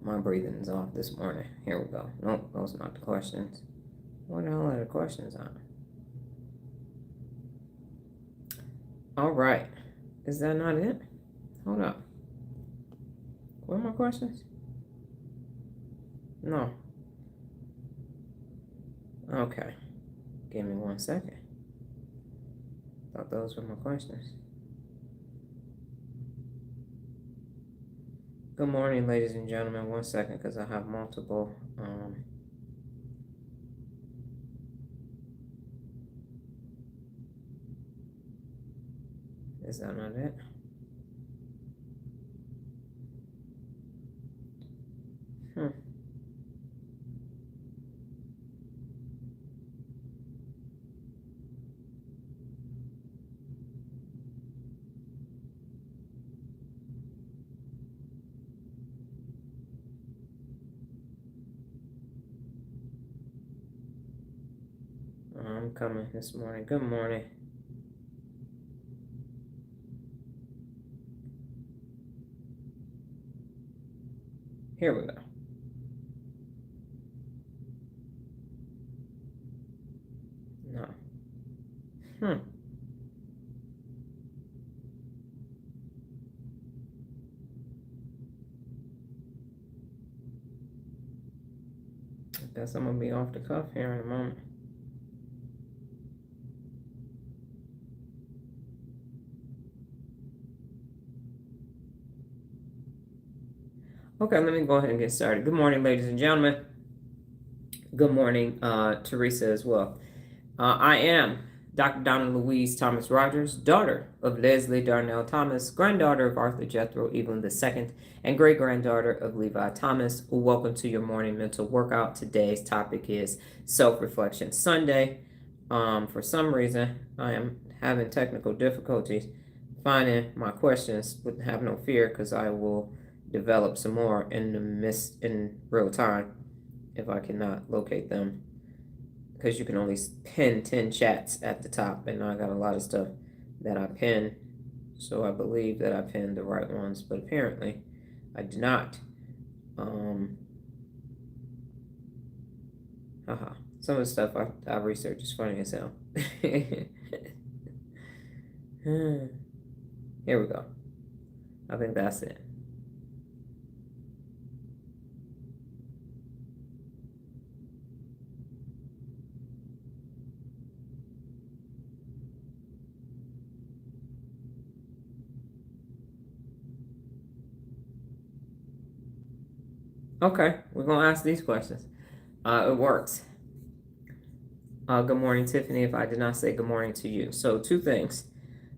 my breathing is off this morning. Here we go. Nope, those are not the questions. What the hell are the questions on? All right. Is that not it? Hold up. What are my questions? No. Okay. Give me 1 second. Thought those were my questions. Good morning, ladies and gentlemen. 1 second, because I have multiple. Is that not it? I'm coming this morning. Good morning. Here we go. No. I guess I'm gonna be off the cuff here in a moment. Okay, let me go ahead and get started. Good morning, ladies and gentlemen. Good morning, Teresa as well. I am Dr. Donna Louise Thomas-Rodgers, daughter of Leslie Darnell Thomas, granddaughter of Arthur Jethro Evelyn II, and great-granddaughter of Levi Thomas. Welcome to your morning mental workout. Today's topic is Self-Reflection Sunday. For some reason, I am having technical difficulties finding my questions, but have no fear because I will develop some more in real time if I cannot locate them, because you can only pin 10 chats at the top, and I got a lot of stuff that I pinned, so I believe that I pinned the right ones, but apparently I did not. Some of the stuff I researched is funny as hell. Here we go. I think that's it. Okay, we're going to ask these questions. It works. Good morning, Tiffany, if I did not say good morning to you. So 2 things.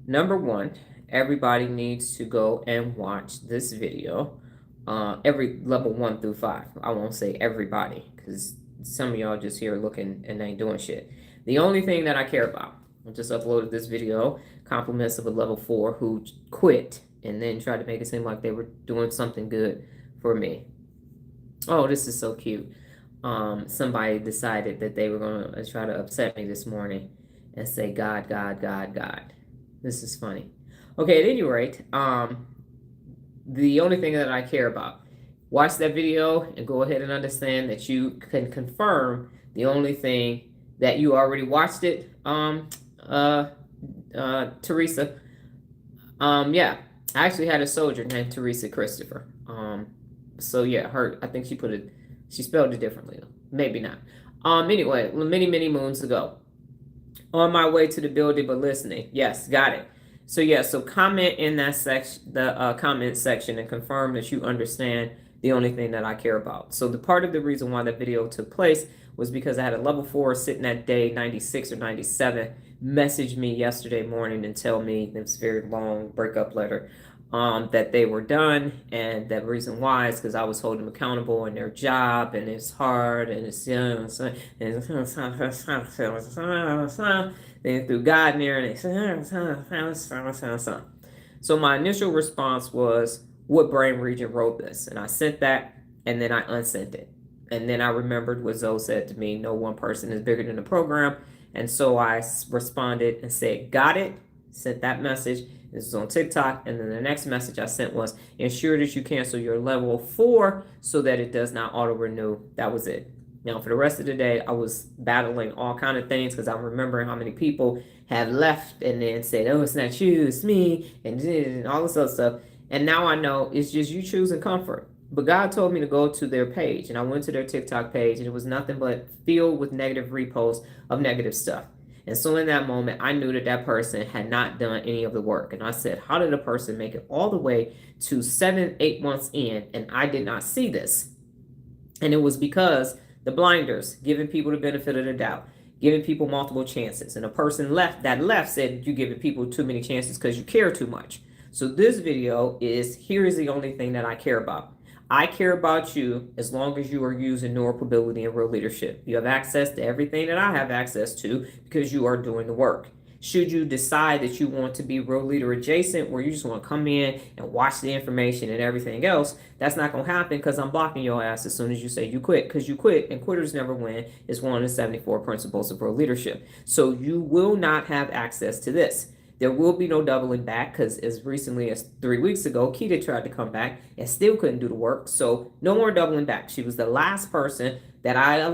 Number 1, everybody needs to go and watch this video. Every level 1 through 5. I won't say everybody, because some of y'all just here looking and ain't doing shit. The only thing that I care about, I just uploaded this video, compliments of a level 4 who quit and then tried to make it seem like they were doing something good for me. Oh, this is so cute. Somebody decided that they were going to try to upset me this morning and say, God, God, God, God. This is funny. Okay, at any rate, the only thing that I care about, watch that video and go ahead and understand that you can confirm the only thing that you already watched it. Teresa. Yeah, I actually had a soldier named Teresa Christopher. So yeah, I think she spelled it differently though. Maybe not. Anyway, many moons ago. On my way to the building, but listening. Yes, got it. So yeah, so comment in that section, the comment section, and confirm that you understand the only thing that I care about. So the part of the reason why that video took place was because I had a level 4 sitting at day 96 or 97 message me yesterday morning and tell me, this very long breakup letter, that they were done, and the reason why is because I was holding them accountable in their job, and it's hard, and it's then threw God in there, and so my initial response was, what brain region wrote this? And I sent that, and then I unsent it, and then I remembered what Zoe said to me, no one person is bigger than the program, and so I responded and said, got it. Sent that message. This is on TikTok. And then the next message I sent was, ensure that you cancel your level 4 so that it does not auto renew. That was it. Now, for the rest of the day, I was battling all kind of things because I'm remembering how many people have left and then said, oh, it's not you, it's me, and all this other stuff. And now I know it's just you choosing comfort. But God told me to go to their page, and I went to their TikTok page, and it was nothing but filled with negative reposts of negative stuff. And so in that moment, I knew that that person had not done any of the work. And I said, how did a person make it all the way to 7-8 months in, and I did not see this? And it was because the blinders, giving people the benefit of the doubt, giving people multiple chances. And a person that left said, you're giving people too many chances because you care too much. So this video is, here is the only thing that I care about. I care about you as long as you are using neuromobility and real leadership. You have access to everything that I have access to because you are doing the work. Should you decide that you want to be real leader adjacent, where you just want to come in and watch the information and everything else, that's not going to happen because I'm blocking your ass as soon as you say you quit, because you quit, and quitters never win is one of the 74 principles of real leadership. So you will not have access to this. There will be no doubling back because as recently as 3 weeks ago, Keita tried to come back and still couldn't do the work. So no more doubling back. She was the last person that I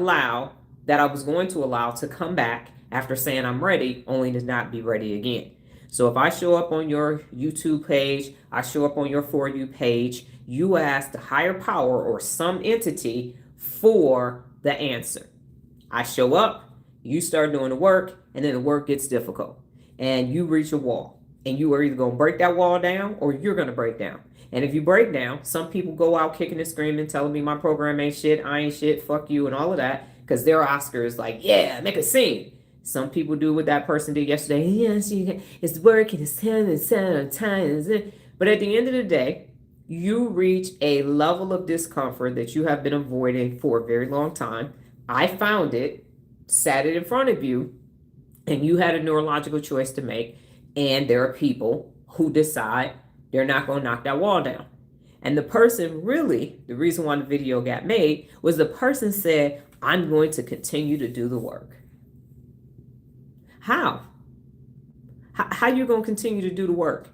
was going to allow to come back after saying I'm ready, only to not be ready again. So if I show up on your YouTube page, I show up on your For You page, you ask the higher power or some entity for the answer. I show up, you start doing the work, and then the work gets difficult. And you reach a wall, and you are either going to break that wall down or you're going to break down. And if you break down, some people go out kicking and screaming, telling me my program ain't shit, I ain't shit, fuck you, and all of that, because their Oscar is like, yeah, make a scene. Some people do what that person did yesterday. Yes, it's working, it's time. But at the end of the day, you reach a level of discomfort that you have been avoiding for a very long time. I found it, sat it in front of you, and you had a neurological choice to make, and there are people who decide they're not going to knock that wall down. And the person really, the reason why the video got made was the person said, I'm going to continue to do the work. How? How you going to continue to do the work?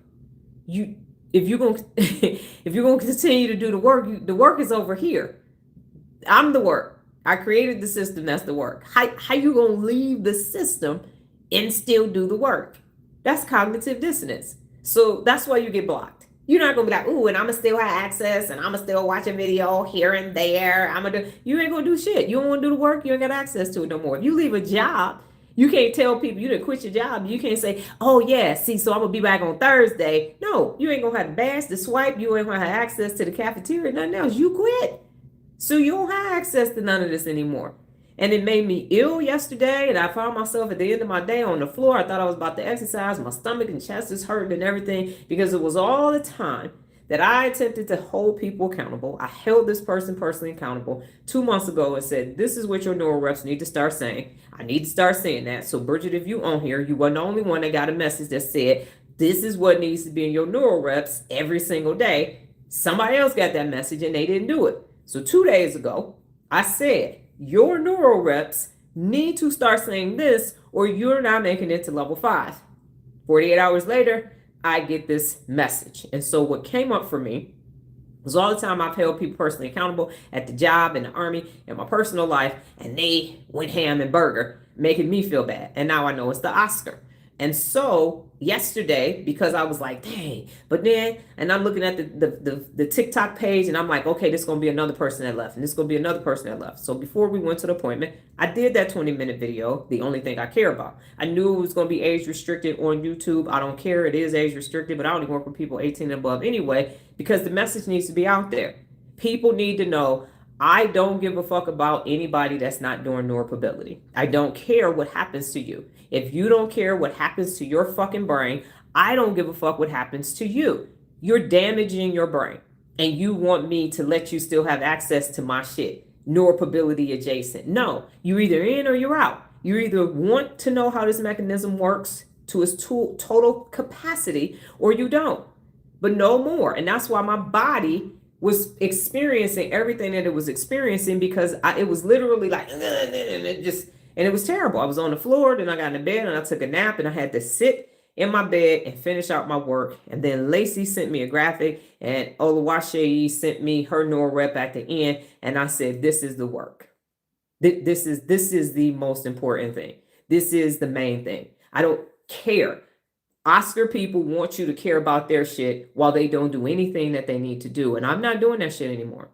If you're going to continue to do the work is over here. I'm the work. I created the system, that's the work. How you going to leave the system and still do the work? That's cognitive dissonance. So that's why you get blocked. You're not going to be like, ooh, and I'm going to still have access, and I'm going to still watch a video here and there. You ain't going to do shit. You don't want to do the work, you ain't got access to it no more. If you leave a job, you can't tell people you didn't quit your job. You can't say, oh yeah, see, so I'm going to be back on Thursday. No, you ain't going to have the badge to swipe. You ain't going to have access to the cafeteria, nothing else. You quit. So you don't have access to none of this anymore. And it made me ill yesterday, and I found myself at the end of my day on the floor. I thought I was about to exercise. My stomach and chest is hurting and everything because it was all the time that I attempted to hold people accountable. I held this person personally accountable 2 months ago and said, this is what your neural reps need to start saying. I need to start saying that. So Bridget, if you on here, you weren't the only one that got a message that said, this is what needs to be in your neural reps every single day. Somebody else got that message and they didn't do it. So 2 days ago, I said, your neural reps need to start saying this or you're not making it to level 5. 48 hours later, I get this message. And so what came up for me was all the time I've held people personally accountable at the job, in the army, in my personal life, and they went ham and burger, making me feel bad. And now I know it's the Oscar. And so yesterday, because I was like, dang, but then, and I'm looking at the TikTok page and I'm like, okay, this is going to be another person that left and this is going to be another person that left. So before we went to the appointment, I did that 20-minute video, the only thing I care about. I knew it was going to be age restricted on YouTube. I don't care. It is age restricted, but I only work with people 18 and above anyway, because the message needs to be out there. People need to know I don't give a fuck about anybody that's not doing neuromobility. I don't care what happens to you. If you don't care what happens to your fucking brain, I don't give a fuck what happens to you. You're damaging your brain. And you want me to let you still have access to my shit. Neuromobility adjacent. No, you're either in or you're out. You either want to know how this mechanism works to its total capacity or you don't. But no more. And that's why my body was experiencing everything that it was experiencing, because it was literally like, and it was terrible. I was on the floor, then I got in the bed and I took a nap and I had to sit in my bed and finish out my work. And then Lacey sent me a graphic, and Oluwaseyi sent me her neural rep at the end. And I said, this is the work. This is the most important thing. This is the main thing. I don't care. Oscar people want you to care about their shit while they don't do anything that they need to do. And I'm not doing that shit anymore.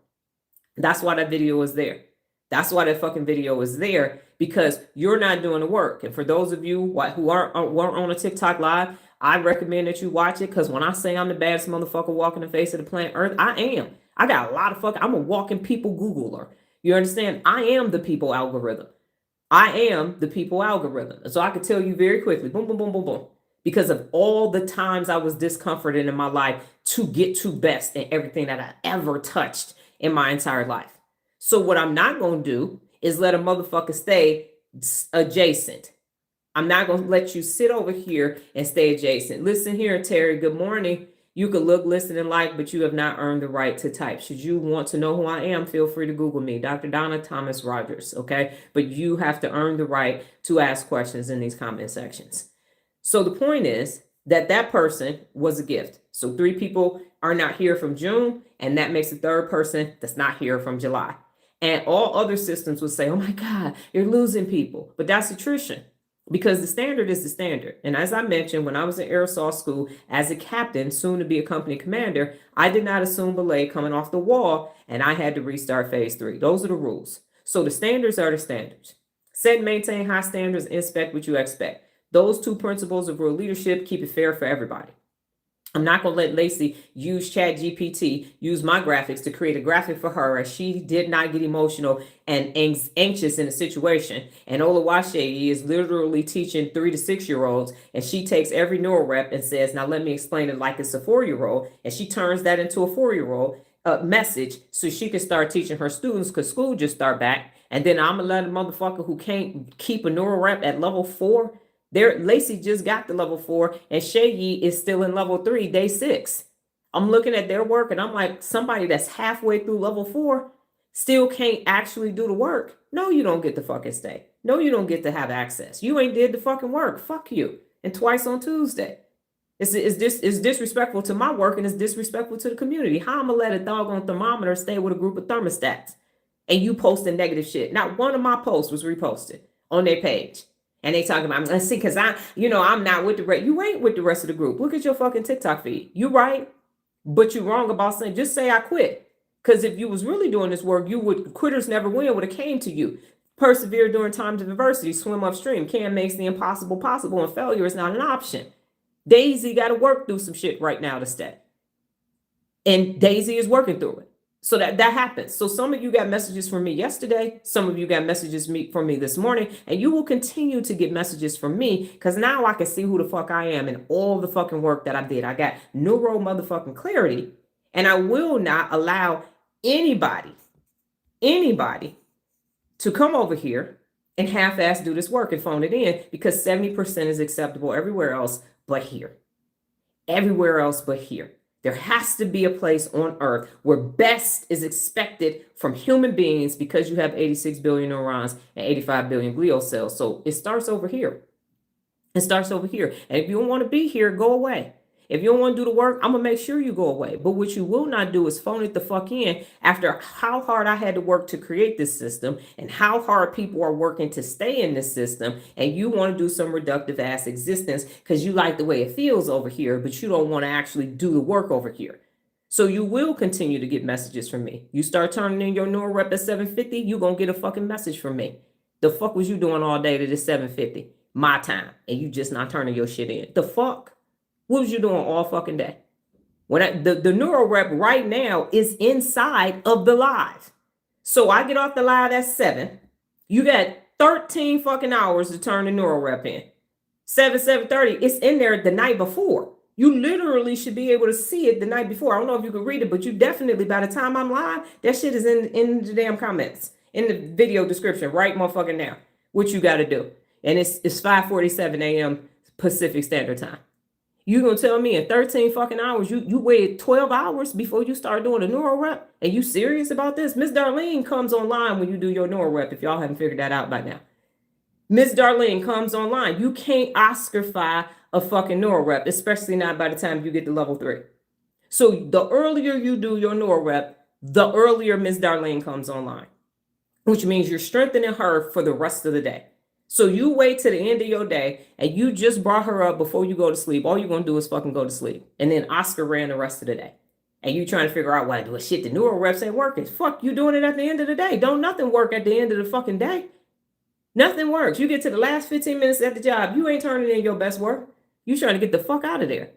That's why that video was there. That's why that fucking video was there, because you're not doing the work. And for those of you who weren't on a TikTok live, I recommend that you watch it, because when I say I'm the baddest motherfucker walking the face of the planet Earth, I am. I got a lot of fucking, I'm a walking people Googler. You understand? I am the people algorithm. I am the people algorithm. So I could tell you very quickly, boom, boom, boom, boom, boom, because of all the times I was discomforted in my life to get to best in everything that I ever touched in my entire life. So what I'm not going to do is let a motherfucker stay adjacent. I'm not going to let you sit over here and stay adjacent. Listen here, Terry, good morning. You could look, listen, and like, but you have not earned the right to type. Should you want to know who I am, feel free to Google me, Dr. Donna Thomas-Rodgers, okay? But you have to earn the right to ask questions in these comment sections. So the point is that that person was a gift. So 3 people are not here from June, and that makes the 3rd person that's not here from July. And all other systems would say, oh my God, you're losing people. But that's attrition, because the standard is the standard. And as I mentioned, when I was in aerosol school as a captain, soon to be a company commander, I did not assume belay coming off the wall, and I had to restart phase 3. Those are the rules. So the standards are the standards. Set and maintain high standards, inspect what you expect. Those 2 principles of real leadership keep it fair for everybody. I'm not going to let Lacey use ChatGPT, use my graphics to create a graphic for her, as she did not get emotional and anxious in a situation. And Oluwaseyi is literally teaching 3 to 6-year-olds, and she takes every neural rep and says, now let me explain it like it's a 4-year-old. And she turns that into a 4-year-old message so she can start teaching her students, because school just start back. And then I'm going to let a motherfucker who can't keep a neural rep at level 4. Lacey just got to level 4, and Shayi is still in level 3, day 6. I'm looking at their work, and I'm like, somebody that's halfway through level 4 still can't actually do the work. No, you don't get to fucking stay. No, you don't get to have access. You ain't did the fucking work. Fuck you. And twice on Tuesday. It's disrespectful to my work, and it's disrespectful to the community. How I'm gonna let a doggone thermometer stay with a group of thermostats and you posting negative shit? Not one of my posts was reposted on their page. And they talking about, let's see, because I'm not with the rest. You ain't with the rest of the group. Look at your fucking TikTok feed. You right, but you wrong about saying, just say I quit. Because if you was really doing this work, quitters never win would have came to you. Persevere during times of adversity, swim upstream. Can makes the impossible possible, and failure is not an option. Daisy got to work through some shit right now to stay. And Daisy is working through it. So that happens. So some of you got messages from me yesterday. Some of you got messages from me this morning. And you will continue to get messages from me, because now I can see who the fuck I am and all the fucking work that I did. I got neuro motherfucking clarity. And I will not allow anybody to come over here and half-ass do this work and phone it in, because 70% is acceptable everywhere else but here. Everywhere else but here. There has to be a place on Earth where best is expected from human beings, because you have 86 billion neurons and 85 billion glial cells. So it starts over here. It starts over here. And if you don't want to be here, go away. If you don't want to do the work, I'm going to make sure you go away. But what you will not do is phone it the fuck in after how hard I had to work to create this system and how hard people are working to stay in this system. And you want to do some reductive ass existence because you like the way it feels over here, but you don't want to actually do the work over here. So you will continue to get messages from me. You start turning in your neural rep at 750, you're going to get a fucking message from me. The fuck was you doing all day to this 750? My time. And you just not turning your shit in. The fuck? What was you doing all fucking day? When the neural rep right now is inside of the live. So I get off the live at 7. You got 13 fucking hours to turn the neural rep in. 7:30, it's in there the night before. You literally should be able to see it the night before. I don't know if you can read it, but you definitely, by the time I'm live, that shit is in the damn comments, in the video description right motherfucking now. What you got to do. And it's 5:47 a.m. Pacific Standard Time. You gonna tell me in 13 fucking hours, you waited 12 hours before you start doing a neural rep? And you serious about this? Miss Darlene comes online when you do your neural rep, if y'all haven't figured that out by now. Miss Darlene comes online. You can't Oscarify a fucking neuro rep, especially not by the time you get to level 3. So the earlier you do your neuro rep, the earlier Miss Darlene comes online, which means you're strengthening her for the rest of the day. So you wait to the end of your day and you just brought her up before you go to sleep. All you're going to do is fucking go to sleep. And then Oscar ran the rest of the day. And you trying to figure out why do it. Shit, the neuro reps ain't working. Fuck, you doing it at the end of the day. Don't nothing work at the end of the fucking day. Nothing works. You get to the last 15 minutes at the job, you ain't turning in your best work. You trying to get the fuck out of there.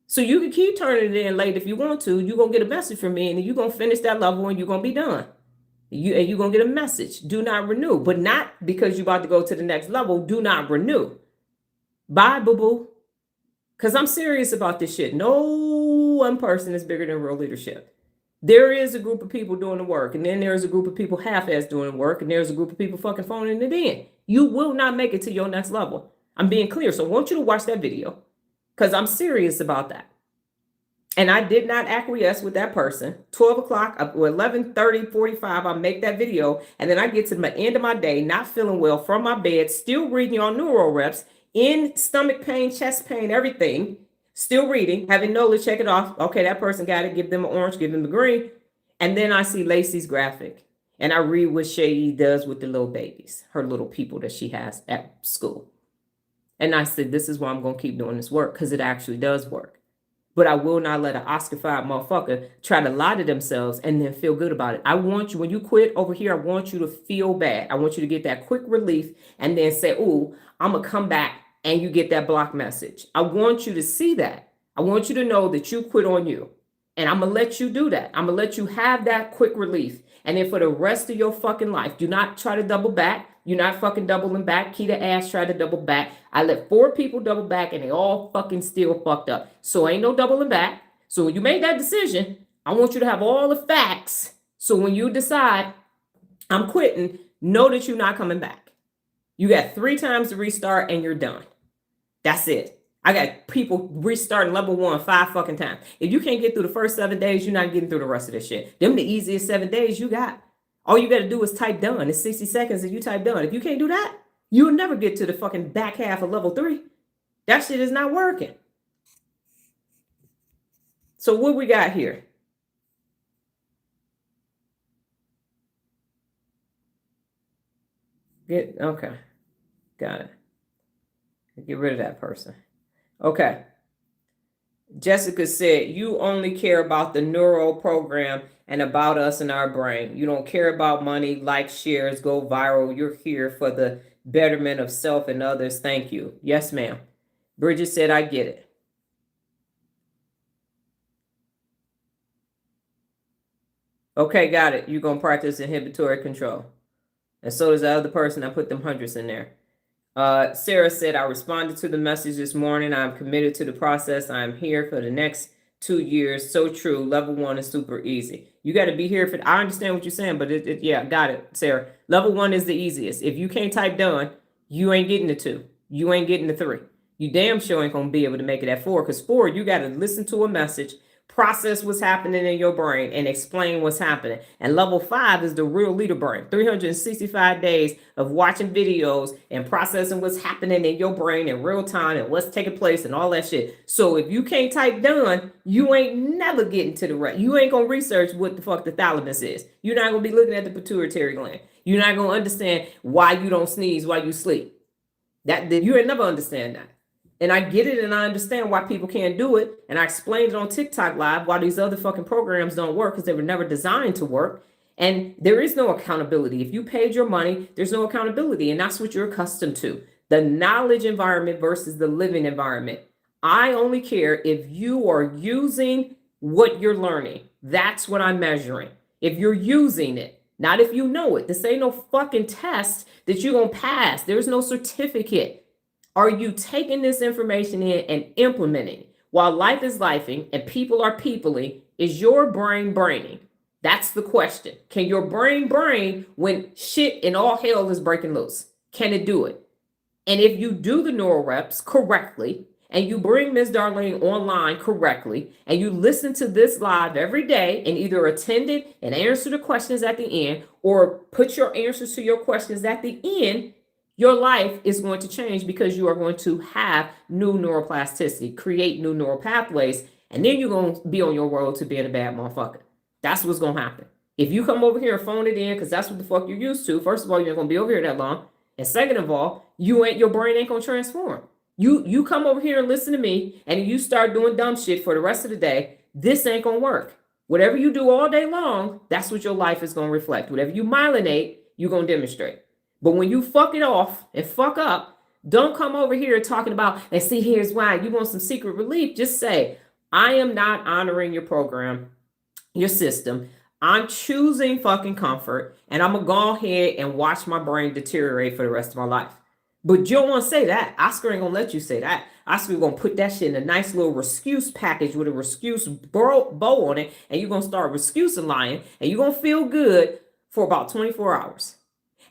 So you can keep turning it in late if you want to. You're going to get a message from me and you're going to finish that level and you're going to be done. You're going to get a message. Do not renew. But not because you're about to go to the next level. Do not renew. Bye, boo-boo. Because I'm serious about this shit. No one person is bigger than real leadership. There is a group of people doing the work, and then there's a group of people half-ass doing the work, and there's a group of people fucking phoning it in. You will not make it to your next level. I'm being clear, so I want you to watch that video, because I'm serious about that. And I did not acquiesce with that person. 12 o'clock, or 11:30, 45, I make that video, and then I get to the end of my day, not feeling well, from my bed, still reading on neuro reps, in stomach pain, chest pain, everything. Still reading, having Nola check it off. Okay, that person got it. Give them an orange, give them a green. And then I see Lacey's graphic. And I read what Shady does with the little babies, her little people that she has at school. And I said, this is why I'm going to keep doing this work, because it actually does work. But I will not let an Oscar-fied motherfucker try to lie to themselves and then feel good about it. I want you, when you quit over here, I want you to feel bad. I want you to get that quick relief and then say, ooh, I'm going to come back. And you get that block message. I want you to see that. I want you to know that you quit on you. And I'm going to let you do that. I'm going to let you have that quick relief. And then for the rest of your fucking life, do not try to double back. You're not fucking doubling back. Keita Ash tried to double back. I let 4 people double back and they all fucking still fucked up. So ain't no doubling back. So when you make that decision, I want you to have all the facts. So when you decide, I'm quitting, know that you're not coming back. You got 3 times to restart and you're done. That's it. I got people restarting level 1 5 fucking times. If you can't get through the first 7 days, you're not getting through the rest of this shit. Them the easiest 7 days you got. All you got to do is type done. It's 60 seconds and you type done. If you can't do that, you'll never get to the fucking back half of level 3. That shit is not working. So what we got here? Okay. Got it. Get rid of that person. Okay. Jessica said, you only care about the neuro program and about us and our brain. You don't care about money, likes, shares, go viral. You're here for the betterment of self and others. Thank you. Yes, ma'am. Bridget said, I get it. Okay, got it. You're going to practice inhibitory control. And so does the other person. I put them hundreds in there. Sarah said, I responded to the message this morning. I'm committed to the process. I'm here for the next 2 years. So true. Level 1 is super easy. You got to be here for, I understand what you're saying, but yeah, got it, Sarah. Level 1 is the easiest. If you can't type done, you ain't getting the 2. You ain't getting the 3. You damn sure ain't going to be able to make it at 4, because 4, you got to listen to a message, process what's happening in your brain, and explain what's happening. And level 5 is the real leader brain. 365 days of watching videos and processing what's happening in your brain in real time and what's taking place and all that shit. So if you can't type done, you ain't never getting to the right. You ain't going to research what the fuck the thalamus is. You're not going to be looking at the pituitary gland. You're not going to understand why you don't sneeze while you sleep. You ain't never understand that. And I get it and I understand why people can't do it. And I explained it on TikTok Live why these other fucking programs don't work, because they were never designed to work. And there is no accountability. If you paid your money, there's no accountability. And that's what you're accustomed to. The knowledge environment versus the living environment. I only care if you are using what you're learning. That's what I'm measuring. If you're using it, not if you know it. This ain't no fucking test that you're going to pass. There's no certificate. Are you taking this information in and implementing? While life is lifing and people are peopling, is your brain braining? That's the question. Can your brain when shit and all hell is breaking loose? Can it do it? And if you do the neural reps correctly, and you bring Ms. Darlene online correctly, and you listen to this live every day and either attend it and answer the questions at the end, or put your answers to your questions at the end, Your life is going to change because you are going to have new neuroplasticity, create new neural pathways, and then you're going to be on your road to being a bad motherfucker. That's what's going to happen. If you come over here and phone it in, because that's what the fuck you're used to, first of all, you're not going to be over here that long. And second of all, your brain ain't going to transform. You come over here and listen to me, and you start doing dumb shit for the rest of the day, this ain't going to work. Whatever you do all day long, that's what your life is going to reflect. Whatever you myelinate, you're going to demonstrate. But when you fuck it off and fuck up, don't come over here talking about, and see, here's why. You want some secret relief? Just say, I am not honoring your program, your system. I'm choosing fucking comfort, and I'm going to go ahead and watch my brain deteriorate for the rest of my life. But you don't want to say that. Oscar ain't going to let you say that. Oscar going to put that shit in a nice little rescue package with a rescue bow on it, and you're going to start rescusing lying, and you're going to feel good for about 24 hours.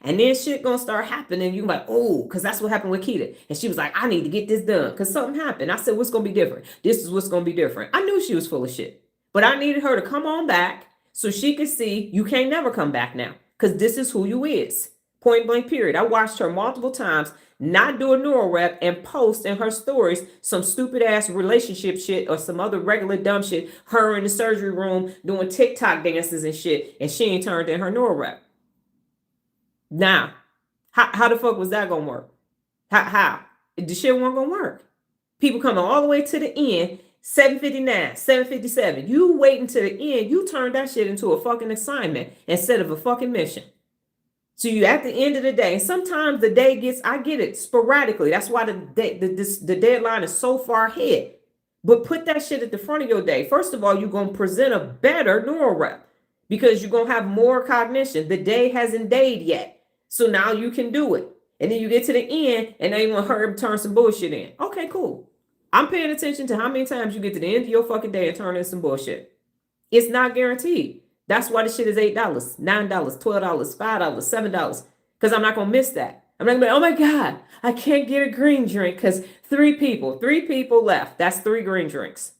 And then shit gonna start happening. You like, oh, because that's what happened with Keita. And she was like, I need to get this done because something happened. I said, what's gonna be different? This is what's gonna be different. I knew she was full of shit. But I needed her to come on back so she could see you can't never come back now. Because this is who you is. Point blank period. I watched her multiple times not do a neural rep and post in her stories some stupid ass relationship shit or some other regular dumb shit. Her in the surgery room doing TikTok dances and shit. And she ain't turned in her neural rep. Now, how the fuck was that gonna work? How? The shit wasn't gonna work. People coming all the way to the end, 7:59, 7:57. You waiting to the end, you turned that shit into a fucking assignment instead of a fucking mission. So you at the end of the day, and sometimes the day gets, I get it, sporadically. That's why the deadline is so far ahead. But put that shit at the front of your day. First of all, you're gonna present a better neural rep because you're gonna have more cognition. The day hasn't dayed yet. So now you can do it. And then you get to the end and now you want her to turn some bullshit in. Okay, cool. I'm paying attention to how many times you get to the end of your fucking day and turn in some bullshit. It's not guaranteed. That's why the shit is $8, $9, $12, $5, $7. Because I'm not going to miss that. I'm not going to be, oh my God, I can't get a green drink because three people left. That's 3 green drinks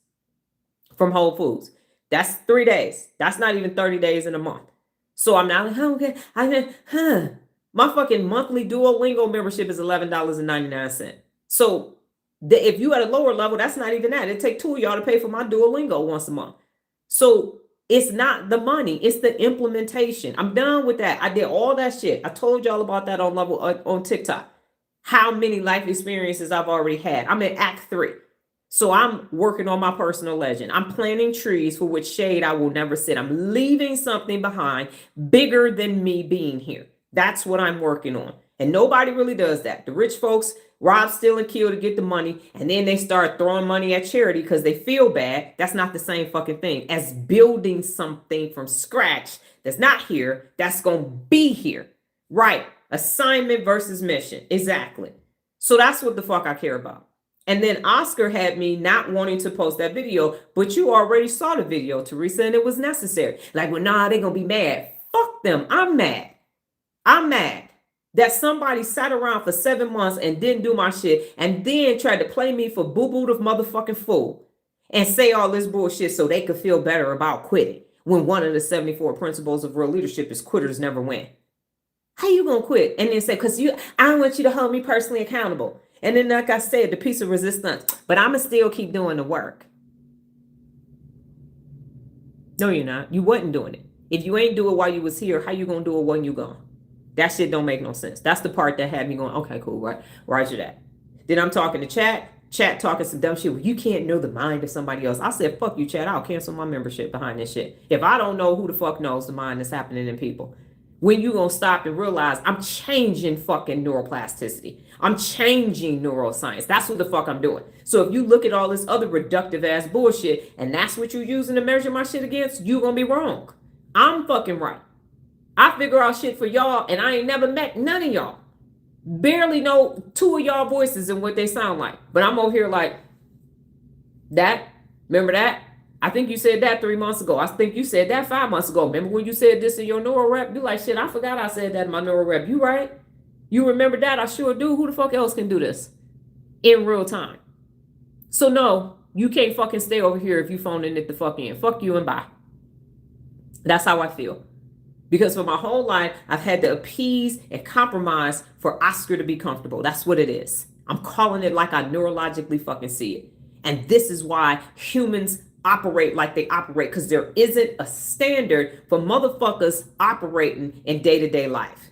from Whole Foods. That's 3 days. That's not even 30 days in a month. So I'm not like, oh, okay. My fucking monthly Duolingo membership is $11.99. So if you at a lower level, that's not even that. It take 2 of y'all to pay for my Duolingo once a month. So it's not the money, it's the implementation. I'm done with that. I did all that shit. I told y'all about that on TikTok. How many life experiences I've already had. I'm in Act 3. So I'm working on my personal legend. I'm planting trees for which shade I will never sit. I'm leaving something behind bigger than me being here. That's what I'm working on. And nobody really does that. The rich folks rob, steal, and kill to get the money. And then they start throwing money at charity because they feel bad. That's not the same fucking thing as building something from scratch that's not here, that's going to be here. Right. Assignment versus mission. Exactly. So that's what the fuck I care about. And then Oscar had me not wanting to post that video, but you already saw the video, Teresa, and it was necessary. Like, well, nah, they're going to be mad. Fuck them. I'm mad. I'm mad that somebody sat around for 7 months and didn't do my shit and then tried to play me for boo-boo the motherfucking fool and say all this bullshit so they could feel better about quitting when one of the 74 principles of real leadership is quitters never win. How you gonna quit? And then say, because I don't want you to hold me personally accountable. And then, like I said, the piece of resistance, but I'ma still keep doing the work. No, you're not. You wasn't doing it. If you ain't do it while you was here, how you gonna do it when you gone? That shit don't make no sense. That's the part that had me going, okay, cool, right? Roger that. Then I'm talking to chat talking some dumb shit. Well, you can't know the mind of somebody else. I said, fuck you, chat. I'll cancel my membership behind this shit. If I don't know, who the fuck knows the mind that's happening in people? When you gonna stop and realize I'm changing fucking neuroplasticity. I'm changing neuroscience. That's what the fuck I'm doing. So if you look at all this other reductive ass bullshit and that's what you're using to measure my shit against, you gonna be wrong. I'm fucking right. I figure out shit for y'all and I ain't never met none of y'all. Barely know 2 of y'all voices and what they sound like. But I'm over here like, that, remember that? I think you said that 3 months ago. I think you said that 5 months ago. Remember when you said this in your neural rep? You like, shit, I forgot I said that in my neural rep. You right? You remember that? I sure do. Who the fuck else can do this in real time? So no, you can't fucking stay over here if you phoning it the fuck in. Fuck you and bye. That's how I feel. Because for my whole life, I've had to appease and compromise for Oscar to be comfortable. That's what it is. I'm calling it like I neurologically fucking see it. And this is why humans operate like they operate, because there isn't a standard for motherfuckers operating in day-to-day life.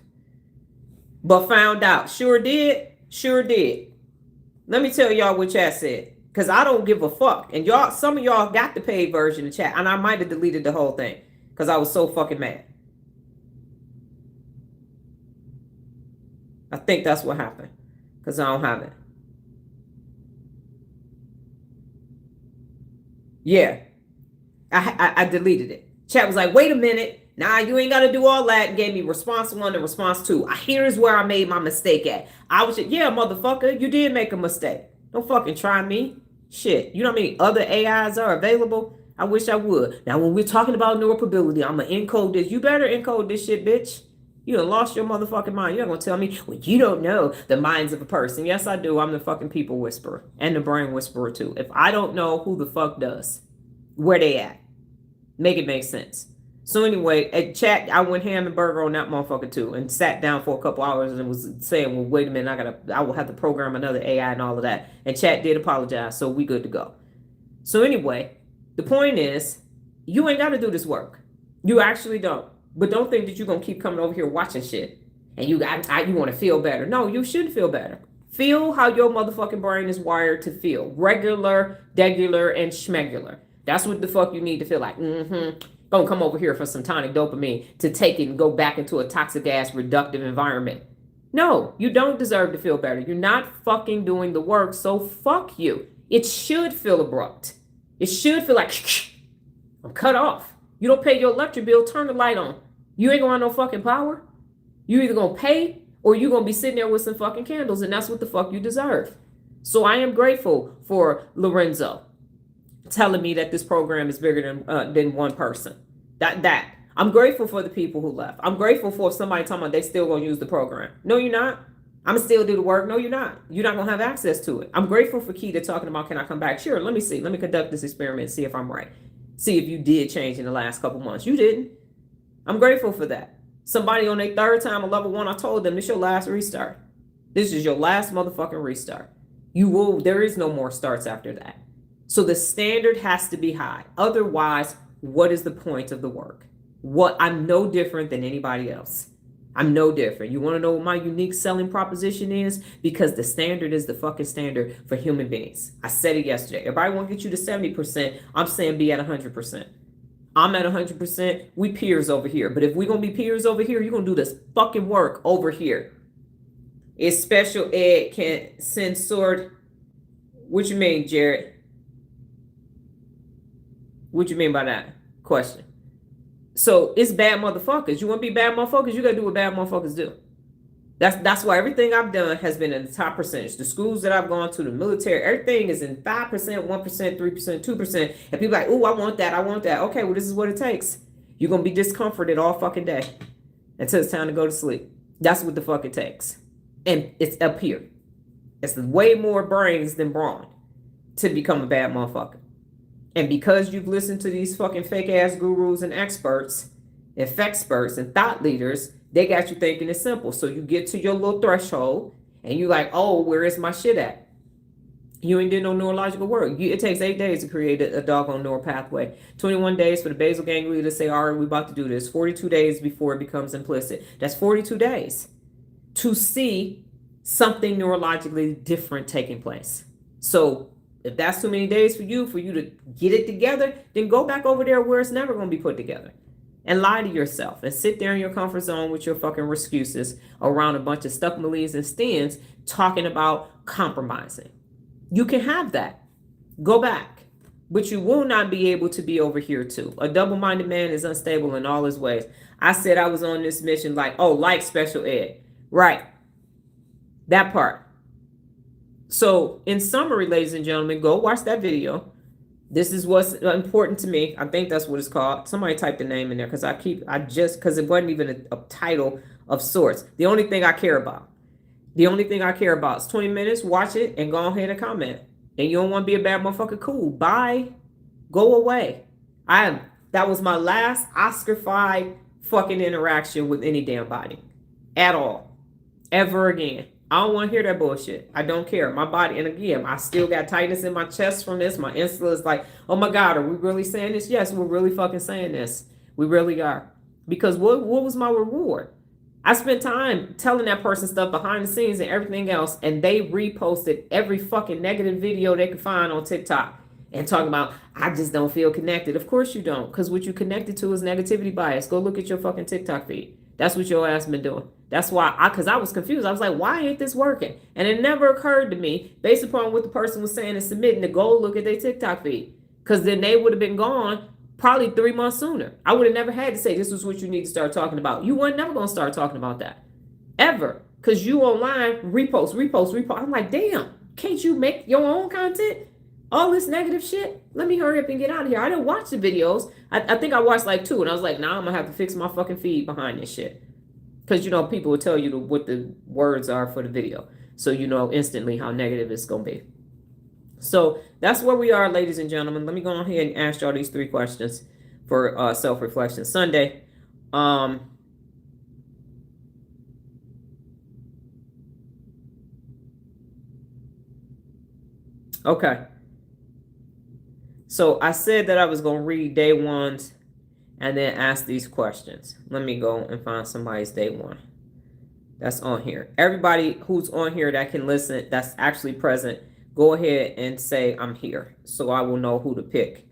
But found out. Sure did. Sure did. Let me tell y'all what chat said, because I don't give a fuck. And y'all, some of y'all got the paid version of chat, and I might have deleted the whole thing because I was so fucking mad. I think that's what happened, because I don't have it. Yeah, I deleted it. Chat was like, wait a minute. Nah, you ain't got to do all that. And gave me response 1 and response 2. Here's where I made my mistake at. I was just, yeah, motherfucker, you did make a mistake. Don't fucking try me. Shit, you know how many other AIs are available? I wish I would. Now, when we're talking about neuroprobability, I'm going to encode this. You better encode this shit, bitch. You done lost your motherfucking mind. You're not going to tell me, well, you don't know the minds of a person. Yes, I do. I'm the fucking people whisperer and the brain whisperer, too. If I don't know, who the fuck does? Where they at? Make it make sense. So anyway, at chat, I went ham and burger on that motherfucker, too, and sat down for a couple hours and was saying, well, wait a minute, I will have to program another AI and all of that. And chat did apologize, so we good to go. So anyway, the point is, you ain't got to do this work. You actually don't. But don't think that you're going to keep coming over here watching shit and you want to feel better. No, you should feel better. Feel how your motherfucking brain is wired to feel. Regular, degular, and schmegular. That's what the fuck you need to feel like. Don't come over here for some tonic dopamine to take it and go back into a toxic ass reductive environment. No, you don't deserve to feel better. You're not fucking doing the work, so fuck you. It should feel abrupt. It should feel like I'm cut off. You don't pay your electric bill, turn the light on. You ain't gonna have no fucking power. You either gonna pay or you gonna be sitting there with some fucking candles, and that's what the fuck you deserve. So I am grateful for Lorenzo telling me that this program is bigger than one person. That I'm grateful for the people who left. I'm grateful for somebody talking about they still gonna use the program. No, you're not. I'm gonna still do the work. No, you're not. You're not gonna have access to it. I'm grateful for Keita talking about, can I come back? Sure, let me see. Let me conduct this experiment, see if I'm right. See if you did change in the last couple months. You didn't. I'm grateful for that. Somebody on their third time on level 1, I told them, this is your last restart. This is your last motherfucking restart. There is no more starts after that. So the standard has to be high. Otherwise, what is the point of the work? I'm no different than anybody else. I'm no different. You want to know what my unique selling proposition is? Because the standard is the fucking standard for human beings. I said it yesterday. Everybody want to get you to 70%. I'm saying be at 100%. I'm at 100%. We peers over here. But if we're going to be peers over here, you're going to do this fucking work over here. Is special ed can censor? What you mean, Jared? What you mean by that question? So it's bad motherfuckers. You want to be bad motherfuckers? You got to do what bad motherfuckers do. That's why everything I've done has been in the top percentage. The schools that I've gone to, the military, everything is in 5%, 1%, 3%, 2%. And people are like, oh, I want that. Okay, well, this is what it takes. You're going to be discomforted all fucking day until it's time to go to sleep. That's what the fuck it takes. And it's up here. It's way more brains than brawn to become a bad motherfucker. And because you've listened to these fucking fake ass gurus and experts, effectsperts and thought leaders, they got you thinking it's simple. So you get to your little threshold and you're like, oh, where is my shit at? You ain't did no neurological work. It takes 8 days to create a doggone neural pathway. 21 days for the basal ganglia to say, all right, we're about to do this. 42 days before it becomes implicit. That's 42 days to see something neurologically different taking place. So if that's too many days for you to get it together, then go back over there where it's never going to be put together. And lie to yourself and sit there in your comfort zone with your fucking excuses around a bunch of stuck malies and stens talking about compromising. You can have that. Go back. But you will not be able to be over here too. A double-minded man is unstable in all his ways. I said I was on this mission like special ed. Right. That part. So in summary, ladies and gentlemen, go watch that video. This is what's important to me. I think that's what it's called. Somebody type the name in there because because it wasn't even a title of sorts. The only thing I care about is 20 minutes, watch it, and go ahead and comment. And you don't want to be a bad motherfucker, cool. Bye. Go away. That was my last Oscar-fied fucking interaction with any damn body at all, ever again. I don't want to hear that bullshit. I don't care. My body, and again, I still got tightness in my chest from this. My insula is like, oh my God, are we really saying this? Yes, we're really fucking saying this. We really are. Because what was my reward? I spent time telling that person stuff behind the scenes and everything else, and they reposted every fucking negative video they could find on TikTok and talking about, I just don't feel connected. Of course you don't, because what you connected to is negativity bias. Go look at your fucking TikTok feed. That's what your ass been doing. That's why because I was confused. I was like, why ain't this working? And it never occurred to me, based upon what the person was saying and submitting, to go look at their TikTok feed. Because then they would have been gone probably 3 months sooner. I would have never had to say, this is what you need to start talking about. You weren't never going to start talking about that. Ever. Because you online, repost. I'm like, damn, can't you make your own content? All this negative shit? Let me hurry up and get out of here. I didn't watch the videos. I think I watched like 2, and I was like, nah, I'm going to have to fix my fucking feed behind this shit. Because, people will tell you what the words are for the video. So you know instantly how negative it's going to be. So that's where we are, ladies and gentlemen. Let me go ahead and ask y'all these 3 questions for Self-Reflection Sunday. Okay. So I said that I was going to read day 1's and then ask these questions. Let me go and find somebody's day 1 that's on here. Everybody who's on here that can listen, that's actually present, go ahead and say I'm here, so I will know who to pick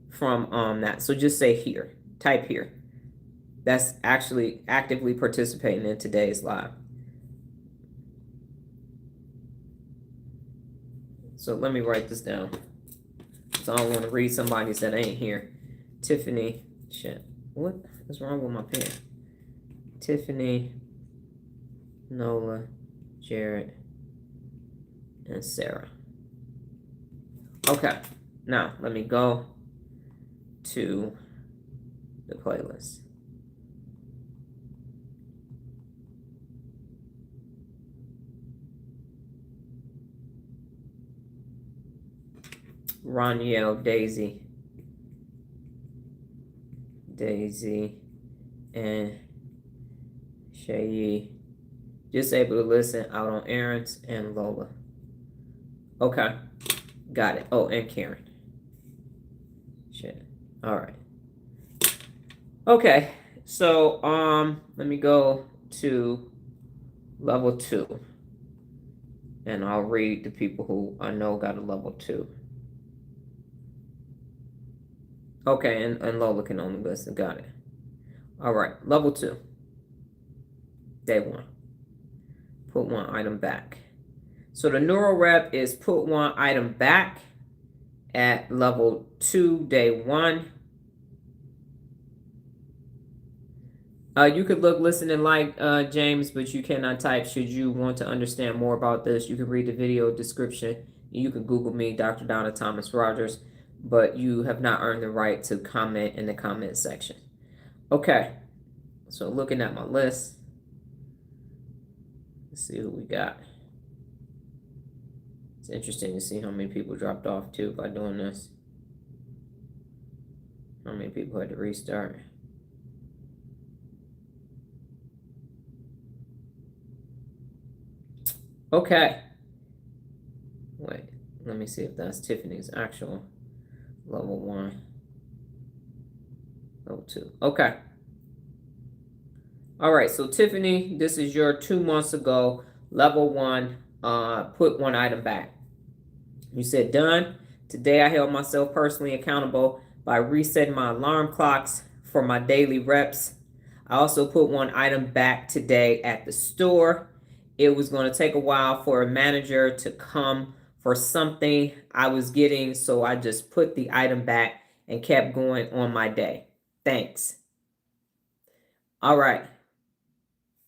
from that. So just say here, type here. That's actually actively participating in today's live. So let me write this down. So I don't want to read somebody's that ain't here. Tiffany, shit, what is wrong with my pen? Tiffany, Nola, Jared, and Sarah. Okay, now let me go to the playlist. Roniel, Daisy, and Shayi. Just able to listen out on errands, and Lola. Okay, got it. Oh, and Karen. Shit. All right. Okay, so let me go to level 2, and I'll read the people who I know got a level 2. Okay, and Lola can only listen. Got it. All right, level 2. Day 1. Put 1 item back. So the Neuro rep is put 1 item back at level 2, day 1. You could look, listen, and like James, but you cannot type. Should you want to understand more about this, you can read the video description. You can Google me, Dr. Donna Thomas-Rodgers, but you have not earned the right to comment in the comment section. Okay, so looking at my list, let's see who we got. It's interesting to see how many people dropped off too by doing this. How many people had to restart. Okay. Wait, let me see if that's Tiffany's actual level 1. Level 2. Okay. All right, so Tiffany, this is your 2 months ago, level 1, put 1 item back. You said done. Today I held myself personally accountable by resetting my alarm clocks for my daily reps. I also put 1 item back today at the store. It was going to take a while for a manager to come for something I was getting, so I just put the item back and kept going on my day. Thanks. All right.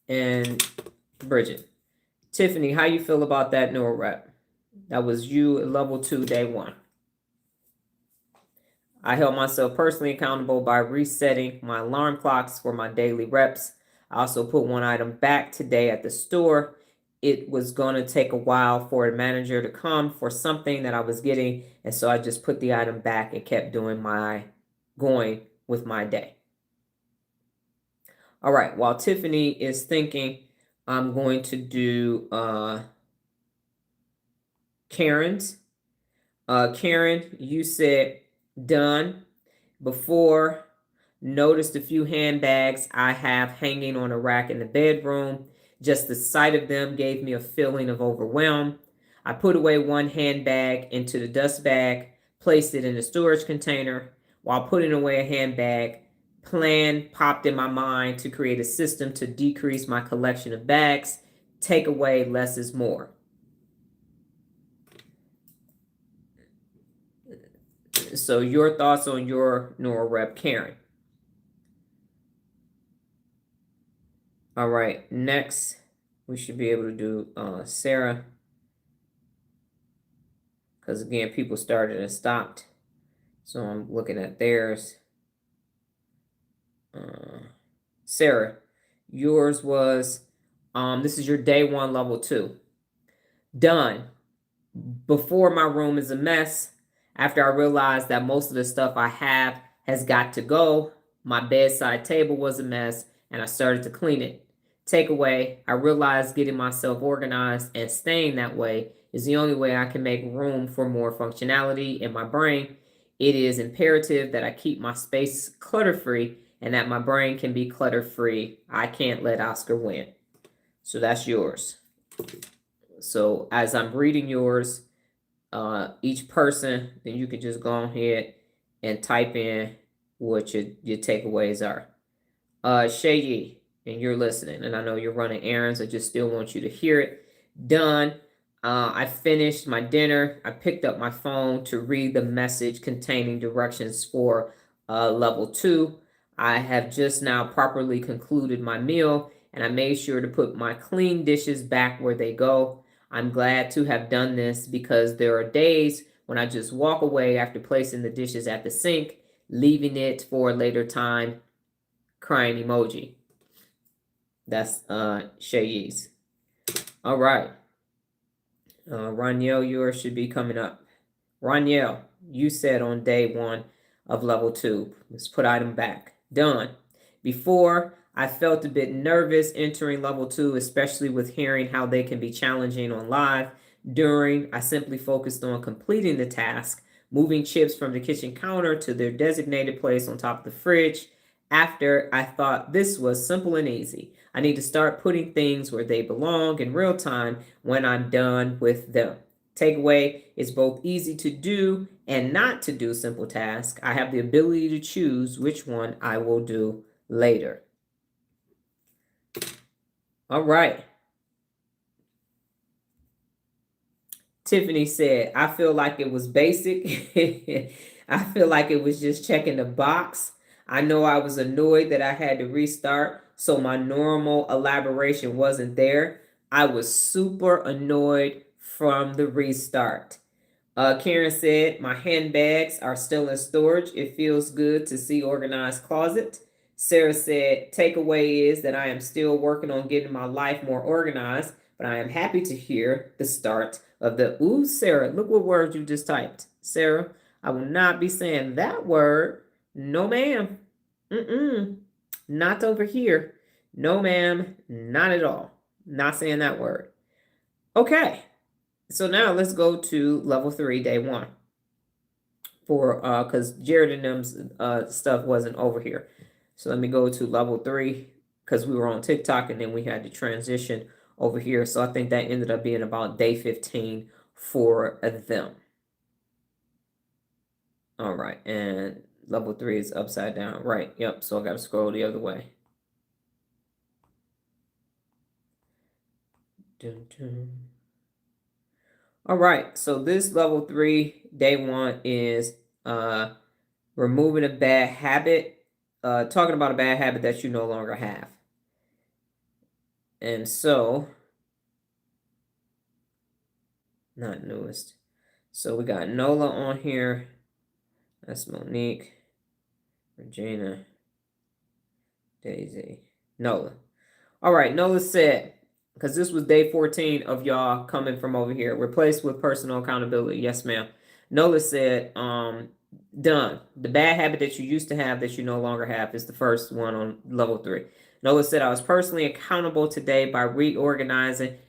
And Bridget. Tiffany, how you feel about that Neuro rep? That was you at level 2, day 1. I held myself personally accountable by resetting my alarm clocks for my daily reps. I also put 1 item back today at the store. It was going to take a while for a manager to come for something that I was getting, and so I just put the item back and kept going with my day. All right, while Tiffany is thinking, I'm going to do Karen's. Karen, you said done. Before, noticed a few handbags I have hanging on a rack in the bedroom. Just the sight of them gave me a feeling of overwhelm. I put away one handbag into the dust bag, placed it in a storage container. While putting away a handbag, plan popped in my mind to create a system to decrease my collection of bags. Take away less is more. So your thoughts on your Neuro rep, Karen. All right, next we should be able to do Sarah. Because again, people started and stopped. So I'm looking at theirs. Sarah, yours was, this is your day 1, level 2. Done. Before, my room is a mess. After I realized that most of the stuff I have has got to go, my bedside table was a mess and I started to clean it. Takeaway, I realized getting myself organized and staying that way is the only way I can make room for more functionality in my brain. It is imperative that I keep my space clutter-free and that my brain can be clutter-free. I can't let Oscar win. So that's yours. So as I'm reading yours, each person, then you can just go ahead and type in what your takeaways are. Shay, and you're listening, and I know you're running errands. I just still want you to hear it. Done. I finished my dinner. I picked up my phone to read the message containing directions for level 2. I have just now properly concluded my meal, and I made sure to put my clean dishes back where they go. I'm glad to have done this because there are days when I just walk away after placing the dishes at the sink, leaving it for a later time. Crying emoji. That's Shay's. All right. Roniel, yours should be coming up. Roniel, you said on day 1 of level 2. Let's put item back. Done. Before, I felt a bit nervous entering level 2, especially with hearing how they can be challenging on live. During, I simply focused on completing the task, moving chips from the kitchen counter to their designated place on top of the fridge. After, I thought this was simple and easy. I need to start putting things where they belong in real time when I'm done with them. Takeaway, it's both easy to do and not to do simple tasks. I have the ability to choose which one I will do later. All right. Tiffany said, I feel like it was basic. I feel like it was just checking the box. I know I was annoyed that I had to restart, so my normal elaboration wasn't there. I was super annoyed from the restart. Karen said, my handbags are still in storage. It feels good to see organized closet. Sarah said, takeaway is that I am still working on getting my life more organized, but I am happy to hear the start of the, ooh, Sarah, look what word you just typed. Sarah, I will not be saying that word. No, ma'am. Not over here. No, ma'am. Not at all. Not saying that word. Okay. So now let's go to level 3, day 1. For because Jared and them's stuff wasn't over here. So let me go to level 3 because we were on TikTok and then we had to transition over here. So I think that ended up being about day 15 for them. All right, and level 3 is upside down. Right, yep, so I got to scroll the other way. Dun, dun. All right, so this level 3, day 1 is removing a bad habit, talking about a bad habit that you no longer have. And so, not newest. So we got Nola on here. That's Monique, Regina, Daisy, Nola. All right, Nola said, because this was day 14 of y'all coming from over here, replaced with personal accountability. Yes, ma'am. Nola said, done. The bad habit that you used to have that you no longer have is the first one on level 3. Noah said, I was personally accountable today by recognizing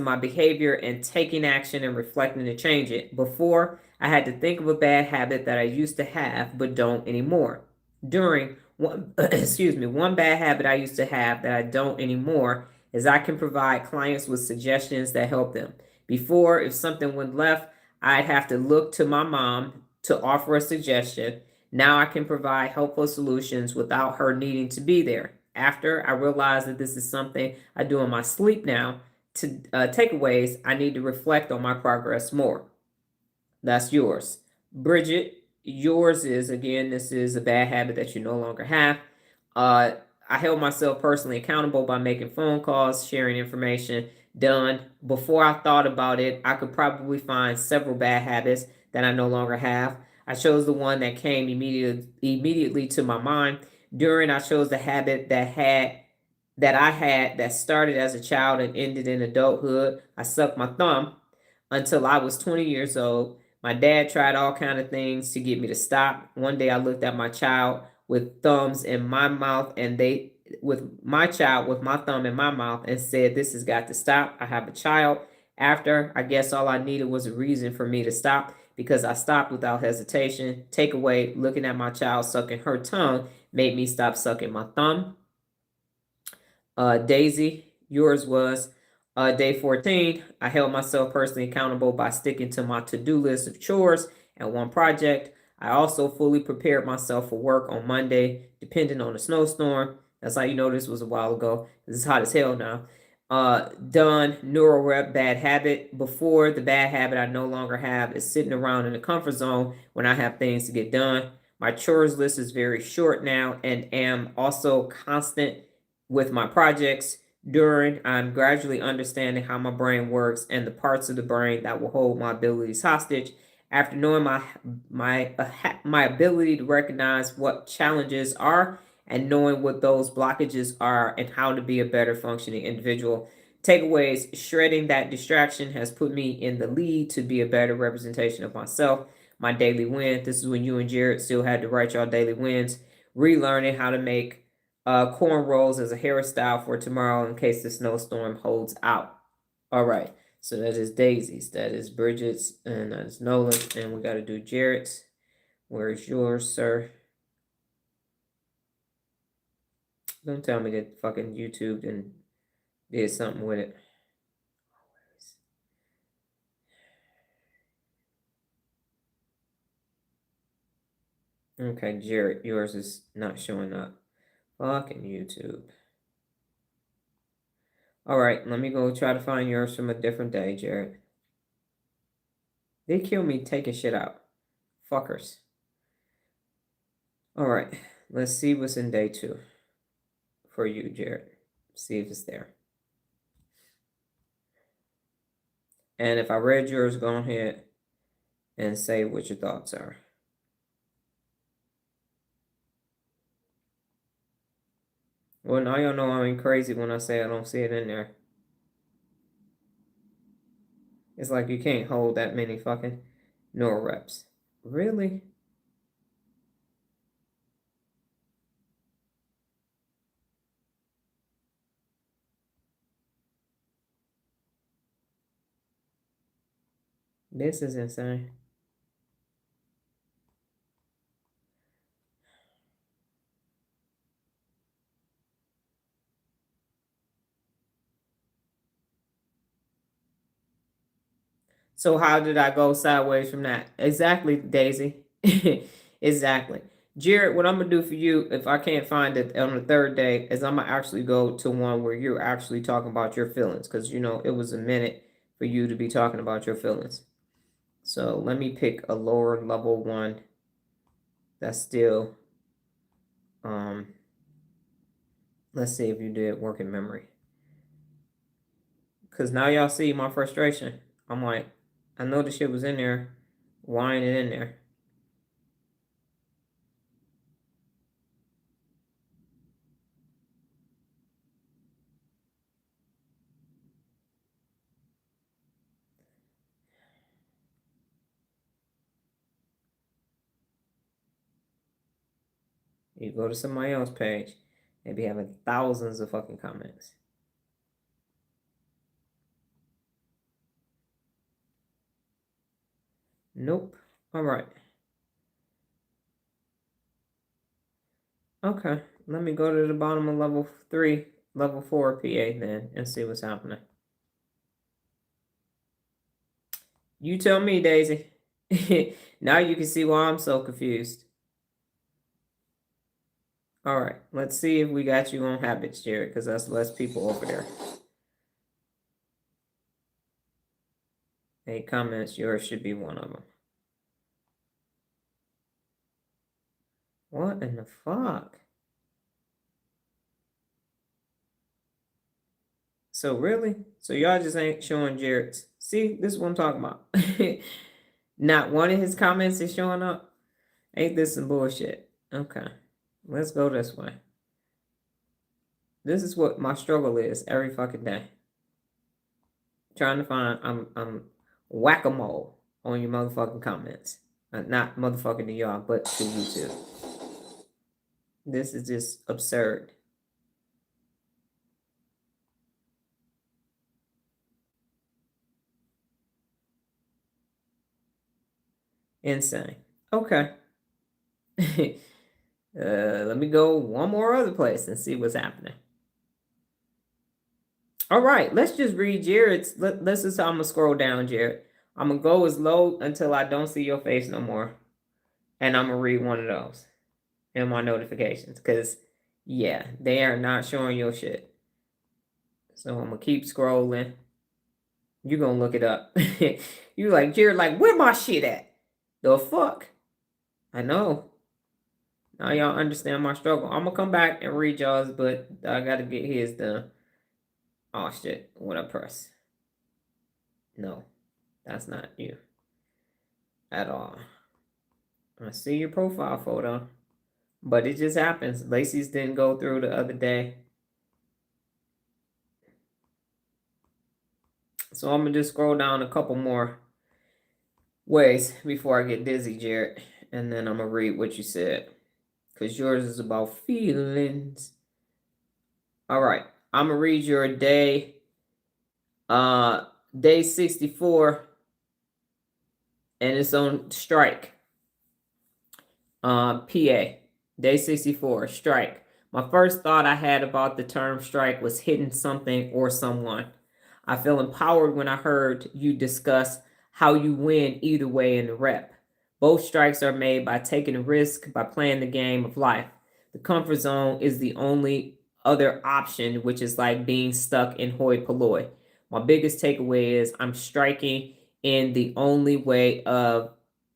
my behavior and taking action and reflecting to change it. Before, I had to think of a bad habit that I used to have but don't anymore. During one, excuse me, one bad habit I used to have that I don't anymore is I can provide clients with suggestions that help them. Before, if something went left, I'd have to look to my mom to offer a suggestion. Now I can provide helpful solutions without her needing to be there. After I realized that this is something I do in my sleep now, to takeaways, I need to reflect on my progress more. That's yours. Bridget, yours is, again, this is a bad habit that you no longer have. I held myself personally accountable by making phone calls, sharing information. Done. Before I thought about it, I could probably find several bad habits that I no longer have. I chose the one that came immediately to my mind. During, I chose the habit that I had that started as a child and ended in adulthood. I sucked my thumb until I was 20 years old. My dad tried all kind of things to get me to stop. One day I looked at my child with thumbs in my mouth and with my child with my thumb in my mouth and said, this has got to stop. I have a child. After, I guess all I needed was a reason for me to stop because I stopped without hesitation. Takeaway, looking at my child sucking her tongue made me stop sucking my thumb. Daisy, yours was day 14. I held myself personally accountable by sticking to my to-do list of chores and one project. I also fully prepared myself for work on Monday, depending on the snowstorm. That's how you know this was a while ago. This is hot as hell now. Done. Neuro rep, bad habit. Before, the bad habit I no longer have is sitting around in the comfort zone when I have things to get done. My chores list is very short now and am also constant with my projects. During, I'm gradually understanding how my brain works and the parts of the brain that will hold my abilities hostage. After knowing my ability to recognize what challenges are and knowing what those blockages are and how to be a better functioning individual. Takeaways, shredding that distraction has put me in the lead to be a better representation of myself. My daily win, this is when you and Jared still had to write your daily wins. Relearning how to make cornrows as a hairstyle for tomorrow in case the snowstorm holds out. All right, so that is Daisy's, that is Bridget's, and that is Nola's, and we got to do Jared's. Where's yours, sir? Don't tell me that fucking YouTube and did something with it. Okay, Jared, yours is not showing up. Fucking YouTube. All right, let me go try to find yours from a different day, Jared. They kill me taking shit out. Fuckers. All right, let's see what's in day 2 for you, Jared. See if it's there. And if I read yours, go ahead and say what your thoughts are. Well, now y'all know I'm crazy when I say I don't see it in there. It's like you can't hold that many fucking neuro reps. Really? This is insane. So how did I go sideways from that? Exactly, Daisy. Exactly. Jared, what I'm gonna do for you, if I can't find it on the third day, is I'm gonna actually go to one where you're actually talking about your feelings, because you know it was a minute for you to be talking about your feelings. So let me pick a lower level one that's still let's see if you did working memory. Cause now y'all see my frustration. I'm like, I know the shit was in there. Why ain't it in there? You go to somebody else's page. Maybe having thousands of fucking comments. Nope. All right. Okay. Let me go to the bottom of level 3, level 4 PA then, and see what's happening. You tell me, Daisy. Now you can see why I'm so confused. All right. Let's see if we got you on habits, Jared, because that's less people over there. 8 comments. Yours should be one of them. What in the fuck? So really? So y'all just ain't showing Jared's. See, this is what I'm talking about. Not one of his comments is showing up. Ain't this some bullshit? Okay. Let's go this way. This is what my struggle is every fucking day. Trying to find I'm whack-a-mole on your motherfucking comments. Not motherfucking to y'all, but to YouTube. This is just absurd. Insane. Okay. Let me go one more other place and see what's happening. All right, let's just read Jared's. Let's just, I'm going to scroll down, Jared. I'm going to go as low until I don't see your face no more. And I'm going to read one of those in my notifications. Because, yeah, they are not showing your shit. So I'm going to keep scrolling. You're going to look it up. You like, Jared, like, where my shit at? The fuck? I know. Now y'all understand my struggle. I'm going to come back and read y'all's, but I got to get his done. Oh, shit. What I press? No, that's not you at all. I see your profile photo, but it just happens. Lacey's didn't go through the other day. So I'm going to just scroll down a couple more ways before I get dizzy, Jared. And then I'm going to read what you said. Because yours is about feelings. All right. I'm going to read your day. Day 64. And it's on strike. PA. Day 64. Strike. My first thought I had about the term strike was hitting something or someone. I feel empowered when I heard you discuss how you win either way in the rep. Both strikes are made by taking a risk, by playing the game of life. The comfort zone is the only other option, which is like being stuck in hoi polloi. My biggest takeaway is I'm striking in the only way to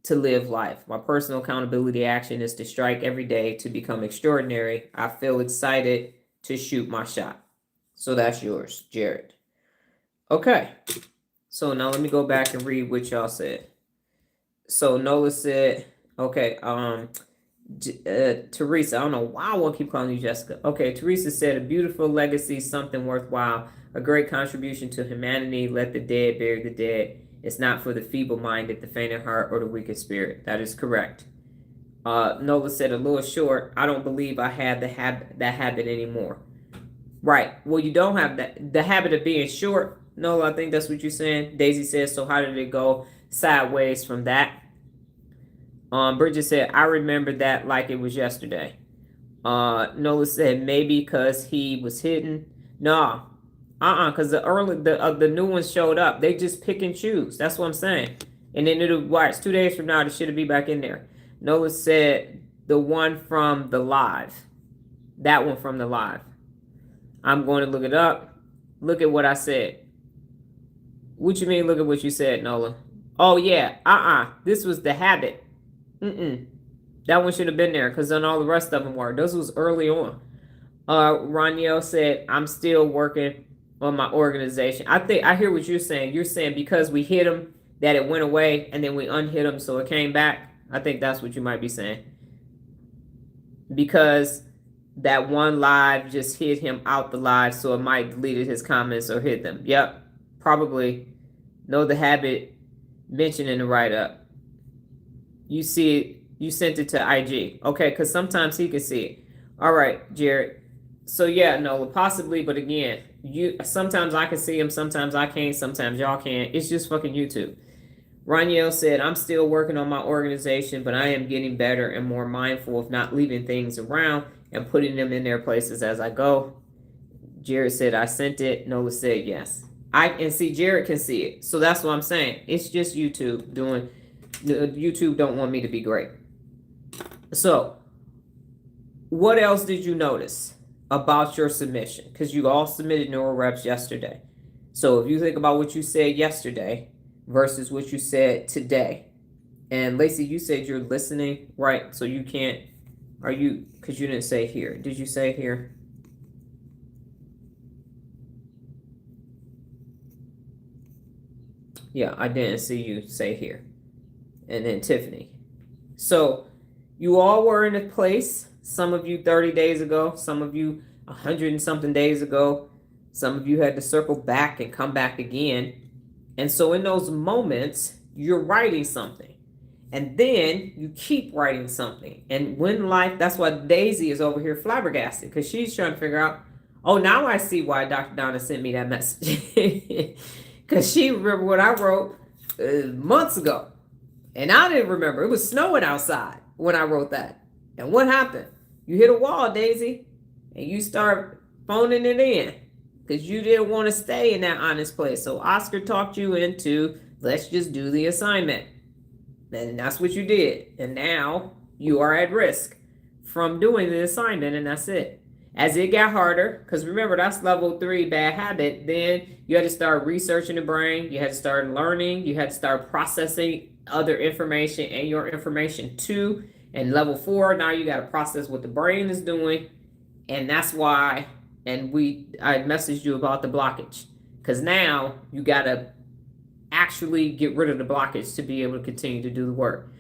live life. My personal accountability action is to strike every day to become extraordinary. I feel excited to shoot my shot. So that's yours, Jared. Okay, so now let me go back and read what y'all said. So Nola said, okay, Teresa, I don't know why I want to keep calling you Jessica. Okay, Teresa said, a beautiful legacy, something worthwhile, a great contribution to humanity. Let the dead bury the dead. It's not for the feeble-minded, the faint of heart, or the wicked spirit. That is correct. Nola said, a little short. I don't believe I have that habit anymore. Right. Well, you don't have the habit of being short. No, I think that's what you're saying. Daisy says, so how did it go sideways from that? Bridget said, I remember that like it was yesterday. Nola said, maybe because he was hidden. No, because the new ones showed up. They just pick and choose. That's what I'm saying. And then it'll watch 2 days from now, the shit'll be back in there. Nola said, the one from the live. That one from the live. I'm going to look it up. Look at what I said. What you mean, look at what you said, Nola? Oh, yeah. This was the habit. That one should have been there because then all the rest of them were. This was early on. Raniel said, I'm still working on my organization. I hear what you're saying. You're saying because we hit him, that it went away, and then we unhit him, so it came back. I think that's what you might be saying. Because that one live just hit him out the live, so it might deleted his comments or hit them. Yep, probably. Know the habit mentioned in the write-up. You see it, you sent it to IG. Okay, because sometimes he can see it. All right, Jared. So yeah, no, possibly, but again, sometimes I can see them, sometimes I can't, sometimes y'all can't. It's just fucking YouTube. Raniel said, I'm still working on my organization, but I am getting better and more mindful of not leaving things around and putting them in their places as I go. Jared said, I sent it. Nola said, yes. I can see Jared can see it. So that's what I'm saying. It's just YouTube doing, YouTube don't want me to be great. So what else did you notice about your submission? Because you all submitted Neuro reps yesterday. So if you think about what you said yesterday versus what you said today, and Lacey, you said you're listening, right? So you can't, are you, because you didn't say here. Did you say here? Yeah, I didn't see you say here. And then Tiffany. So you all were in a place, some of you 30 days ago, some of you 100 and something days ago, some of you had to circle back and come back again. And so in those moments, you're writing something. And then you keep writing something. And when life, that's why Daisy is over here flabbergasted, because she's trying to figure out, oh, now I see why Dr. Donna sent me that message. Because she remembered what I wrote months ago. And I didn't remember. It was snowing outside when I wrote that. And what happened? You hit a wall, Daisy. And you start phoning it in. Because you didn't want to stay in that honest place. So Oscar talked you into, let's just do the assignment. And that's what you did. And now you are at risk from doing the assignment. And that's it. As it got harder, because remember, that's level 3 bad habit, then you had to start researching the brain. You had to start learning. You had to start processing other information and your information too. And level 4, now you got to process what the brain is doing. And that's why, and I messaged you about the blockage. Because now you got to actually get rid of the blockage to be able to continue to do the work.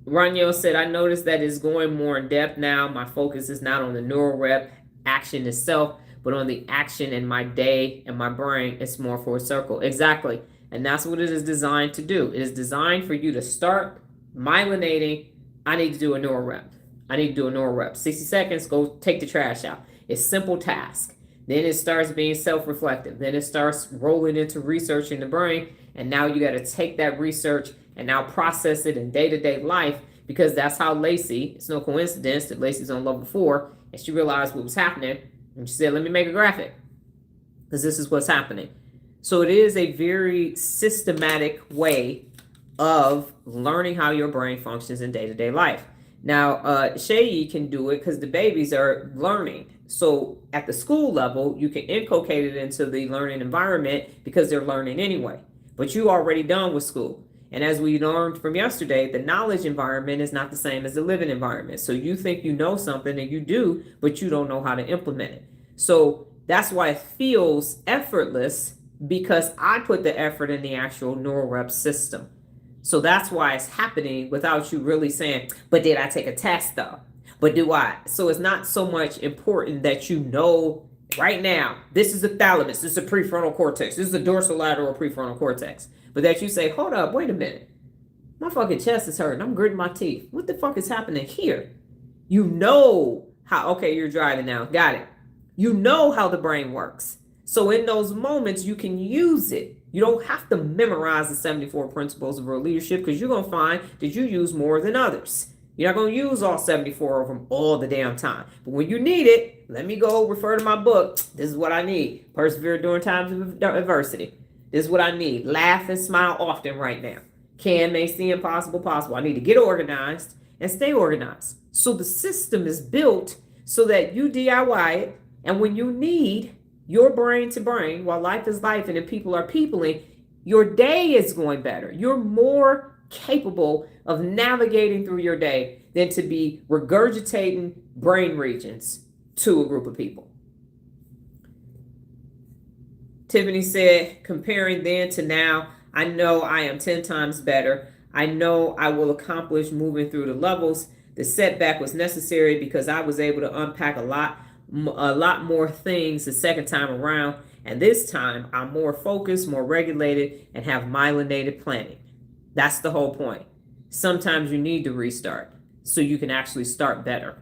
Raniel said, I noticed that it's going more in depth now. My focus is not on the neural rep action itself, but on the action in my day and my brain. It's more for a circle. Exactly. And that's what it is designed to do. It is designed for you to start myelinating. I need to do a neural rep. I need to do a neural rep. 60 seconds, go take the trash out. It's simple task. Then it starts being self-reflective. Then it starts rolling into researching the brain. And now you got to take that research and now process it in day-to-day life, because that's how Lacey, it's no coincidence that Lacey's on level 4, and she realized what was happening, and she said, let me make a graphic, because this is what's happening. So it is a very systematic way of learning how your brain functions in day-to-day life. Now, Shay can do it because the babies are learning. So at the school level, you can inculcate it into the learning environment because they're learning anyway. But you already done with school. And as we learned from yesterday, the knowledge environment is not the same as the living environment. So you think you know something, and you do, but you don't know how to implement it. So that's why it feels effortless, because I put the effort in the actual neural rep system. So that's why it's happening without you really saying, but did I take a test though? But do I? So it's not so much important that you know right now, this is the thalamus, this is the prefrontal cortex, this is the dorsolateral prefrontal cortex. But that you say, hold up, wait a minute. My fucking chest is hurting. I'm gritting my teeth. What the fuck is happening here? You know how, okay, you're driving now. Got it. You know how the brain works. So in those moments, you can use it. You don't have to memorize the 74 principles of real leadership, because you're going to find that you use more than others. You're not going to use all 74 of them all the damn time. But when you need it, let me go refer to my book. This is what I need. Persevere during times of adversity. This is what I need. Laugh and smile often right now. Can make the impossible possible. I need to get organized and stay organized. So the system is built so that you DIY it. And when you need your brain to brain, while life is life and then people are peopling, your day is going better. You're more capable of navigating through your day than to be regurgitating brain regions to a group of people. Tiffany said, comparing then to now, I know I am 10 times better. I know I will accomplish moving through the levels. The setback was necessary because I was able to unpack a lot more things the second time around. And this time I'm more focused, more regulated, and have myelinated planning. That's the whole point. Sometimes you need to restart so you can actually start better.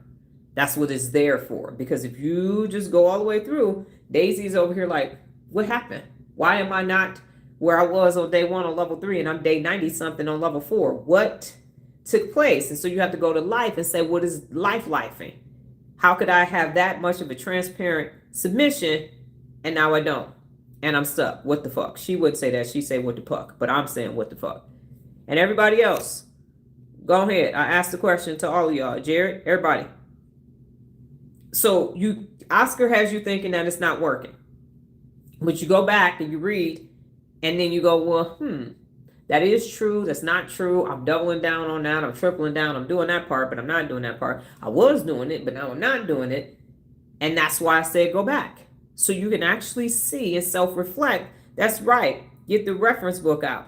That's what it's there for. Because if you just go all the way through, Daisy's over here like, what happened? Why am I not where I was on day 1 on level 3 and I'm day 90 something on level 4? What took place? And so you have to go to life and say, what is life lifing? How could I have that much of a transparent submission and now I don't? And I'm stuck. What the fuck? She would say that. She'd say, what the fuck? But I'm saying, what the fuck? And everybody else, go ahead. I asked the question to all of y'all. Jared, everybody. So Oscar has you thinking that it's not working. But you go back and you read, and then you go, well, that is true. That's not true. I'm doubling down on that. I'm tripling down. I'm doing that part, but I'm not doing that part. I was doing it, but now I'm not doing it. And that's why I said go back. So you can actually see and self-reflect. That's right. Get the reference book out.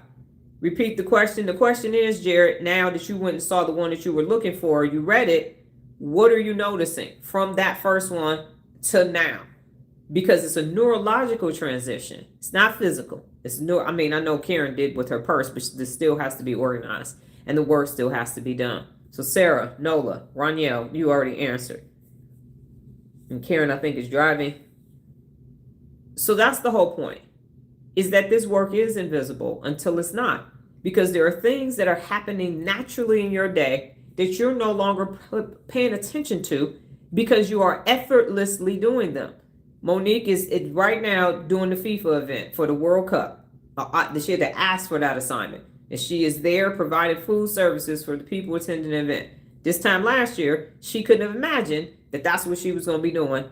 Repeat the question. The question is, Jared, now that you went and saw the one that you were looking for, you read it, what are you noticing from that first one to now? Because it's a neurological transition. It's not physical. It's I know Karen did with her purse, but this still has to be organized and the work still has to be done. So Sarah, Nola, Roniel, you already answered. And Karen, I think, is driving. So that's the whole point, is that this work is invisible until it's not. Because there are things that are happening naturally in your day that you're no longer paying attention to because you are effortlessly doing them. Monique is right now doing the FIFA event for the World Cup. She had to ask for that assignment. And she is there providing food services for the people attending the event. This time last year, she couldn't have imagined that that's what she was going to be doing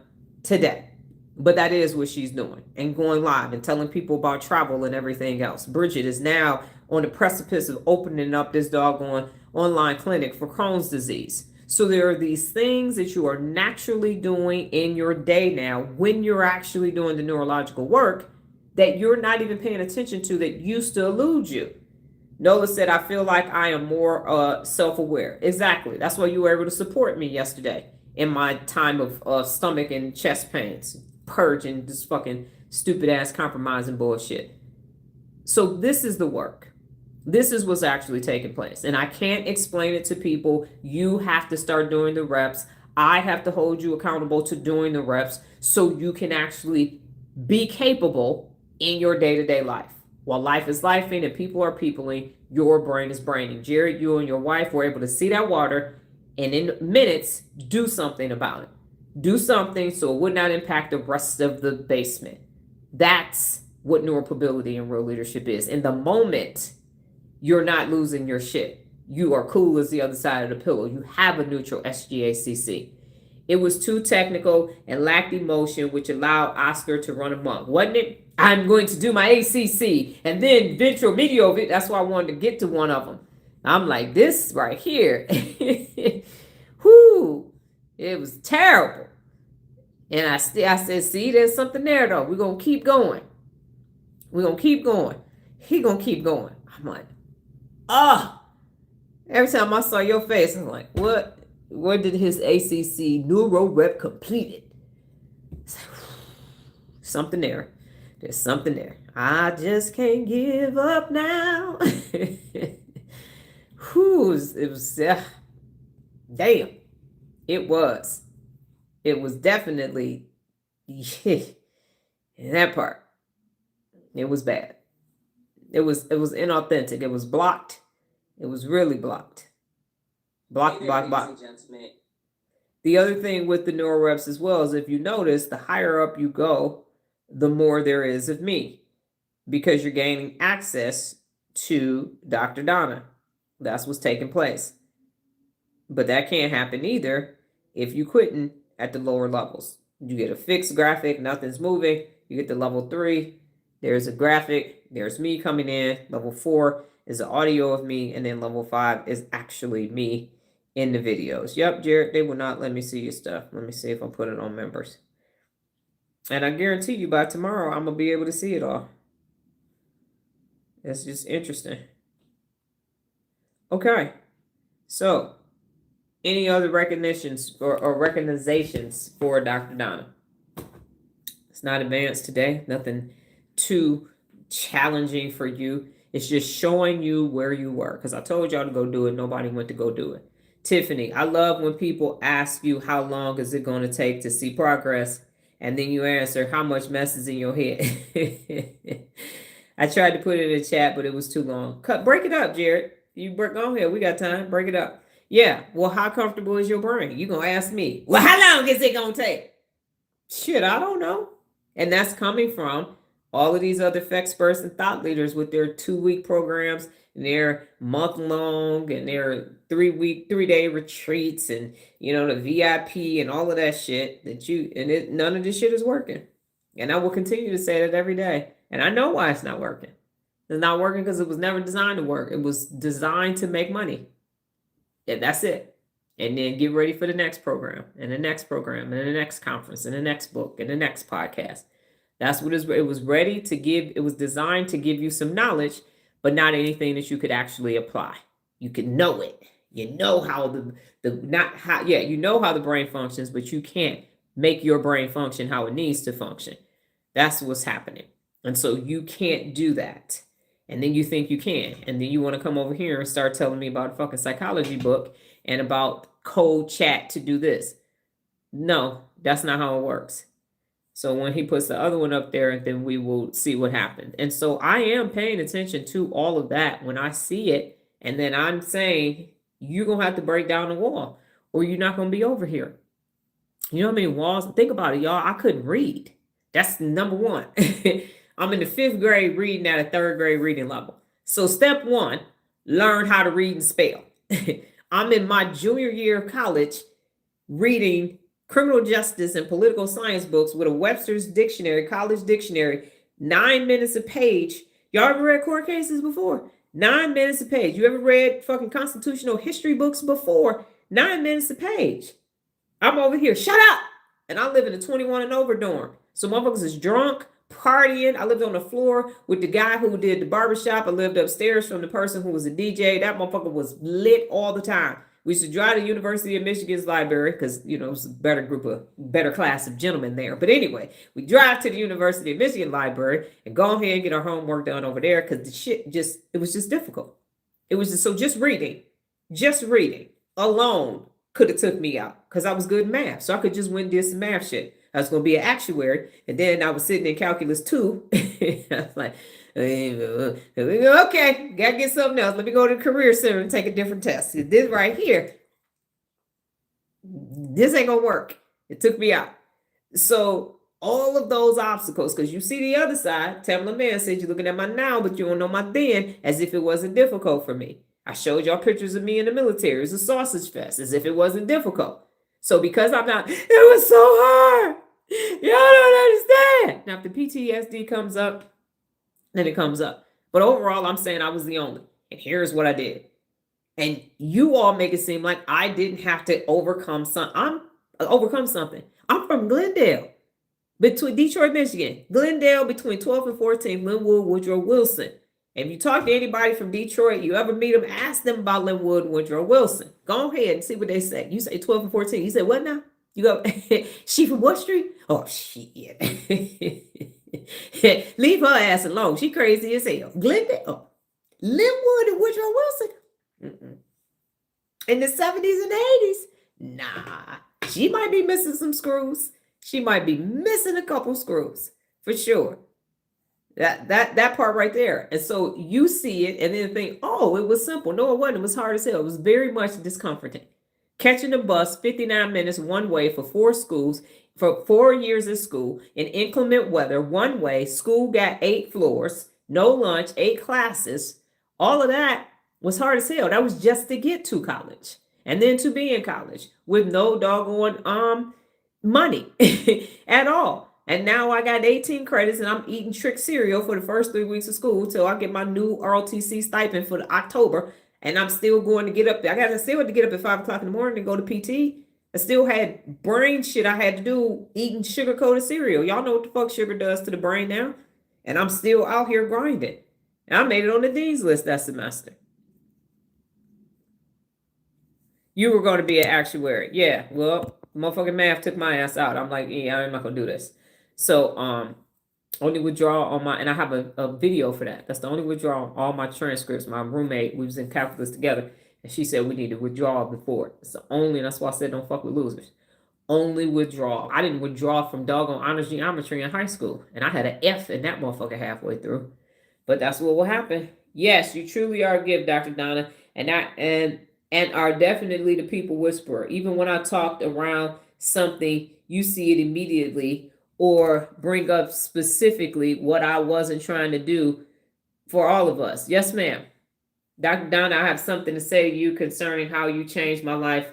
today. But that is what she's doing, and going live and telling people about travel and everything else. Bridget is now on the precipice of opening up this doggone online clinic for Crohn's disease. So there are these things that you are naturally doing in your day now when you're actually doing the neurological work that you're not even paying attention to that used to elude you. Nola said, I feel like I am more self-aware. Exactly. That's why you were able to support me yesterday in my time of stomach and chest pains. Purging this fucking stupid ass compromising bullshit. So this is the work. This is what's actually taking place. And I can't explain it to people. You have to start doing the reps. I have to hold you accountable to doing the reps so you can actually be capable in your day-to-day life. While life is lifing and people are peopling, your brain is braining. Jared, you and your wife were able to see that water and in minutes do something about it. Do something so it would not impact the rest of the basement. That's what neuromobility and real leadership is. In the moment, you're not losing your shit. You are cool as the other side of the pillow. You have a neutral SGACC. It was too technical and lacked emotion, which allowed Oscar to run amok, wasn't it? I'm going to do my ACC and then ventral medial. That's why I wanted to get to one of them. I'm like, this right here. Whoo. It was terrible. And I said, see, there's something there, though. We're going to keep going. We're going to keep going. He going to keep going. I'm like, every time I saw your face, I'm like, what? Where did his ACC neuro rep completed? Something there. There's something there. I just can't give up now. Whew, it was, damn. It was definitely, that part, it was bad. It was inauthentic. It was blocked. It was really blocked. Blocked. The other thing with the neuro reps as well is if you notice, the higher up you go, the more there is of me, because you're gaining access to Dr. Donna. That's what's taking place. But that can't happen either if you quitting at the lower levels. You get a fixed graphic, nothing's moving. You get to level 3, there's a graphic, there's me coming in. Level 4 is the audio of me, and then level 5 is actually me in the videos. Yep, Jared, they will not let me see your stuff. Let me see if I put it on members. And I guarantee you by tomorrow, I'm going to be able to see it all. That's just interesting. Okay. So, any other recognitions or recognizations for Dr. Donna? It's not advanced today. Nothing too challenging for you. It's just showing you where you were. Because I told y'all to go do it. Nobody went to go do it. Tiffany, I love when people ask you how long is it going to take to see progress, and then you answer how much mess is in your head. I tried to put it in the chat, but it was too long. Break it up, Jared. Go ahead. We got time. Break it up. Yeah. Well, how comfortable is your brain? You gonna ask me? Well, how long is it gonna take? Shit, I don't know. And that's coming from all of these other experts and thought leaders with their 2-week programs and their month-long and their 3-day retreats and the VIP and all of that shit none of this shit is working. And I will continue to say that every day. And I know why it's not working. It's not working because it was never designed to work. It was designed to make money. And that's it. And then get ready for the next program and the next program and the next conference and the next book and the next podcast. That's what it was ready to give. It was designed to give you some knowledge, but not anything that you could actually apply. You can know it. You know how you know how the brain functions, but you can't make your brain function how it needs to function. That's what's happening. And so you can't do that. And then you think you can. And then you want to come over here and start telling me about a fucking psychology book and about code chat to do this. No, that's not how it works. So when he puts the other one up there, then we will see what happened. And so I am paying attention to all of that when I see it. And then I'm saying, you're going to have to break down the wall or you're not going to be over here. You know how many walls? Think about it, y'all. I couldn't read. That's number one. I'm in the 5th grade reading at a 3rd grade reading level. So step 1, learn how to read and spell. I'm in my junior year of college reading criminal justice and political science books with a Webster's dictionary, college dictionary, 9 minutes a page. Y'all ever read court cases before? 9 minutes a page. You ever read fucking constitutional history books before? 9 minutes a page. I'm over here, shut up! And I live in a 21 and over dorm. So motherfuckers is drunk, partying. I lived on the floor with the guy who did the barbershop. I lived upstairs from the person who was a DJ. That motherfucker was lit all the time. We used to drive to University of Michigan's library because, it was a better class of gentlemen there. But anyway, we drive to the University of Michigan library and go ahead and get our homework done over there because the shit it was just difficult. It was just reading alone could have took me out because I was good in math. So I could just win this math shit. I was going to be an actuary. And then I was sitting in calculus 2. I was like, okay, got to get something else. Let me go to the career center and take a different test. This right here, this ain't going to work. It took me out. So all of those obstacles, because you see the other side, Tamala Man said, you're looking at my now, but you don't know my then, as if it wasn't difficult for me. I showed y'all pictures of me in the military. It was a sausage fest, as if it wasn't difficult. So because I'm not, it was so hard. Y'all don't understand. Now, if the PTSD comes up, then it comes up. But overall, I'm saying I was the only. And here's what I did. And you all make it seem like I didn't have to overcome something. I'm from Glendale, between Detroit, Michigan. Glendale between 12th and 14th, Linwood, Woodrow Wilson. If you talk to anybody from Detroit, you ever meet them, ask them about Linwood, Woodrow Wilson. Go ahead and see what they say. You say 12 and 14. You say, what now? You go, she from what street? Oh, shit. Leave her ass alone. She crazy as hell. Glendale. Oh. Linwood and Woodrow Wilson. Mm-mm. In the 70s and 80s. Nah. She might be missing some screws. She might be missing a couple screws. For sure. That part right there. And so you see it and then think, oh, it was simple. No, it wasn't. It was hard as hell. It was very much discomforting. Catching the bus 59 minutes one way for 4 years of school in inclement weather, one way. School got 8 floors, no lunch, 8 classes. All of that was hard as hell. That was just to get to college and then to be in college with no doggone money at all. And now I got 18 credits and I'm eating trick cereal for the first 3 weeks of school till I get my new ROTC stipend for October. And I'm still going to get up. I still had to get up at 5 o'clock in the morning to go to PT. I still had brain shit I had to do eating sugar-coated cereal. Y'all know what the fuck sugar does to the brain now. And I'm still out here grinding. And I made it on the dean's list that semester. You were going to be an actuary. Yeah, well, motherfucking math took my ass out. I'm like, yeah, I'm not going to do this. So, only withdrawal on and I have a video for that. That's the only withdrawal on all my transcripts. My roommate, we was in calculus together. And she said we need to withdraw before. It's the only, and that's why I said don't fuck with losers. Only withdraw. I didn't withdraw from doggone honors geometry in high school. And I had an F in that motherfucker halfway through. But that's what will happen. Yes, you truly are a gift, Dr. Donna. And are definitely the people whisperer. Even when I talked around something, you see it immediately or bring up specifically what I wasn't trying to do for all of us. Yes, ma'am. Dr. Donna, I have something to say to you concerning how you changed my life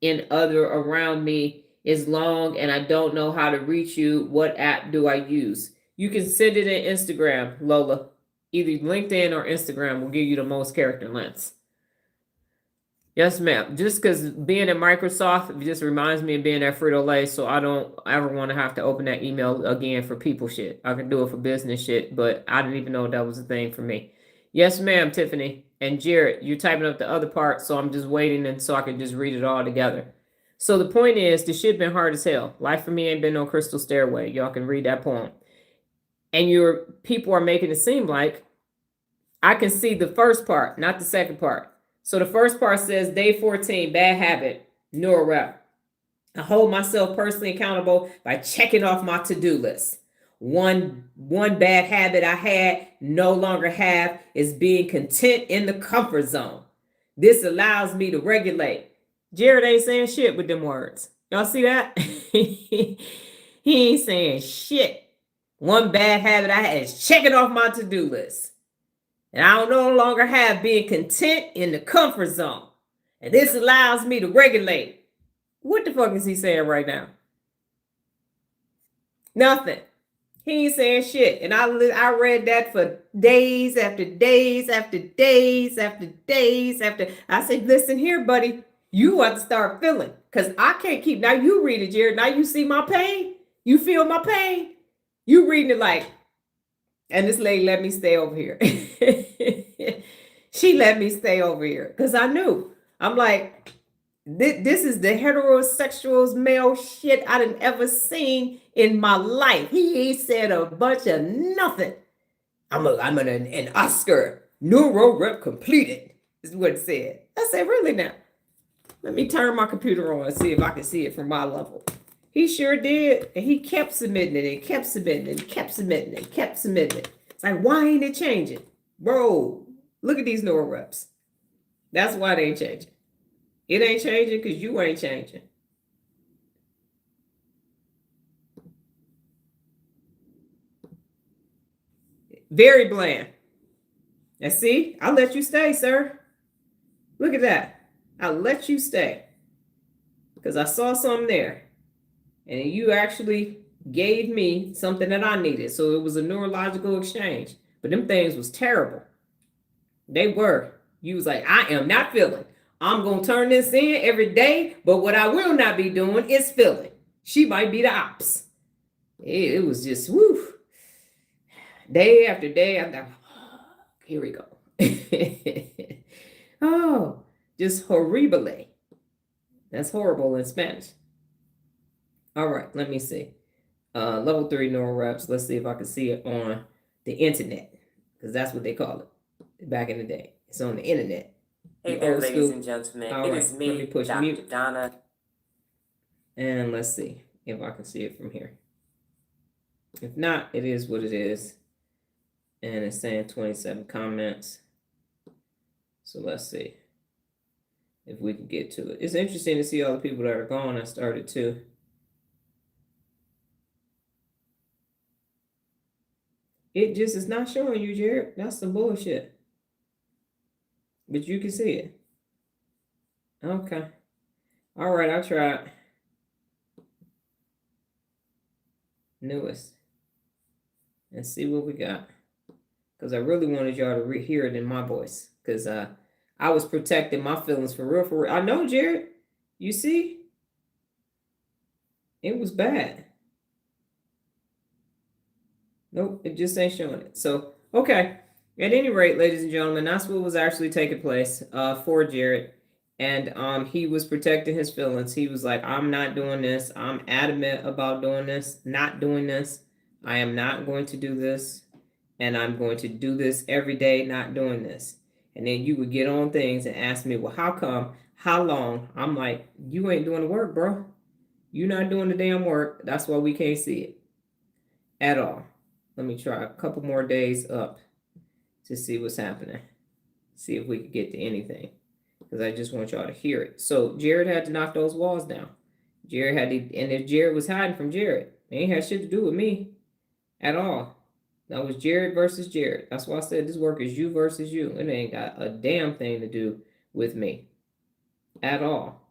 in other around me is long and I don't know how to reach you. What app do I use? You can send it in Instagram, Lola. Either LinkedIn or Instagram will give you the most character lengths. Yes, ma'am. Just because being at Microsoft just reminds me of being at Frito-Lay, so I don't ever want to have to open that email again for people shit. I can do it for business shit, but I didn't even know that was a thing for me. Yes, ma'am, Tiffany. And Jared, you're typing up the other part, so I'm just waiting and so I can just read it all together. So the point is, this shit been hard as hell. Life for me ain't been no crystal stairway. Y'all can read that poem. And your people are making it seem like I can see the first part, not the second part. So the first part says, day 14, bad habit, neuro rep. I hold myself personally accountable by checking off my to-do list. One bad habit I had, no longer have, is being content in the comfort zone. This allows me to regulate. Jared ain't saying shit with them words. Y'all see that? He ain't saying shit. One bad habit I had is checking off my to-do list. And I no longer have being content in the comfort zone. And this allows me to regulate. What the fuck is he saying right now? Nothing. He ain't saying shit. And I read that for days after days after days after days after. I said, listen here, buddy. You want to start feeling. Because I can't keep. Now you read it, Jared. Now you see my pain. You feel my pain. You reading it like, and this lady let me stay over here. She let me stay over here. Because I knew. I'm like, this is the heterosexuals male shit I done ever seen in my life. He ain't said a bunch of nothing. I'm an Oscar neuro rep completed, is what it said. I said, really now? Let me turn my computer on and see if I can see it from my level. He sure did. And he kept submitting it and kept submitting it and kept submitting it and kept submitting it. It's like, why ain't it changing? Bro, look at these neuro reps. That's why they ain't changing. It ain't changing because you ain't changing. Very bland. And see, I'll let you stay, sir. Look at that. I'll let you stay. Because I saw something there. And you actually gave me something that I needed. So it was a neurological exchange. But them things was terrible. They were. You was like, I am not feeling. I'm going to turn this in every day. But what I will not be doing is feeling. She might be the ops. It was just, woo. Day after day, I'm like, oh, here we go. Oh, just horrible. That's horrible in Spanish. All right, let me see. Level 3 neural reps. Let's see if I can see it on the internet. Because that's what they call it back in the day. It's on the internet. Hey there, ladies and gentlemen. All it right, is me, let me push Dr. mute. Donna. And let's see if I can see it from here. If not, it is what it is. And it's saying 27 comments. So let's see if we can get to it. It's interesting to see all the people that are gone. I started too. It just is not showing you, Jared. That's some bullshit. But you can see it. Okay. All right, I tried. Newest. And see what we got. Because I really wanted y'all to hear it in my voice. Because I was protecting my feelings for real, for real. I know, Jared. You see? It was bad. Nope, it just ain't showing it. So, okay. At any rate, ladies and gentlemen, that's what was actually taking place for Jared. And he was protecting his feelings. He was like, I'm not doing this. I'm adamant about doing this, not doing this. I am not going to do this. And I'm going to do this every day, not doing this. And then you would get on things and ask me, well, how come? How long? I'm like, you ain't doing the work, bro. You're not doing the damn work. That's why we can't see it at all. Let me try a couple more days up to see what's happening. See if we could get to anything. Because I just want y'all to hear it. So Jared had to knock those walls down. Jared had to, and if Jared was hiding from Jared, it ain't had shit to do with me at all. That was Jared versus Jared. That's why I said this work is you versus you. It ain't got a damn thing to do with me at all.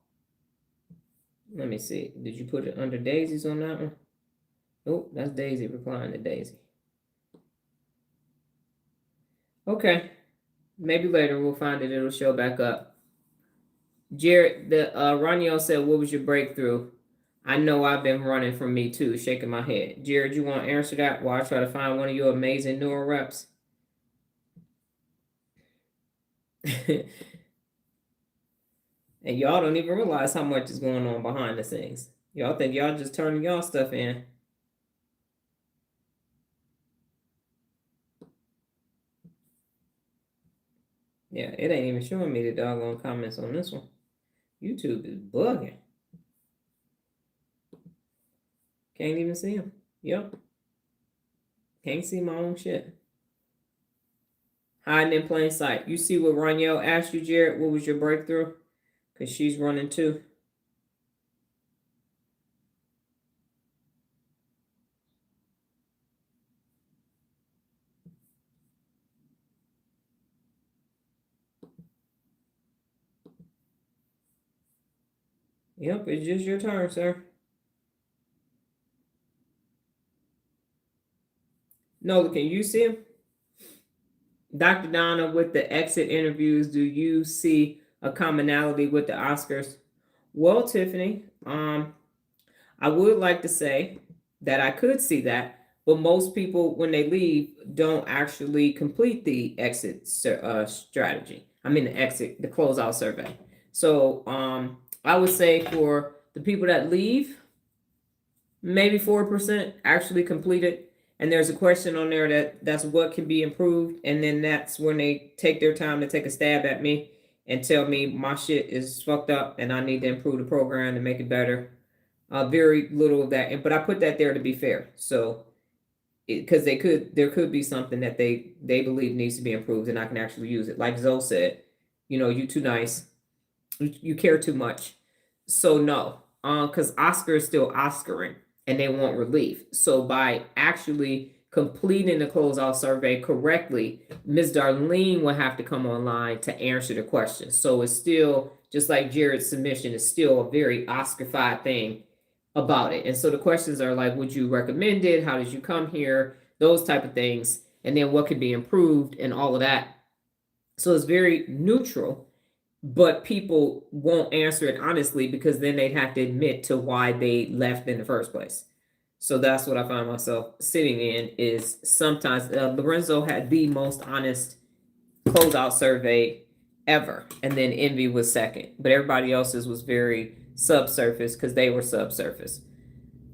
Let me see. Did you put it under Daisy's on that one? Oh, that's Daisy replying to Daisy. Okay. Maybe later we'll find it. It'll show back up. Jared, Raniel said, what was your breakthrough? I know I've been running from me too, shaking my head. Jared, you want to answer that while I try to find one of your amazing neuro reps? And y'all don't even realize how much is going on behind the scenes. Y'all think y'all just turning y'all stuff in. Yeah, it ain't even showing me the doggone comments on this one. YouTube is bugging. Can't even see them. Yep. Can't see my own shit. Hiding in plain sight. You see what Raniel asked you, Jared? What was your breakthrough? Because she's running too. Yep, it's just your turn, sir. No, can you see him? Dr. Donna, with the exit interviews, do you see a commonality with the Oscars? Well, Tiffany, I would like to say that I could see that, but most people, when they leave, don't actually complete the exit strategy. I mean, the closeout survey. So I would say for the people that leave, maybe 4% actually complete it. And there's a question on there that's what can be improved. And then that's when they take their time to take a stab at me and tell me my shit is fucked up and I need to improve the program to make it better. Very little of that. But I put that there to be fair. So, because there could be something that they believe needs to be improved and I can actually use it. Like Zoe said, you too nice. You care too much. So no, because Oscar is still Oscaring. And they want relief. So by actually completing the closeout survey correctly, Ms. Darlene will have to come online to answer the questions. So it's still, just like Jared's submission, is still a very Oscar-fied thing about it. And so the questions are like, would you recommend it? How did you come here? Those type of things. And then what could be improved and all of that. So it's very neutral. But people won't answer it honestly because then they'd have to admit to why they left in the first place. So that's what I find myself sitting in is sometimes Lorenzo had the most honest closeout survey ever. And then Envy was second. But everybody else's was very subsurface because they were subsurface.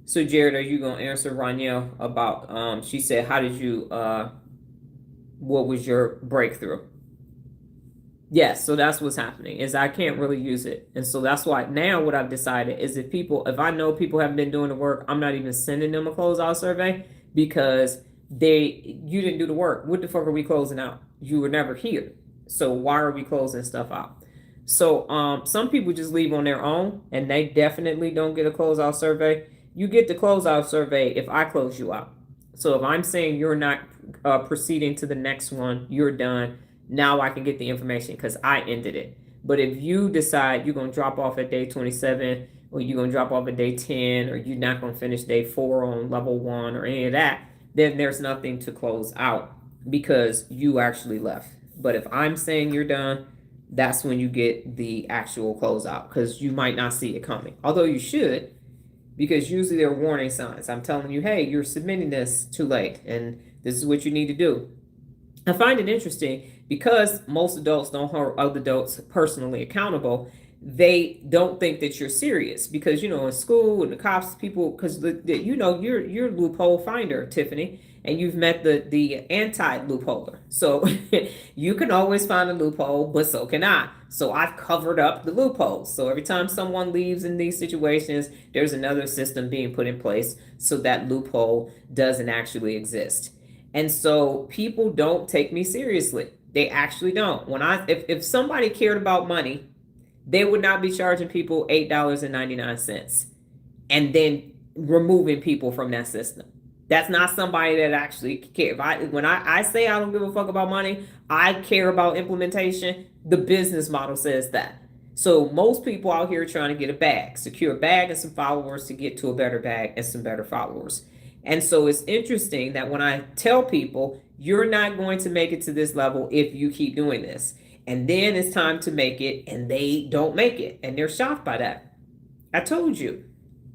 So Jared, are you going to answer Raniel about, she said, how did you, what was your breakthrough? Yes, so that's what's happening is I can't really use it. And so that's why now what I've decided is if I know people haven't been doing the work, I'm not even sending them a closeout survey because you didn't do the work. What the fuck are we closing out? You were never here. So why are we closing stuff out? So some people just leave on their own and they definitely don't get a closeout survey. You get the closeout survey if I close you out. So if I'm saying you're not proceeding to the next one, you're done. Now I can get the information because I ended it. But if you decide you're going to drop off at day 27 or you're going to drop off at day 10 or you're not going to finish day 4 on level 1 or any of that, then there's nothing to close out because you actually left. But if I'm saying you're done, that's when you get the actual closeout because you might not see it coming. Although you should, because usually there are warning signs. I'm telling you, hey, you're submitting this too late and this is what you need to do. I find it interesting because most adults don't hold other adults personally accountable. They don't think that you're serious because, in school and the cops, people, because, you're loophole finder, Tiffany. and you've met the anti-loopholer. So you can always find a loophole, but so can I. So I've covered up the loopholes. So every time someone leaves in these situations, there's another system being put in place so that loophole doesn't actually exist. And so people don't take me seriously. They actually don't. If somebody cared about money, they would not be charging people $8.99 and then removing people from that system. That's not somebody that actually cares. When I say I don't give a fuck about money, I care about implementation. The business model says that. So most people out here trying to get a bag, secure a bag and some followers to get to a better bag and some better followers. And so it's interesting that when I tell people, you're not going to make it to this level if you keep doing this. And then it's time to make it and they don't make it. And they're shocked by that. I told you,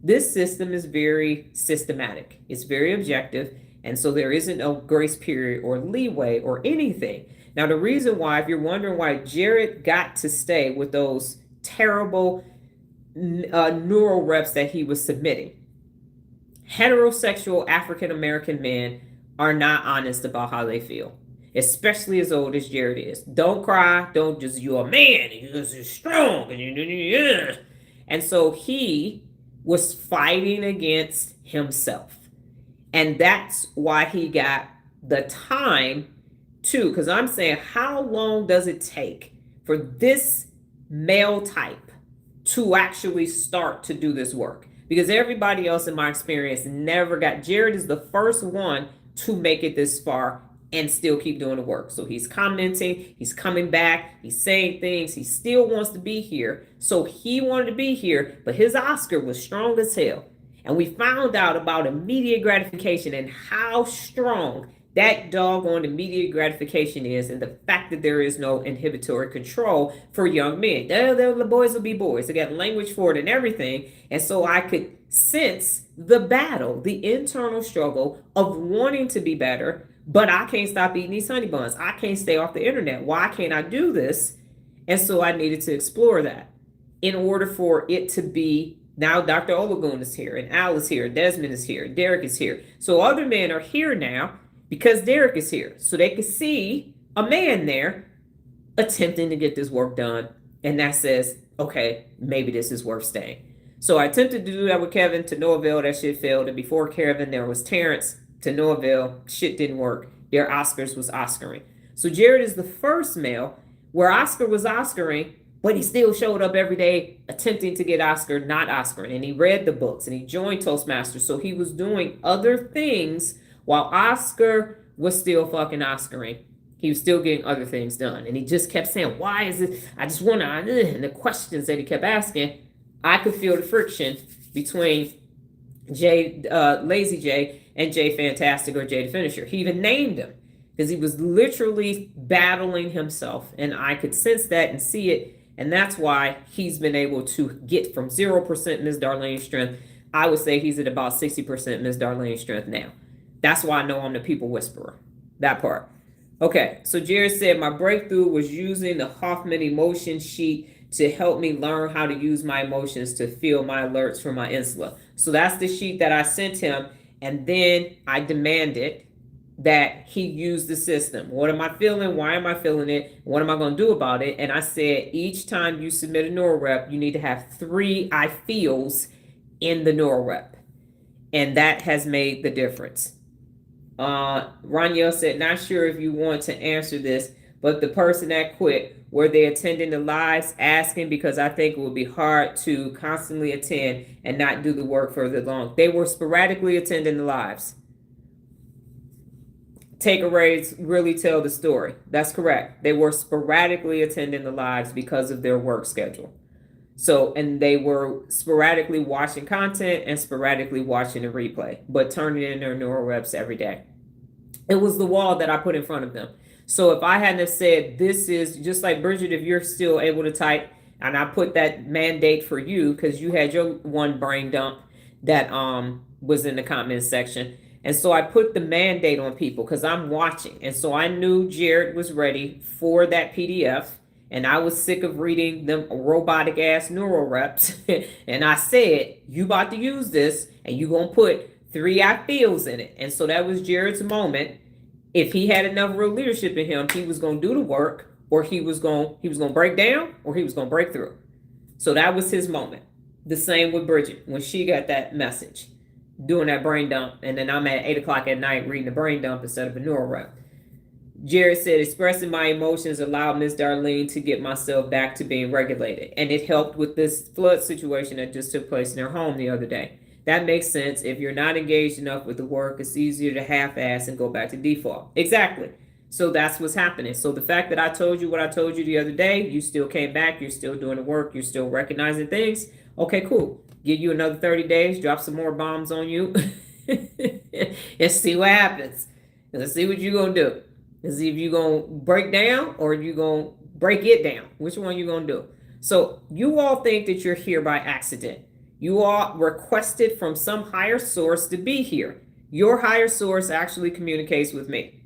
this system is very systematic. It's very objective. And so there isn't no grace period or leeway or anything. Now, the reason why, if you're wondering why Jared got to stay with those terrible neural reps that he was submitting, heterosexual African-American men are not honest about how they feel, especially as old as Jared is. Don't cry. Don't just, you're a man, you're strong. And so he was fighting against himself. And that's why he got the time too, because I'm saying, how long does it take for this male type to actually start to do this work? Because everybody else in my experience never got. Jared is the first one to make it this far and still keep doing the work. So he's commenting, he's coming back, he's saying things, he still wants to be here. So he wanted to be here, but his Oscar was strong as hell. And we found out about immediate gratification and how strong that doggone immediate gratification is, and the fact that there is no inhibitory control for young men. The boys will be boys. They got language for it and everything. And so I could sense the battle, the internal struggle of wanting to be better, but I can't stop eating these honey buns. I can't stay off the internet. Why can't I do this? And so I needed to explore that in order for it to be. Now Dr. Olagun is here, and Al is here, Desmond is here, Derek is here. So other men are here now because Derek is here. So they can see a man there attempting to get this work done. And that says, okay, maybe this is worth staying. So I attempted to do that with Kevin, to no avail. That shit failed. And before Kevin, there was Terrence, to no avail. Shit didn't work. Their Oscars was Oscaring. So Jared is the first male where Oscar was Oscaring, but he still showed up every day attempting to get Oscar, not Oscaring. And he read the books and he joined Toastmasters. So he was doing other things while Oscar was still fucking Oscaring. He was still getting other things done. And he just kept saying, why is it? I just want to, and the questions that he kept asking, I could feel the friction between Lazy J and J Fantastic or J the Finisher. He even named him because he was literally battling himself. And I could sense that and see it. And that's why he's been able to get from 0% Miss Darlene strength. I would say he's at about 60% Miss Darlene strength now. That's why I know I'm the people whisperer. That part. Okay, so Jared said, my breakthrough was using the Hoffman emotion sheet to help me learn how to use my emotions to feel my alerts for my insula. So that's the sheet that I sent him. And then I demanded that he use the system. What am I feeling? Why am I feeling it? What am I going to do about it? And I said, each time you submit a neural rep, you need to have 3 I feels in the neural rep. And that has made the difference. Raniel said, not sure if you want to answer this, but the person that quit, were they attending the lives? Asking because I think it would be hard to constantly attend and not do the work for the long. They were sporadically attending the lives. Takeaways really tell the story. That's correct. They were sporadically attending the lives because of their work schedule. So, and they were sporadically watching content and sporadically watching the replay, but turning in their neural reps every day. It was the wall that I put in front of them. So if I hadn't have said, this is just like Bridget, if you're still able to type, and I put that mandate for you because you had your one brain dump that was in the comments section. And so I put the mandate on people because I'm watching. And so I knew Jared was ready for that PDF. And I was sick of reading them robotic ass neural reps. And I said, you about to use this and you going to put 3 I feels in it. And so that was Jared's moment. If he had enough real leadership in him, he was going to do the work, or he was going to break down, or he was going to break through. So that was his moment. The same with Bridget when she got that message, doing that brain dump. And then I'm at 8 o'clock at night reading the brain dump instead of a neuro rep. Jared said, expressing my emotions allowed Miss Darlene to get myself back to being regulated. And it helped with this flood situation that just took place in their home the other day. That makes sense. If you're not engaged enough with the work, it's easier to half-ass and go back to default. Exactly. So that's what's happening. So the fact that I told you what I told you the other day, you still came back, you're still doing the work, you're still recognizing things. Okay, cool. Give you another 30 days, drop some more bombs on you, and see what happens. Let's see what you're going to do. Let's see if you're going to break down or you're going to break it down. Which one you going to do? So you all think that you're here by accident. You all requested from some higher source to be here. Your higher source actually communicates with me.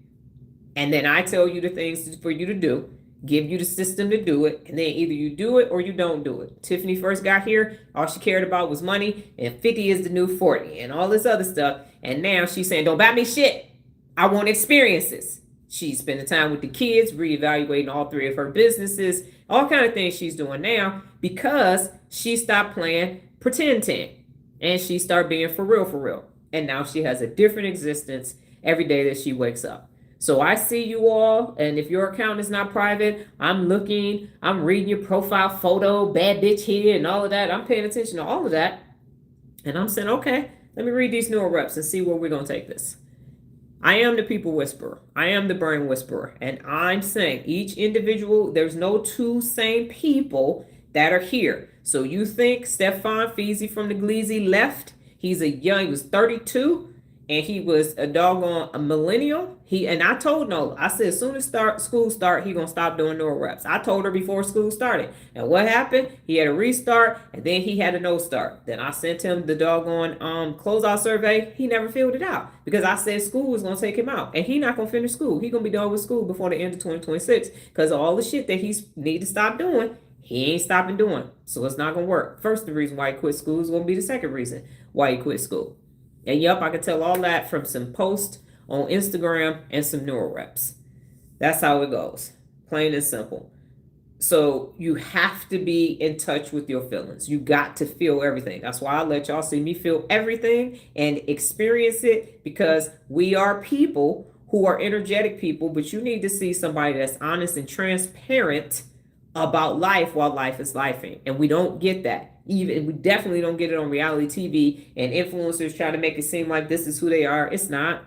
And then I tell you the things for you to do, give you the system to do it, and then either you do it or you don't do it. Tiffany first got here, all she cared about was money, and 50 is the new 40, and all this other stuff. And now she's saying, don't buy me shit. I want experiences. She's spending time with the kids, reevaluating all 3 of her businesses, all kind of things she's doing now because she stopped playing pretend and she started being for real. And now she has a different existence every day that she wakes up. So I see you all, and if your account is not private, I'm reading your profile photo, bad bitch here, and all of that. I'm paying attention to all of that. And I'm saying, okay, let me read these neuro reps and see where we're going to take this. I am the people whisperer. I am the brain whisperer. And I'm saying each individual, there's no 2 same people that are here. So you think Stefan Feezy from the Gleazy left? He was 32. And he was a doggone a millennial. I told Nola, I said, as soon as school start, he gonna stop doing neuro reps. I told her before school started. And what happened? He had a restart, and then he had a no start. Then I sent him the doggone closeout survey. He never filled it out because I said school was gonna take him out, and he not gonna finish school. He gonna be done with school before the end of 2026 because of all the shit that he's need to stop doing. He ain't stopping doing, so it's not gonna work. First, the reason why he quit school is gonna be the second reason why he quit school. And yep, I can tell all that from some posts on Instagram and some neuro reps. That's how it goes. Plain and simple. So you have to be in touch with your feelings. You got to feel everything. That's why I let y'all see me feel everything and experience it, because we are people who are energetic people, but you need to see somebody that's honest and transparent about life while life is lifing. And we don't get that. We definitely don't get it on reality TV, and influencers try to make it seem like this is who they are. It's not,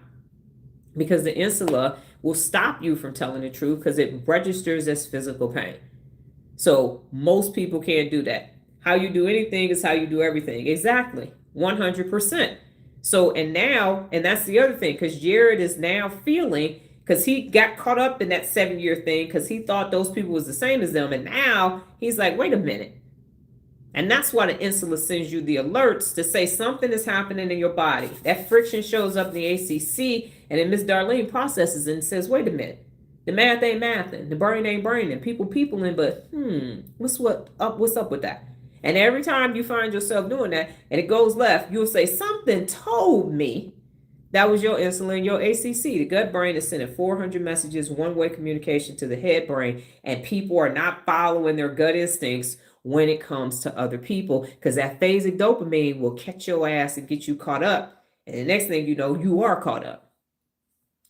because the insula will stop you from telling the truth because it registers as physical pain. So most people can't do that. How you do anything is how you do everything. Exactly. 100%. So, and that's the other thing, because Jared is now feeling, because he got caught up in that 7-year thing because he thought those people was the same as them. And now he's like, wait a minute. And that's why the insula sends you the alerts to say something is happening in your body. That friction shows up in the ACC, and then Miss Darlene processes it and says, wait a minute. The math ain't mathing. The brain ain't braining. Peopling, but what's up with that? And every time you find yourself doing that and it goes left, you'll say, something told me. That was your insulin, your ACC. The gut brain is sending 400 messages, one-way communication to the head brain, and people are not following their gut instincts when it comes to other people, because that phasic dopamine will catch your ass and get you caught up. And the next thing you know, you are caught up.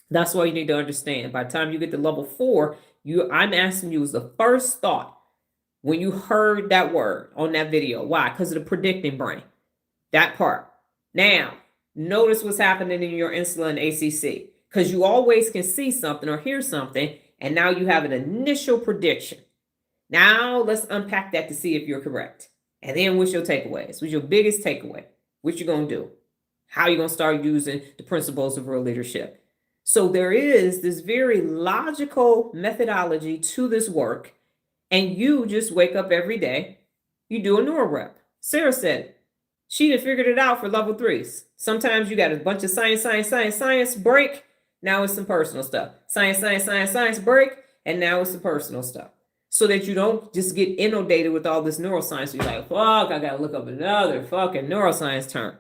That's why you need to understand. By the time you get to level 4, I'm asking you, was the first thought when you heard that word on that video. Why? Because of the predicting brain. That part. Now, notice what's happening in your insulin ACC, because you always can see something or hear something, and now you have an initial prediction. Now let's unpack that to see if you're correct. And then what's your takeaways? What's your biggest takeaway? What you gonna do? How you gonna start using the principles of real leadership? So there is this very logical methodology to this work, and you just wake up every day, you do a neuro rep. Sarah said it. She done figured it out for level 3s. Sometimes you got a bunch of science break. Now it's some personal stuff. Science break. And now it's the personal stuff. So that you don't just get inundated with all this neuroscience. You're like, fuck, I got to look up another fucking neuroscience term.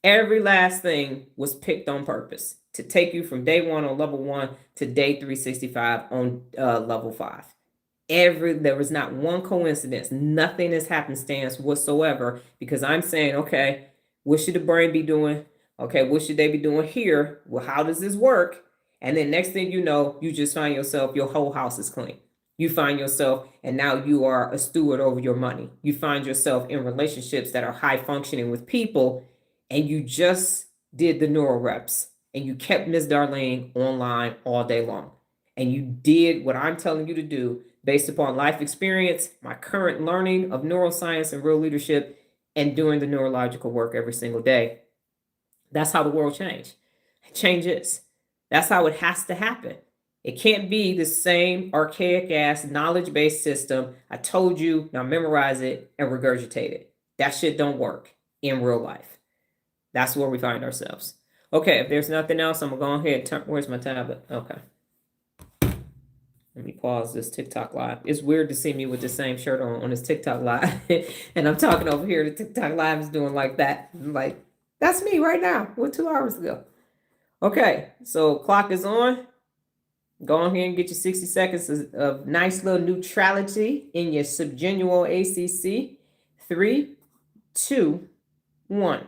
Every last thing was picked on purpose to take you from day 1 on level 1 to day 365 on level 5. There was not one coincidence. Nothing is happenstance whatsoever, because I'm saying, okay, what should the brain be doing? Okay, what should they be doing here? Well, how does this work? And then next thing you know, you just find yourself, your whole house is clean. You find yourself, and now you are a steward over your money. You find yourself in relationships that are high functioning with people, and you just did the neuro reps, and you kept Miss Darlene online all day long. And you did what I'm telling you to do based upon life experience, my current learning of neuroscience and real leadership, and doing the neurological work every single day. That's how the world changes. That's how it has to happen. It can't be the same archaic ass knowledge-based system. I told you, now memorize it and regurgitate it. That shit don't work in real life. That's where we find ourselves. Okay, if there's nothing else, I'm gonna go ahead and turn, where's my tablet? Okay. Let me pause this TikTok live. It's weird to see me with the same shirt on this TikTok live. And I'm talking over here. The TikTok live is doing like that. I'm like, that's me right now. What, 2 hours ago? Okay, so clock is on. Go on here and get your 60 seconds of nice little neutrality in your subgenual ACC. 3, 2, 1.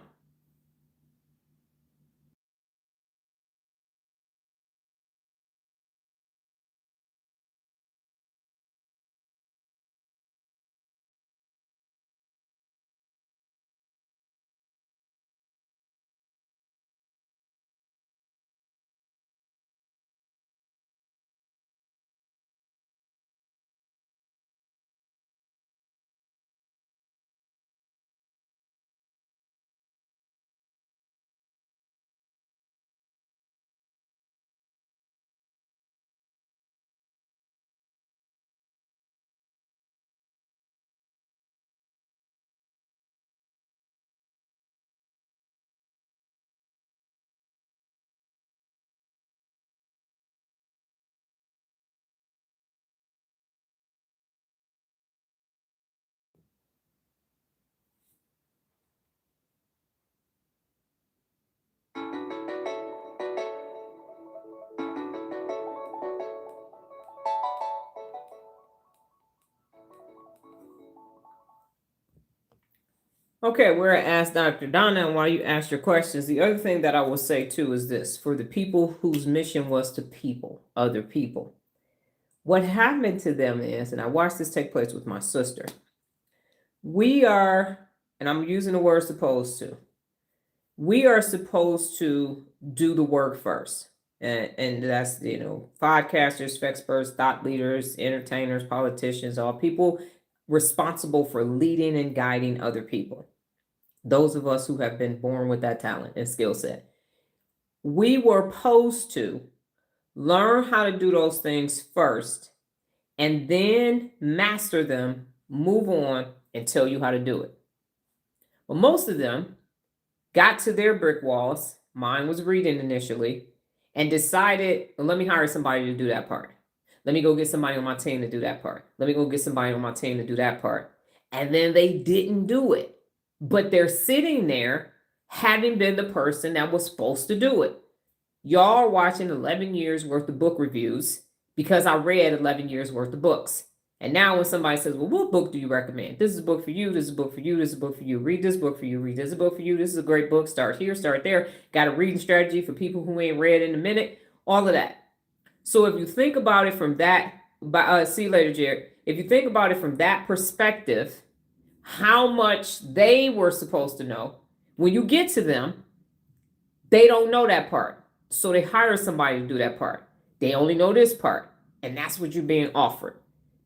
Okay, we're at Ask Dr. Donna, and while you ask your questions, the other thing that I will say too is this: for the people whose mission was to people, other people, what happened to them is, and I watched this take place with my sister, we are, and I'm using the word supposed to, we are supposed to do the work first. And that's, podcasters, experts, thought leaders, entertainers, politicians, all people responsible for leading and guiding other people. Those of us who have been born with that talent and skill set. We were supposed to learn how to do those things first and then master them, move on, and tell you how to do it. Well, most of them got to their brick walls. Mine was reading initially, and decided, well, let me hire somebody to do that part. Let me go get somebody on my team to do that part. Let me go get somebody on my team to do that part. And then they didn't do it. But they're sitting there having been the person that was supposed to do it. Y'all are watching 11 years worth of book reviews because I read 11 years worth of books. And now when somebody says, well, what book do you recommend? This is a book for you. This is a book for you. This is a book for you. Read this book for you. Read this book for you. This is a great book. Start here, start there. Got a reading strategy for people who ain't read in a minute. All of that. So if you think about it from that, see you later, Jared. If you think about it from that perspective, how much they were supposed to know, when you get to them, they don't know that part. So they hire somebody to do that part. They only know this part. And that's what you're being offered.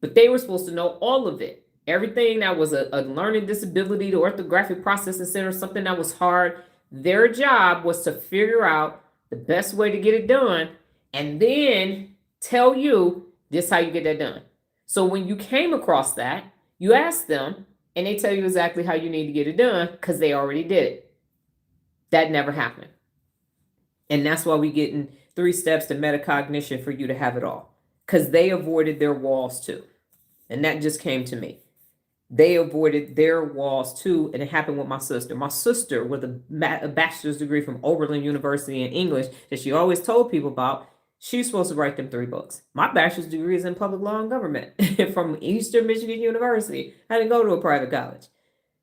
But they were supposed to know all of it. Everything that was a learning disability, the orthographic processing center, something that was hard. Their job was to figure out the best way to get it done and then tell you this is how you get that done. So when you came across that, you asked them and they tell you exactly how you need to get it done because they already did it. That never happened. And that's why we get in 3 steps to metacognition for you to have it all, because they avoided their walls too. And that just came to me. They avoided their walls too, and it happened with my sister. My sister, with a bachelor's degree from Oberlin University in English that she always told people about, she's supposed to write them 3 books. My bachelor's degree is in public law and government from Eastern Michigan University. I didn't go to a private college.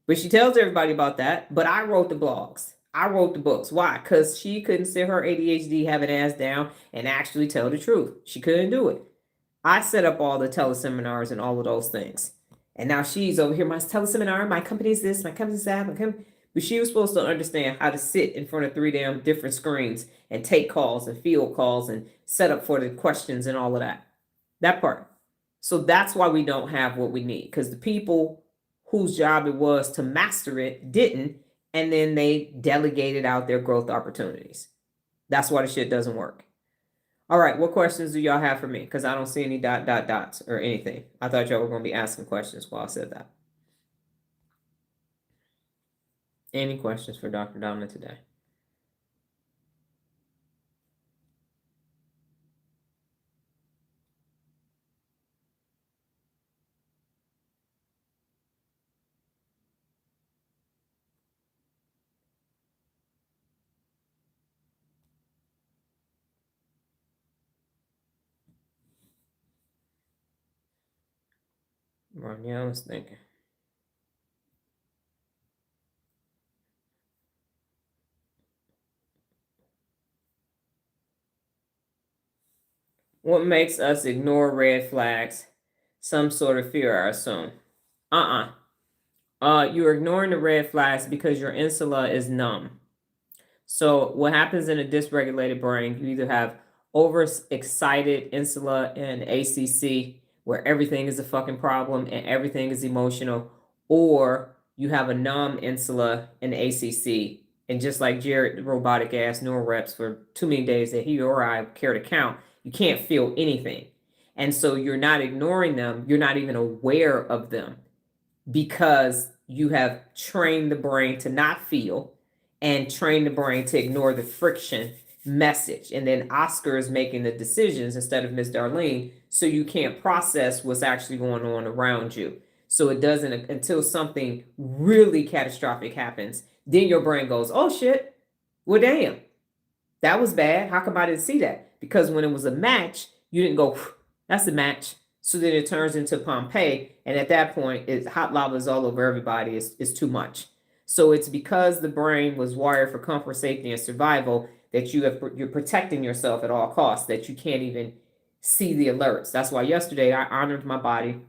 But she tells everybody about that. But I wrote the blogs. I wrote the books. Why? Because she couldn't sit her ADHD having ass down and actually tell the truth. She couldn't do it. I set up all the teleseminars and all of those things. And now she's over here, my teleseminar, my company's this, my company's that, But she was supposed to understand how to sit in front of 3 damn different screens and take calls and field calls and set up for the questions and all of that. That part. So that's why we don't have what we need. Because the people whose job it was to master it didn't. And then they delegated out their growth opportunities. That's why the shit doesn't work. All right, what questions do y'all have for me? Because I don't see any dots or anything. I thought y'all were going to be asking questions while I said that. Any questions for Dr. Donna today? Ronnie, was thinking. What makes us ignore red flags? Some sort of fear, I assume. You're ignoring the red flags because your insula is numb. So what happens in a dysregulated brain, you either have overexcited insula and ACC, where everything is a fucking problem and everything is emotional, or you have a numb insula and ACC. And just like Jared, the robotic ass neural reps for too many days that he or I care to count, you can't feel anything. And so you're not ignoring them. You're not even aware of them because you have trained the brain to not feel and train the brain to ignore the friction message. And then Oscar is making the decisions instead of Miss Darlene, so you can't process what's actually going on around you. So it doesn't, until something really catastrophic happens, then your brain goes, oh shit, well damn, that was bad. How come I didn't see that? Because when it was a match, you didn't go, that's a match. So then it turns into Pompeii. And at that point, it's hot lava is all over everybody. It's too much. So it's because the brain was wired for comfort, safety, and survival that you're protecting yourself at all costs, that you can't even see the alerts. That's why yesterday I honored my body.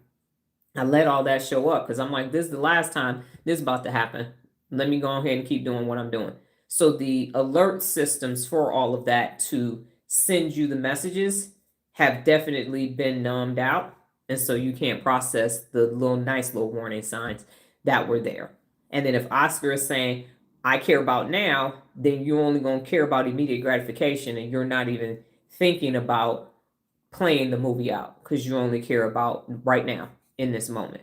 I let all that show up because I'm like, this is the last time this is about to happen. Let me go ahead and keep doing what I'm doing. So the alert systems for all of that to send you the messages have definitely been numbed out. And so you can't process the nice little warning signs that were there. And then if Oscar is saying, I care about now, then you're only going to care about immediate gratification and you're not even thinking about playing the movie out because you only care about right now in this moment.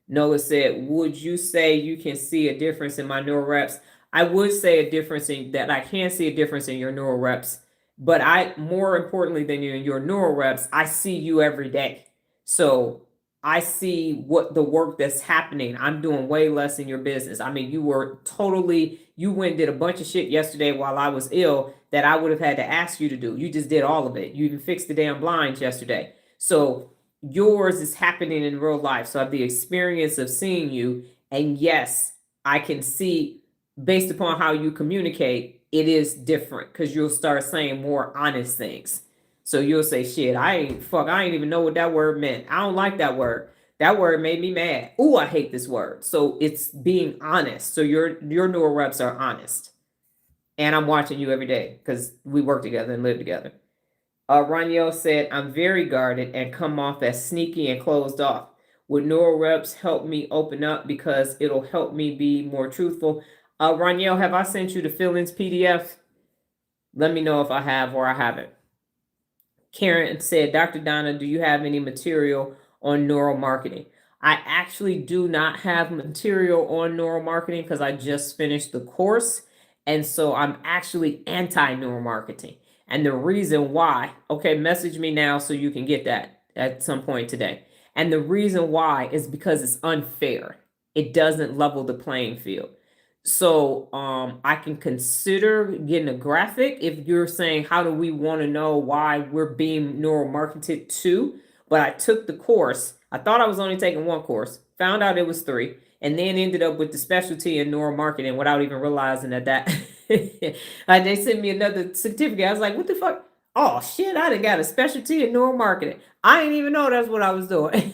Noah said, would you say you can see a difference in my neural reps? I would say a difference in that. I can see a difference in your neural reps, but I, more importantly than you in your neural reps, I see you every day. So I see what the work that's happening. I'm doing way less in your business. I mean, you went and did a bunch of shit yesterday while I was ill that I would have had to ask you to do. You just did all of it. You even fixed the damn blinds yesterday. So yours is happening in real life. So I have the experience of seeing you. And yes, I can see based upon how you communicate, it is different because you'll start saying more honest things. So you'll say, shit, I ain't even know what that word meant. I don't like that word. That word made me mad. Ooh, I hate this word. So it's being honest. So your neural reps are honest. And I'm watching you every day because we work together and live together. Raniel said, I'm very guarded and come off as sneaky and closed off. Would neural reps help me open up because it'll help me be more truthful? Raniel, have I sent you the fill-ins PDF? Let me know if I have or I haven't. Karen said, Dr. Donna, do you have any material on neural marketing? I actually do not have material on neural marketing because I just finished the course. And so I'm actually anti-neural marketing. And the reason why, okay, message me now so you can get that at some point today. And the reason why is because it's unfair. It doesn't level the playing field. So I can consider getting a graphic if you're saying, how do we want to know why we're being neuromarketed to? But I took the course. I thought I was only taking one course, found out it was 3, and then ended up with the specialty in neuromarketing without even realizing that they sent me another certificate. I was like, what the fuck? Oh shit, I done got a specialty in neuromarketing. I didn't even know that's what I was doing.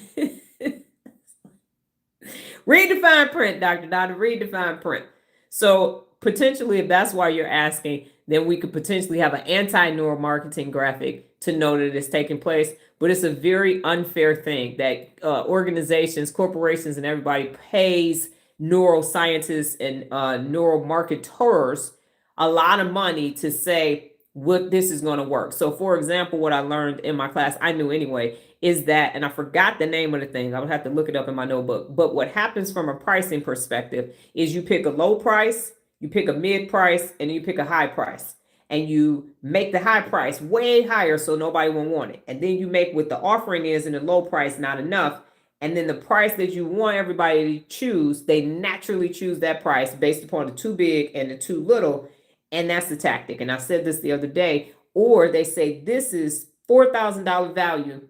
Read the fine print, Dr. Dada, read the fine print. So potentially, if that's why you're asking, then we could potentially have an anti-neuromarketing graphic to know that it's taking place. But it's a very unfair thing that organizations, corporations, and everybody pays neuroscientists and neuromarketers a lot of money to say what this is going to work. So for example, what I learned in my class, I knew anyway, is that, and I forgot the name of the thing, I would have to look it up in my notebook, but what happens from a pricing perspective is you pick a low price, you pick a mid price, and you pick a high price. And you make the high price way higher so nobody will want it. And then you make what the offering is in the low price not enough. And then the price that you want everybody to choose, they naturally choose that price based upon the too big and the too little. And that's the tactic. And I said this the other day. Or they say this is $4,000 value,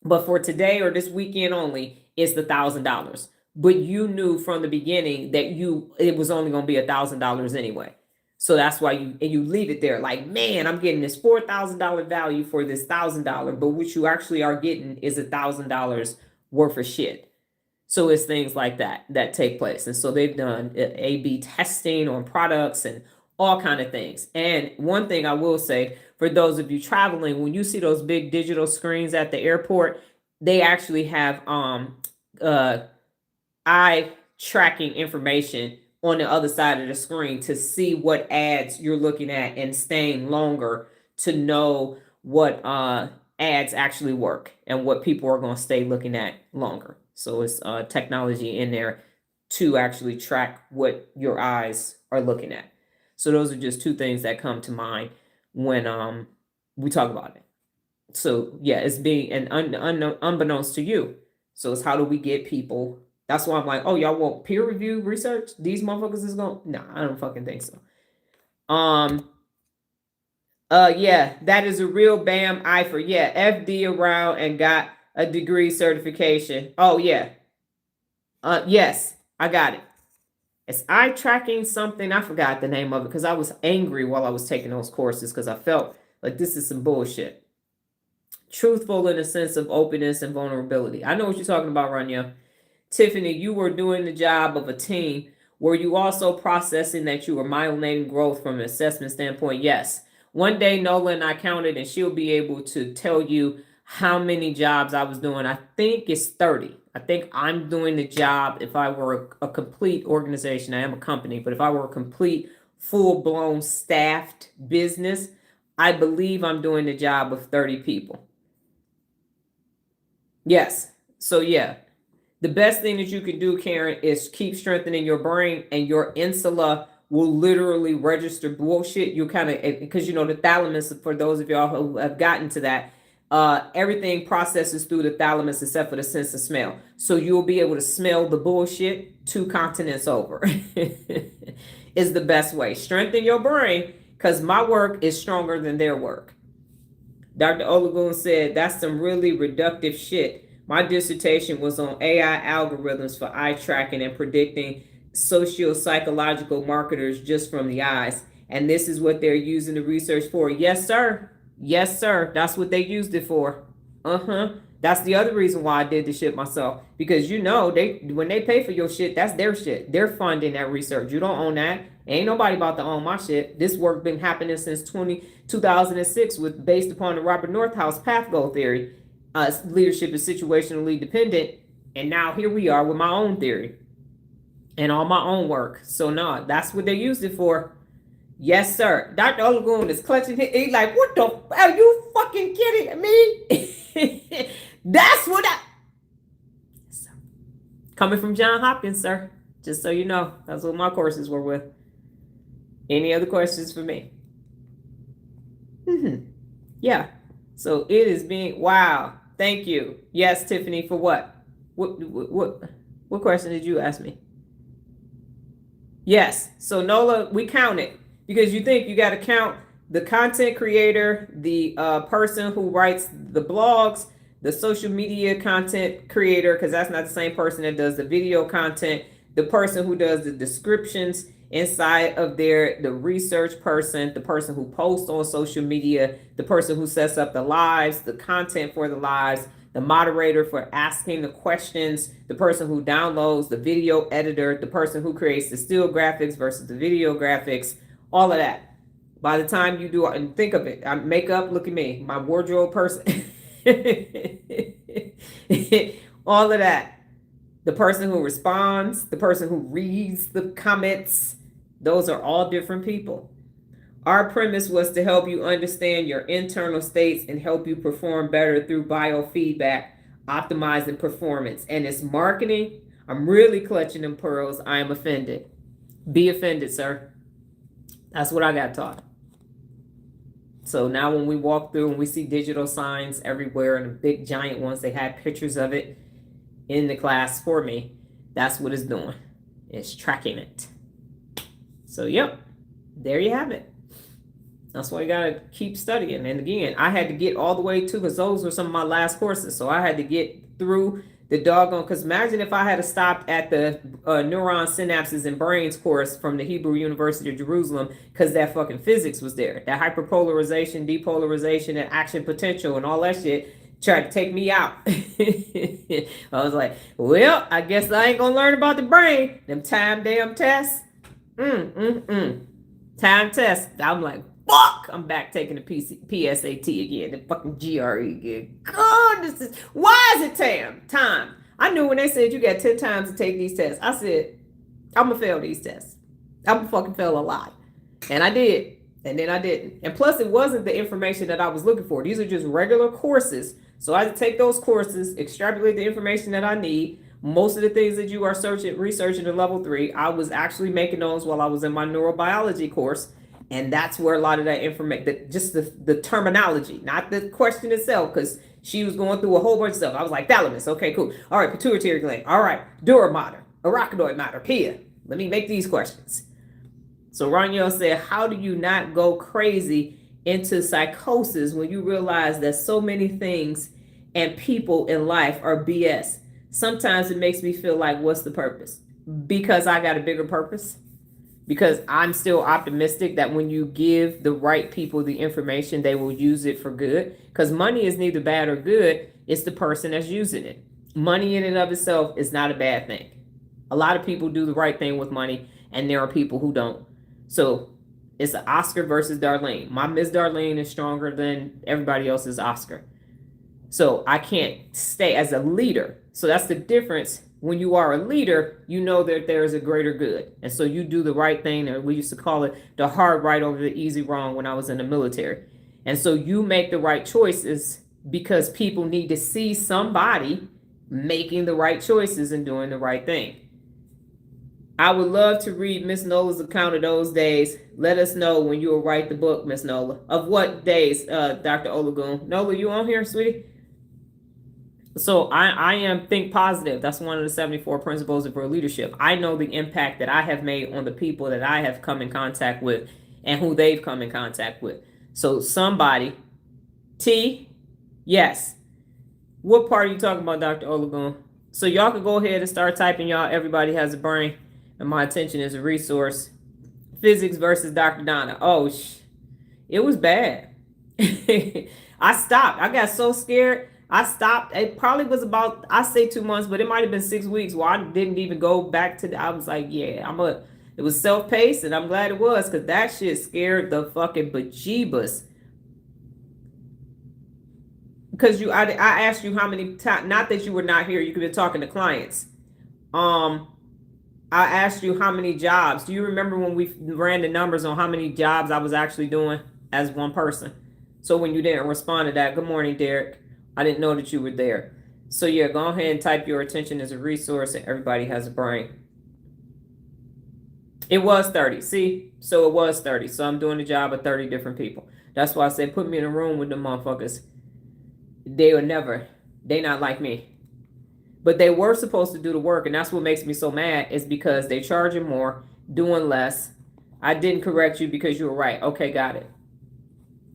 but for today or this weekend only, it's the $1,000. But you knew from the beginning that it was only going to be $1,000 anyway. So that's why you leave it there like, man, I'm getting this $4,000 value for this $1,000, but what you actually are getting is $1,000 worth of shit. So it's things like that take place. And so they've done A/B testing on products and all kind of things. And one thing I will say, for those of you traveling, when you see those big digital screens at the airport, they actually have eye tracking information on the other side of the screen to see what ads you're looking at and staying longer to know what ads actually work and what people are going to stay looking at longer. So it's technology in there to actually track what your eyes are looking at. So those are just 2 things that come to mind when we talk about it. So yeah, it's being unbeknownst to you. So it's how do we get people. That's why I'm like, oh, y'all want peer review research? These motherfuckers is going, nah, I don't fucking think so. Yeah, that is a real BAM IFR. Yeah, FD around and got a degree certification. Oh yeah. Yes, I got it. It's eye tracking something. I forgot the name of it because I was angry while I was taking those courses because I felt like this is some bullshit. Truthful in a sense of openness and vulnerability. I know what you're talking about, Rania. Tiffany, you were doing the job of a team. Were you also processing that you were myelinating growth from an assessment standpoint? Yes. One day, Nola and I counted, and she'll be able to tell you how many jobs I was doing. I think it's 30. I think I'm doing the job, if I were a complete organization, I am a company, but if I were a complete, full-blown staffed business, I believe I'm doing the job of 30 people. Yes. So yeah. The best thing that you can do, Karen, is keep strengthening your brain, and your insula will literally register bullshit. You kind of, because the thalamus, for those of y'all who have gotten to that, everything processes through the thalamus except for the sense of smell. So you'll be able to smell the bullshit 2 continents over. Is the best way. Strengthen your brain, because my work is stronger than their work. Dr. Olagun said, that's some really reductive shit. My dissertation was on AI algorithms for eye tracking and predicting socio-psychological marketers just from the eyes. And this is what they're using the research for. Yes, sir. Yes, sir. That's what they used it for. That's the other reason why I did the shit myself. Because when they pay for your shit, that's their shit. They're funding that research. You don't own that. Ain't nobody about to own my shit. This work been happening since 2006 based upon the Robert Northouse path goal theory. Leadership is situationally dependent, and now here we are with my own theory and all my own work. So no, that's what they used it for. Yes, sir. Dr. Olagun is clutching his. He's like, what the? Are you fucking kidding me? That's what I. Yes, sir. Coming from Johns Hopkins, sir. Just so you know, that's what my courses were with. Any other questions for me? Yeah. So it is being, wow. Thank you. Yes, Tiffany, for what? What question did you ask me? Yes. So Nola, we count it because you think you got to count the content creator, the person who writes the blogs, the social media content creator, because that's not the same person that does the video content, the person who does the descriptions inside of the research person, the person who posts on social media, the person who sets up the lives, the content for the lives, the moderator for asking the questions, the person who downloads the video editor, the person who creates the still graphics versus the video graphics, all of that. By the time you do, and think of it, makeup, look at me, my wardrobe person, all of that. The person who responds, the person who reads the comments, those are all different people. Our premise was to help you understand your internal states and help you perform better through biofeedback, optimizing performance. And it's marketing. I'm really clutching them pearls. I am offended. Be offended, sir. That's what I got taught. So now when we walk through and we see digital signs everywhere and the big giant ones, they had pictures of it in the class for me. That's what it's doing. It's tracking it. So, yep, there you have it. That's why you got to keep studying. And again, I had to get all the way to, because those were some of my last courses. So I had to get through the doggone, because imagine if I had to stop at the neuron synapses and brains course from the Hebrew University of Jerusalem, because that fucking physics was there. That hyperpolarization, depolarization, and action potential and all that shit tried to take me out. I was like, well, I guess I ain't going to learn about the brain. Them damn tests. Time tests. I'm like, fuck, I'm back taking the PSAT again, the fucking GRE again. God, why is it time? I knew when they said you got 10 times to take these tests. I said, I'm gonna fail these tests. I'm gonna fucking fail a lot. And I did. And then I didn't. And plus, it wasn't the information that I was looking for. These are just regular courses. So I had to take those courses, extrapolate the information that I need. Most of the things that you are researching in level 3, I was actually making those while I was in my neurobiology course. And that's where a lot of that information, just the terminology, not the question itself, because she was going through a whole bunch of stuff. I was like, thalamus, okay, cool. All right, pituitary gland. All right, dura mater, arachnoid mater, pia. Let me make these questions. So Raniel said, how do you not go crazy into psychosis when you realize that so many things and people in life are BS? Sometimes it makes me feel like, what's the purpose? Because I got a bigger purpose. Because I'm still optimistic that when you give the right people the information, they will use it for good. Because money is neither bad or good. It's the person that's using it. Money in and of itself is not a bad thing. A lot of people do the right thing with money, and there are people who don't. So it's an Oscar versus Darlene. My Miss Darlene is stronger than everybody else's Oscar. So I can't stay as a leader. So that's the difference. When you are a leader, you know that there is a greater good. And so you do the right thing, or we used to call it the hard right over the easy wrong when I was in the military. And so you make the right choices because people need to see somebody making the right choices and doing the right thing. I would love to read Miss Nola's account of those days. Let us know when you will write the book, Miss Nola. Of what days, Dr. Olagun? Nola, you on here, sweetie? So I am think positive. That's one of the 74 principles of real leadership. I know the impact that I have made on the people that I have come in contact with and who they've come in contact with. So somebody, T, yes. What part are you talking about, Dr. Olagun? So y'all can go ahead and start typing, y'all. Everybody has a brain, and my attention is a resource. Physics versus Dr. Donna. Oh, it was bad. I stopped. I got so scared. I stopped. It probably was about, I say 2 months, but it might have been 6 weeks where I didn't even go back to I was like, yeah, it was self-paced, and I'm glad it was, because that shit scared the fucking bejeebus. Because I asked you how many times, not that you were not here, you could be talking to clients. I asked you how many jobs. Do you remember when we ran the numbers on how many jobs I was actually doing as one person? So when you didn't respond to that, good morning, Derek. I didn't know that you were there. So yeah, go ahead and type your attention as a resource, and everybody has a brain. It was 30. See? So it was 30. So I'm doing the job of 30 different people. That's why I said put me in a room with them motherfuckers. They will never They not like me. But they were supposed to do the work, and that's what makes me so mad, is because they charging more, doing less. I didn't correct you because you were right. Okay, got it.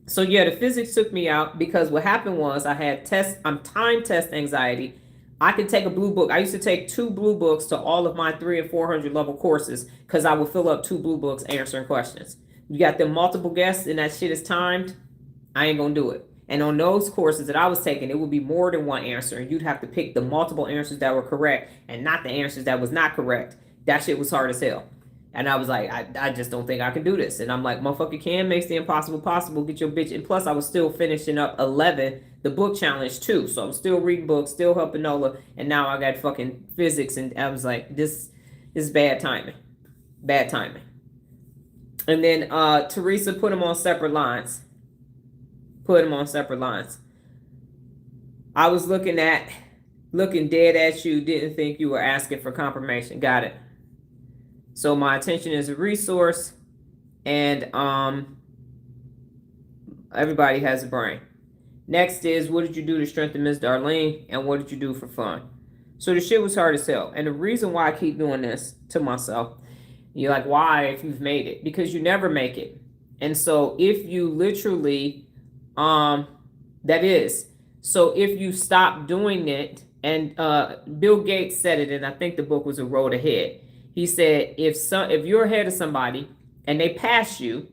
So yeah, the physics took me out because what happened was I had time test anxiety. I could take a blue book. I used to take 2 blue books to all of my 300 and 400 level courses because I would fill up 2 blue books answering questions. You got them multiple guests and that shit is timed. I ain't gonna do it. And on those courses that I was taking, it would be more than one answer. And you'd have to pick the multiple answers that were correct and not the answers that was not correct. That shit was hard as hell. And I was like, I just don't think I can do this. And I'm like, motherfucker, can makes the impossible possible. Get your bitch. And plus, I was still finishing up 11, the book challenge too. So I'm still reading books, still helping Nola. And now I got fucking physics. And I was like, this is bad timing. Bad timing. And then Teresa put them on separate lines. Put them on separate lines. I was looking dead at you, didn't think you were asking for confirmation. Got it. So my attention is a resource, and everybody has a brain. Next is, what did you do to strengthen Miss Darlene, and what did you do for fun? So the shit was hard as hell. And the reason why I keep doing this to myself, you're like, why if you've made it? Because you never make it. And so if you literally, that is, so if you stop doing it, and Bill Gates said it, and I think the book was A Road Ahead. He said, if you're ahead of somebody and they pass you,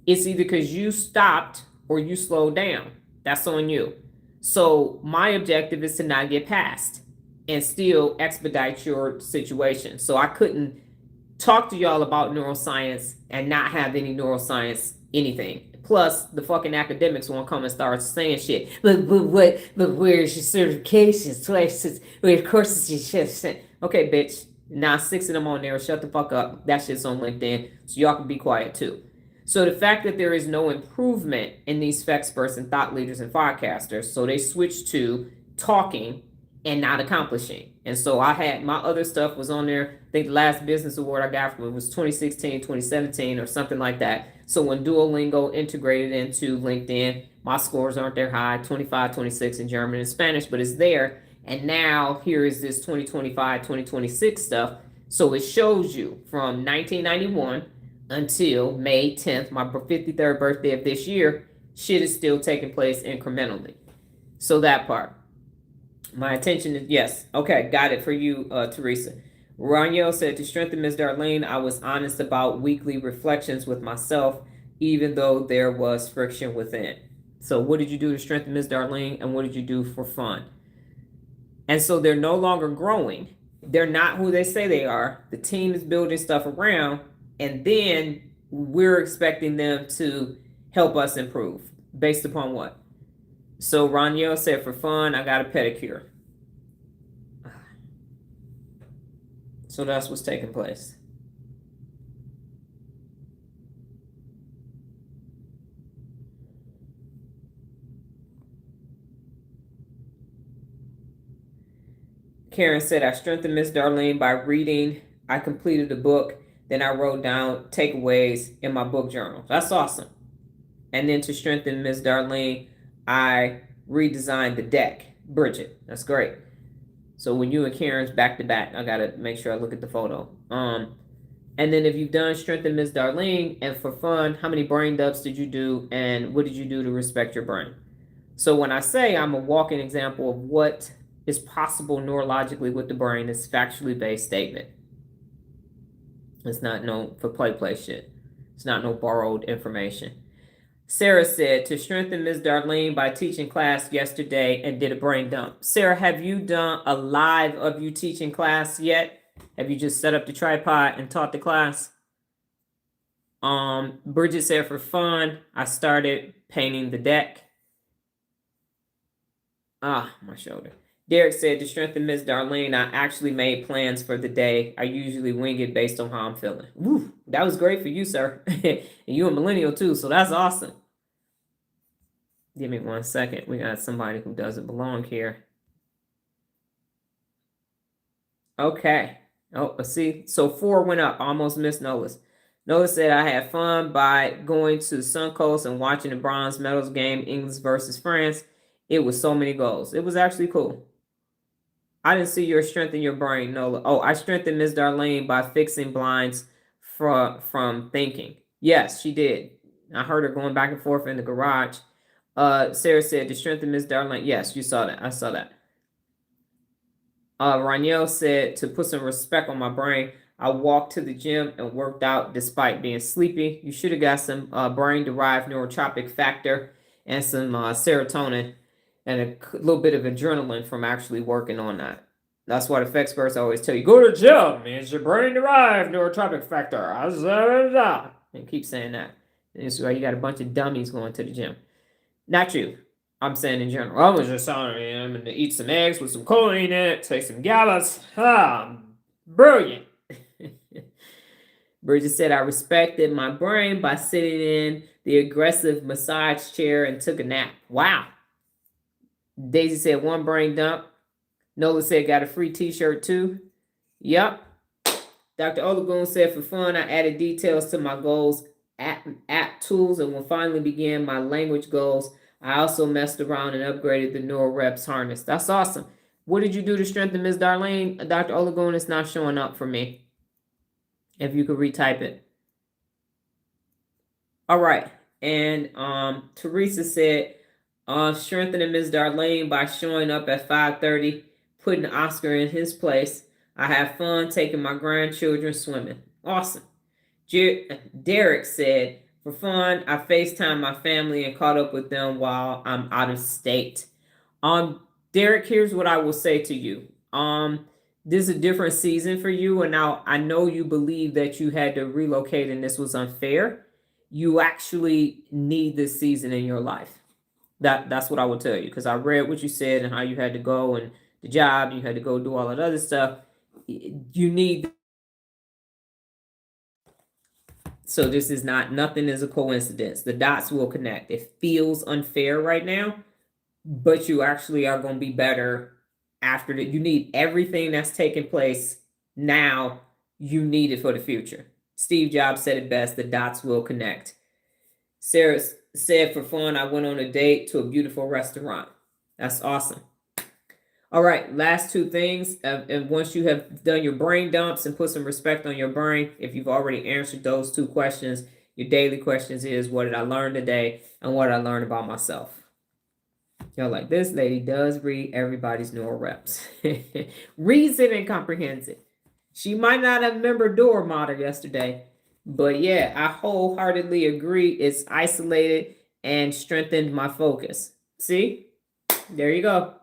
it's either because you stopped or you slowed down. That's on you. So my objective is to not get passed and still expedite your situation. So I couldn't talk to y'all about neuroscience and not have any neuroscience anything. Plus, the fucking academics won't come and start saying shit. But where's your certifications? Where's courses you should have sent? Okay, bitch. Now 6 of them on there. Shut the fuck up. That shit's on LinkedIn. So y'all can be quiet too. So the fact that there is no improvement in these experts and thought leaders and forecasters, so they switched to talking and not accomplishing. And so I had my other stuff was on there. I think the last business award I got from it was 2016, 2017 or something like that. So when Duolingo integrated into LinkedIn, my scores aren't there high, 25, 26 in German and Spanish, but it's there. And now here is this 2025, 2026 stuff. So it shows you from 1991 until May 10th, my 53rd birthday of this year, shit is still taking place incrementally. So that part. My attention is, yes. Okay, got it for you, Teresa. Raniel said, to strengthen Ms. Darlene, I was honest about weekly reflections with myself, even though there was friction within. So what did you do to strengthen Ms. Darlene, and what did you do for fun? And so they're no longer growing. They're not who they say they are. The team is building stuff around, and then we're expecting them to help us improve. Based upon what? So Raniel said, for fun, I got a pedicure. So that's what's taking place. Karen said, I strengthened Miss Darlene by reading. I completed the book. Then I wrote down takeaways in my book journal. That's awesome. And then to strengthen Miss Darlene, I redesigned the deck. Bridget, that's great. So when you and Karen's back to back, I gotta make sure I look at the photo. And then if you've done strengthen Miss Darlene and for fun, how many brain dumps did you do, and what did you do to respect your brain? So when I say I'm a walking example of what is possible neurologically with the brain, it's factually based statement. It's not no for play shit. It's not no borrowed information. Sarah said, to strengthen Ms. Darlene by teaching class yesterday and did a brain dump. Sarah, have you done a live of you teaching class yet? Have you just set up the tripod and taught the class? Bridget said, for fun, I started painting the deck. My shoulder. Derek said, to strengthen Ms. Darlene, I actually made plans for the day. I usually wing it based on how I'm feeling. Woo, that was great for you, sir. And you a millennial too, so that's awesome. Give me 1 second. We got somebody who doesn't belong here. Okay. Oh, let's see. So 4 went up. Almost missed Nola's. Nola said, I had fun by going to Suncoast and watching the bronze medals game, England versus France. It was so many goals. It was actually cool. I didn't see your strength in your brain, Nola. Oh, I strengthened Miss Darlene by fixing blinds from thinking. Yes, she did. I heard her going back and forth in the garage. Sarah said to strengthen Miss Darlene. Yes, you saw that. I saw that. Raniel said to put some respect on my brain. I walked to the gym and worked out despite being sleepy. You should have got some brain-derived neurotropic factor and some serotonin and a little bit of adrenaline from actually working on that. That's why the experts always tell you, go to the gym. It's your brain-derived neurotropic factor. And keep saying that. And that's why you got a bunch of dummies going to the gym. Not you. I'm saying in general. I was just saying, I'm going to eat some eggs with some choline in it, take some gallons. Brilliant. Bridget said, I respected my brain by sitting in the aggressive massage chair and took a nap. Wow. Daisy said, one brain dump. Nola said, got a free t-shirt too. Yep. Dr. Olagoon said, for fun, I added details to my goals, app tools, and when finally began my language goals, I also messed around and upgraded the Neuro Reps harness. That's awesome. What did you do to strengthen Ms. Darlene? Dr. Olagoon, it's not showing up for me. If you could retype it. All right. And Teresa said, strengthening Ms. Darlene by showing up at 5:30, putting Oscar in his place. I have fun taking my grandchildren swimming. Awesome. Derek said, for fun, I FaceTime my family and caught up with them while I'm out of state. Derek, here's what I will say to you. This is a different season for you, and now I know you believe that you had to relocate and this was unfair. You actually need this season in your life. That's what I will tell you, because I read what you said and how you had to go and the job, you had to go do all that other stuff. You need. So this is nothing is a coincidence. The dots will connect. It feels unfair right now, but you actually are going to be better after that. You need everything that's taking place now. You need it for the future. Steve Jobs said it best. The dots will connect. Sarah said, for fun, I went on a date to a beautiful restaurant. That's awesome. All right, last two things. And once you have done your brain dumps and put some respect on your brain, if you've already answered those two questions, your daily questions is, what did I learn today and what did I learn about myself? Y'all like, this lady does read everybody's Neuro Reps. Reads it and comprehends it. She might not have remembered door model yesterday, but yeah, I wholeheartedly agree. It's isolated and strengthened my focus. See? There you go.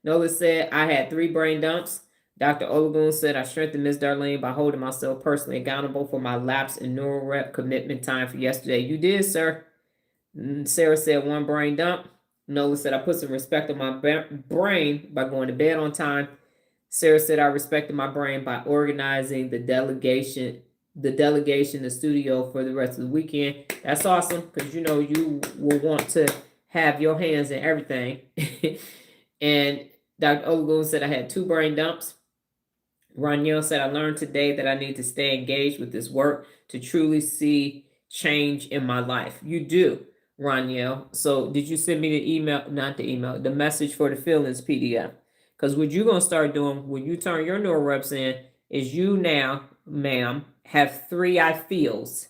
Nola said, I had 3 brain dumps. Dr. Olagoon said, I strengthened Ms. Darlene by holding myself personally accountable for my lapse in Neuro Rep commitment time for yesterday. You did, sir. Sarah said, 1 brain dump. Nola said, I put some respect on my brain by going to bed on time. Sarah said, I respected my brain by organizing the delegation, the studio for the rest of the weekend. That's awesome, because you know you will want to have your hands in everything. And Dr. Olagoon said, I had 2 brain dumps. Raniel said, I learned today that I need to stay engaged with this work to truly see change in my life. You do, Raniel. So did you send me the email, not the email, the message for the feelings PDF? Because what you're going to start doing when you turn your Neuro Reps in is you now, ma'am, have 3 I feels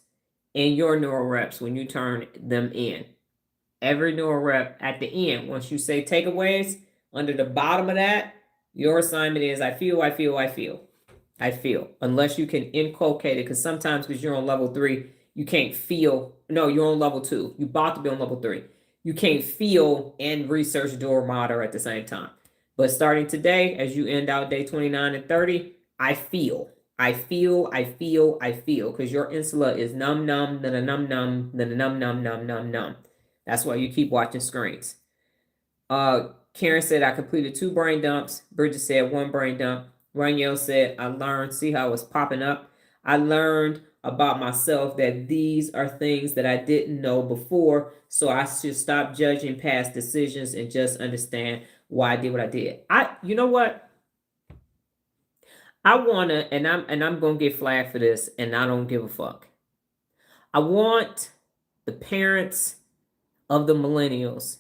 in your Neuro Reps when you turn them in. Every Neuro Rep at the end, once you say takeaways, under the bottom of that, your assignment is I feel. Unless you can inculcate it, because sometimes because you're on level 3, you can't feel. No, you're on level 2. You're about to be on level 3. You can't feel and research door model at the same time. But starting today, as you end out day 29 and 30, I feel. Because your insula is numb, numb. That's why you keep watching screens. Karen said, I completed 2 brain dumps. Bridget said 1 brain dump. Raniel said, I learned, see how it's popping up. I learned about myself that these are things that I didn't know before. So I should stop judging past decisions and just understand why I did what I did. You know what? I want to, and I'm going to get flagged for this, and I don't give a fuck. I want the parents of the millennials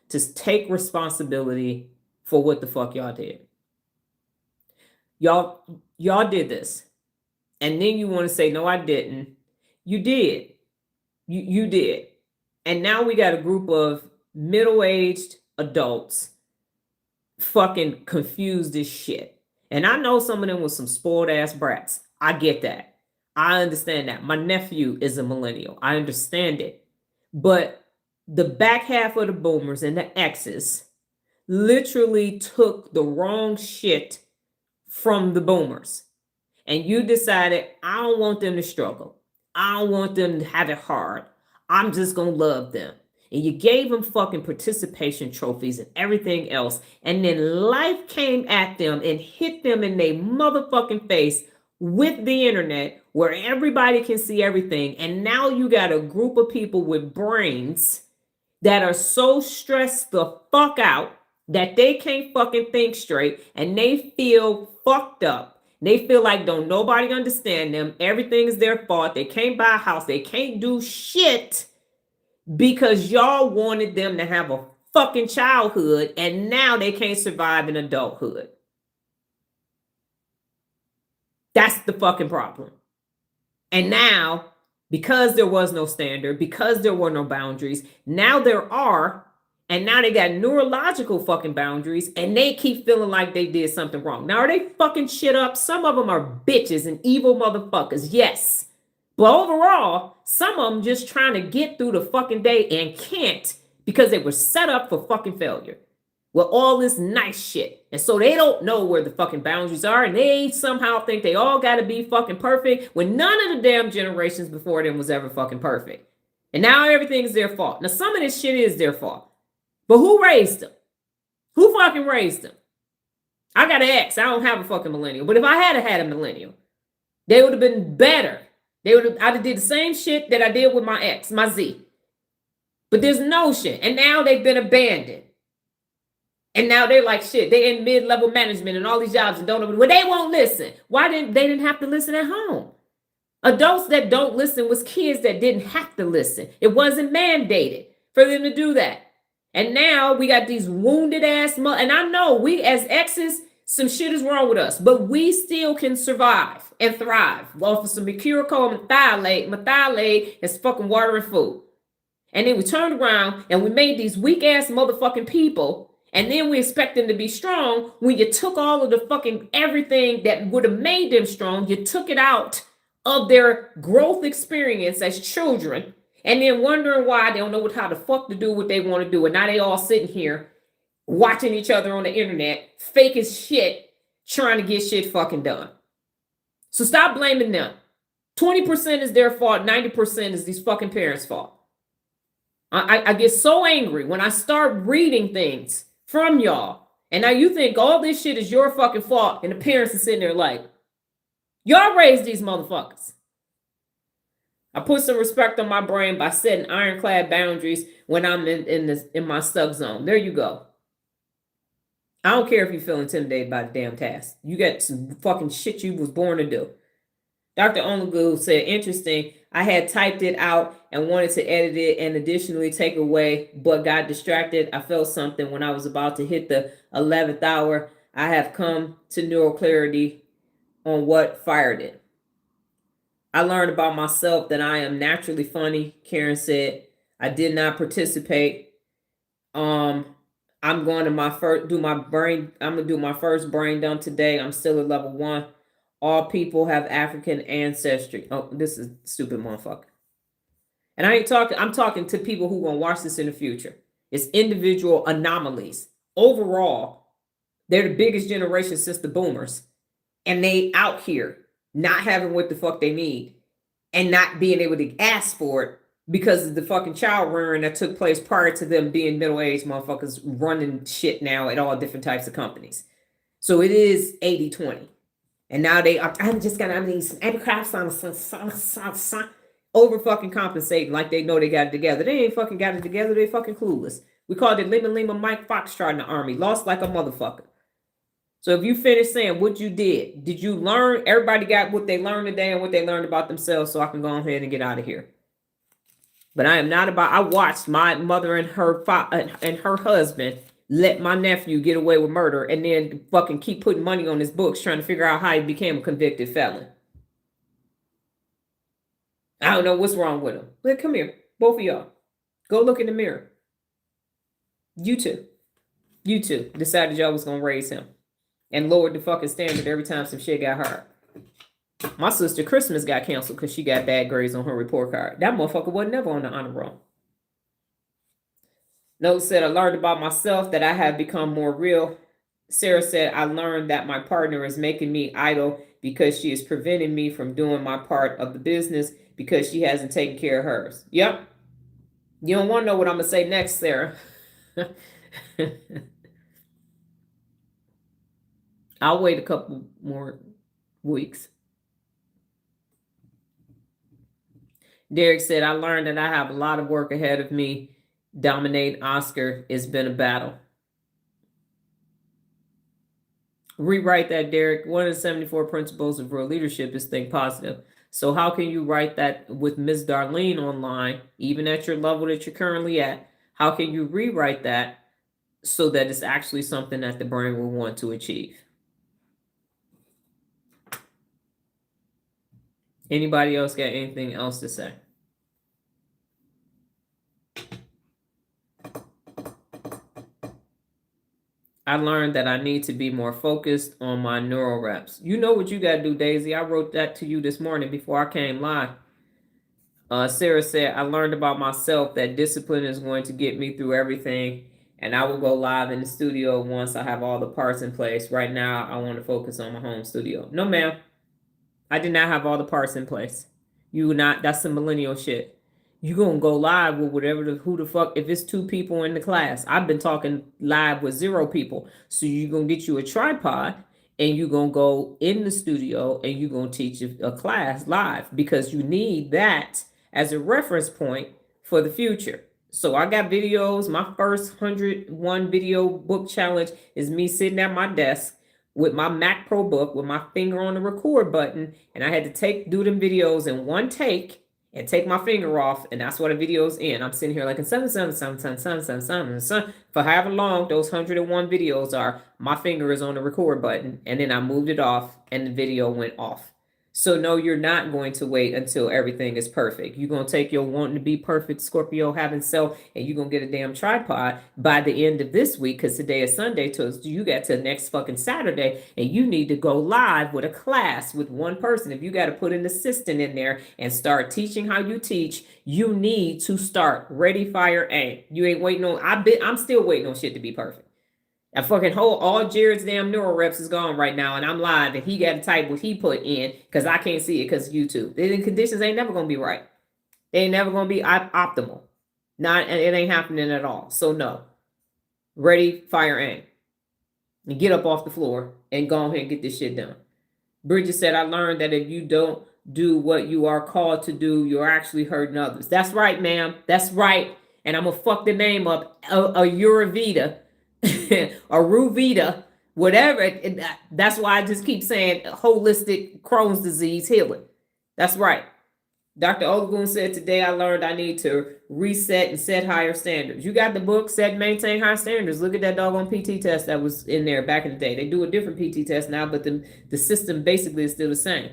to take responsibility for what the fuck y'all did. Y'all did this. And then you want to say, no, I didn't. You did. You did. And now we got a group of middle-aged adults fucking confused as shit. And I know some of them was some spoiled ass brats. I get that. I understand that. My nephew is a millennial. I understand it. But the back half of the boomers and the X's literally took the wrong shit from the boomers. And you decided, I don't want them to struggle. I don't want them to have it hard. I'm just going to love them. And you gave them fucking participation trophies and everything else. And then life came at them and hit them in their motherfucking face with the internet where everybody can see everything. And now you got a group of people with brains that are so stressed the fuck out that they can't fucking think straight and they feel fucked up. They feel like don't nobody understand them. Everything is their fault. They can't buy a house. They can't do shit because y'all wanted them to have a fucking childhood and now they can't survive in adulthood. That's the fucking problem. And now, because there was no standard, because there were no boundaries, now there are, and now they got neurological fucking boundaries, and they keep feeling like they did something wrong. Now, are they fucking shit up? Some of them are bitches and evil motherfuckers, yes. But overall, some of them just trying to get through the fucking day and can't because they were set up for fucking failure with all this nice shit. And so they don't know where the fucking boundaries are, and they somehow think they all got to be fucking perfect when none of the damn generations before them was ever fucking perfect. And now everything is their fault. Now, some of this shit is their fault. But who raised them? Who fucking raised them? I got an ex. I don't have a fucking millennial. But if I had a millennial, they would have been better. I'd have did the same shit that I did with my ex, my Z. But there's no shit. And now they've been abandoned. And now they're like, shit, they're in mid-level management and all these jobs and don't know. Well, they won't listen. Why didn't they didn't have to listen at home? Adults that don't listen was kids that didn't have to listen. It wasn't mandated for them to do that. And now we got these wounded ass and I know we as exes, some shit is wrong with us, but we still can survive and thrive off of some mercurical and methylate and fucking water and food. And then we turned around and we made these weak ass motherfucking people. And then we expect them to be strong when you took all of the fucking everything that would have made them strong. You took it out of their growth experience as children and then wondering why they don't know how the fuck to do what they want to do. And now they all sitting here watching each other on the internet, fake as shit, trying to get shit fucking done. So stop blaming them. 20% is their fault. 90% is these fucking parents' fault. I get so angry when I start reading things from y'all. And now you think all this shit is your fucking fault. And the parents are sitting there like, y'all raised these motherfuckers. I put some respect on my brain by setting ironclad boundaries when I'm in my stuck zone. There you go. I don't care if you feel intimidated by the damn task. You got some fucking shit you was born to do. Dr. Onlagu said, interesting. I had typed it out and wanted to edit it and additionally take away, but got distracted. I felt something when I was about to hit the 11th hour. I have come to neural clarity on what fired it. I learned about myself that I am naturally funny. Karen said, I did not participate. I'm going to do my first brain dump today. I'm still at level 1. All people have African ancestry. Oh, this is stupid motherfucker. And I'm talking to people who are going to watch this in the future. It's individual anomalies. Overall, they're the biggest generation since the boomers. And they out here not having what the fuck they need and not being able to ask for it because of the fucking child rearing that took place prior to them being middle-aged motherfuckers running shit now at all different types of companies. So it is 80-20. And now I'm just going to need some aircraft over fucking compensating like they know they got it together. They ain't fucking got it together. They fucking clueless. We called it Lima Mike Foxtrot in the army. Lost like a motherfucker. So if you finish saying what you did you learn? Everybody got what they learned today and what they learned about themselves, so I can go ahead and get out of here. But I am not about. I watched my mother and her and her husband let my nephew get away with murder, and then fucking keep putting money on his books, trying to figure out how he became a convicted felon. I don't know what's wrong with him. But come here, both of y'all, go look in the mirror. You two decided y'all was gonna raise him and lowered the fucking standard every time some shit got hard. My sister Christmas got canceled because she got bad grades on her report card. That motherfucker wasn't never on the honor roll. Note said, I learned about myself that I have become more real. Sarah said, I learned that my partner is making me idle because she is preventing me from doing my part of the business because she hasn't taken care of hers. Yep. You don't want to know what I'm going to say next, Sarah. I'll wait a couple more weeks. Derek said, I learned that I have a lot of work ahead of me. Dominate Oscar. It's been a battle. Rewrite that, Derek. One of the 74 principles of real leadership is think positive. So how can you write that with Ms. Darlene online, even at your level that you're currently at? How can you rewrite that so that it's actually something that the brain will want to achieve? Anybody else got anything else to say? I learned that I need to be more focused on my neural reps. You know what you got to do, Daisy. I wrote that to you this morning before I came live. Sarah said, I learned about myself that discipline is going to get me through everything, and I will go live in the studio once I have all the parts in place. Right now, I want to focus on my home studio. No, ma'am. I did not have all the parts in place. You not. That's some millennial shit. You gonna go live with whatever who the fuck, if it's 2 people in the class. I've been talking live with 0 people. So you gonna get you a tripod and you gonna go in the studio and you gonna teach a class live because you need that as a reference point for the future. So I got videos. My first 101 video book challenge is me sitting at my desk with my Mac Pro book with my finger on the record button, and I had to do them videos in one take and take my finger off, and that's what a video's in. I'm sitting here like in 7 for however long those 101 videos are. My finger is on the record button, and then I moved it off, and the video went off. So no, you're not going to wait until everything is perfect. You're going to take your wanting to be perfect Scorpio having self, and you're going to get a damn tripod by the end of this week, because today is Sunday, so you got to next fucking Saturday, and you need to go live with a class with one person. If you got to put an assistant in there and start teaching how you teach, you need to start ready, fire, aim. You ain't waiting on, I'm still waiting on shit to be perfect. I fucking all Jared's damn neural reps is gone right now, and I'm live, and he got to type what he put in because I can't see it because YouTube. The conditions ain't never gonna be right. They ain't never gonna be optimal. It ain't happening at all. So no, ready, fire, aim, and get up off the floor and go ahead and get this shit done. Bridget said, I learned that if you don't do what you are called to do, you're actually hurting others. That's right, ma'am. That's right. And I'm gonna fuck the name up. A Eurovita. Or Ruvita, whatever. That's why I just keep saying holistic Crohn's disease healing. That's right. Dr. Olagun said, today I learned I need to reset and set higher standards. You got the book, Set and Maintain High Standards. Look at that doggone PT test that was in there back in the day. They do a different PT test now, but the system basically is still the same.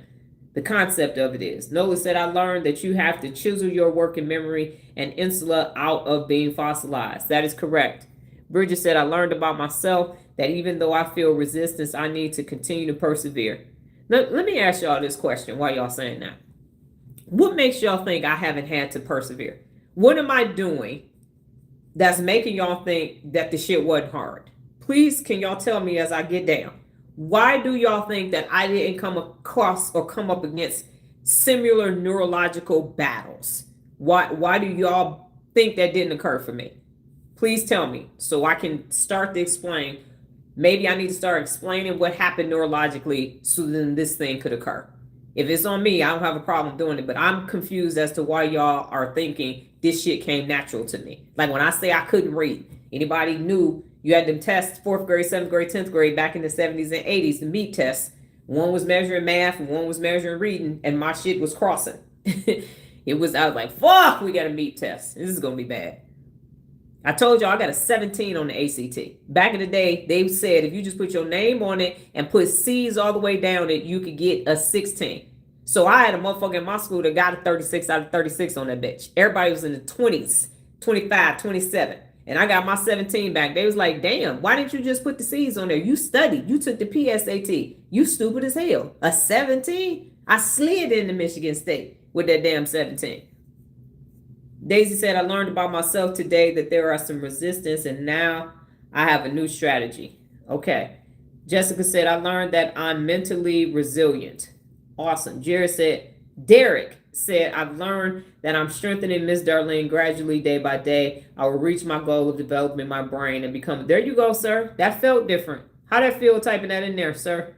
The concept of it is. Nola said, I learned that you have to chisel your working memory and insula out of being fossilized. That is correct. Bridget said, I learned about myself that even though I feel resistance, I need to continue to persevere. Let me ask y'all this question while y'all saying that. What makes y'all think I haven't had to persevere? What am I doing that's making y'all think that the shit wasn't hard? Please, can y'all tell me as I get down? Why do y'all think that I didn't come across or come up against similar neurological battles? Why do y'all think that didn't occur for me? Please tell me so I can start to explain. Maybe I need to start explaining what happened neurologically so then this thing could occur. If it's on me, I don't have a problem doing it, but I'm confused as to why y'all are thinking this shit came natural to me. Like when I say I couldn't read, anybody knew you had them tests, 4th grade, 7th grade, 10th grade back in the 70s and 80s, the MEET tests. One was measuring math and one was measuring reading, and my shit was crossing. I was like, fuck, we got a meat test. This is going to be bad. I told y'all I got a 17 on the ACT. Back in the day, they said if you just put your name on it and put C's all the way down it, you could get a 16. So I had a motherfucker in my school that got a 36 out of 36 on that bitch. Everybody was in the 20s, 25, 27. And I got my 17 back. They was like, damn, why didn't you just put the C's on there? You studied. You took the PSAT. You stupid as hell. A 17? I slid into Michigan State with that damn 17. Daisy said, I learned about myself today that there are some resistance, and now I have a new strategy. Okay. Jessica said, I learned that I'm mentally resilient. Awesome. Derek said, I've learned that I'm strengthening Miss Darlene gradually day by day. I will reach my goal of developing my brain and become. There you go, sir. That felt different. How that feel typing that in there, sir?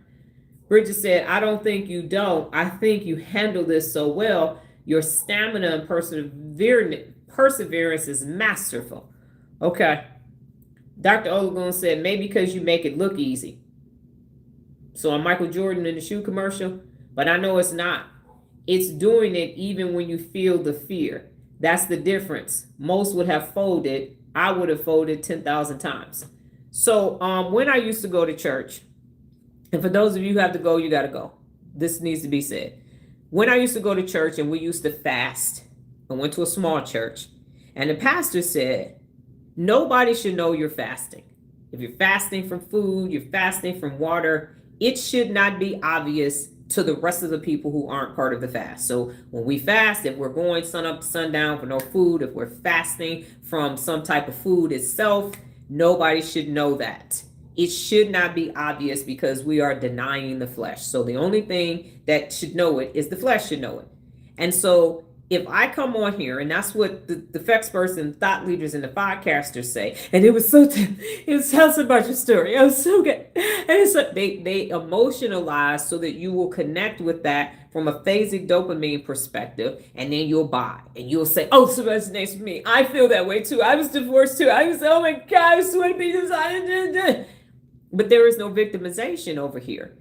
Bridget said, I don't think you don't. I think you handle this so well. Your stamina and perseverance is masterful. Okay. Dr. Olagun said, maybe because you make it look easy. So I'm Michael Jordan in the shoe commercial, but I know it's not. It's doing it even when you feel the fear. That's the difference. Most would have folded. I would have folded 10,000 times. So when I used to go to church, and for those of you who have to go, you got to go. This needs to be said. When I used to go to church and we used to fast, I went to a small church, and the pastor said, nobody should know you're fasting. If you're fasting from food, you're fasting from water, it should not be obvious to the rest of the people who aren't part of the fast. So when we fast, if we're going sun up to sundown for no food, if we're fasting from some type of food itself, nobody should know that. It should not be obvious because we are denying the flesh. So the only thing that should know it is the flesh should know it. And so if I come on here, and that's what the experts and thought leaders and the podcasters say, and it was so, tell us about your story. It was so good. And so they emotionalize so that you will connect with that from a phasic dopamine perspective, and then you'll buy and you'll say, oh, so resonates with me. I feel that way too. I was divorced too. I was, oh my God, I was sweating. But there is no victimization over here.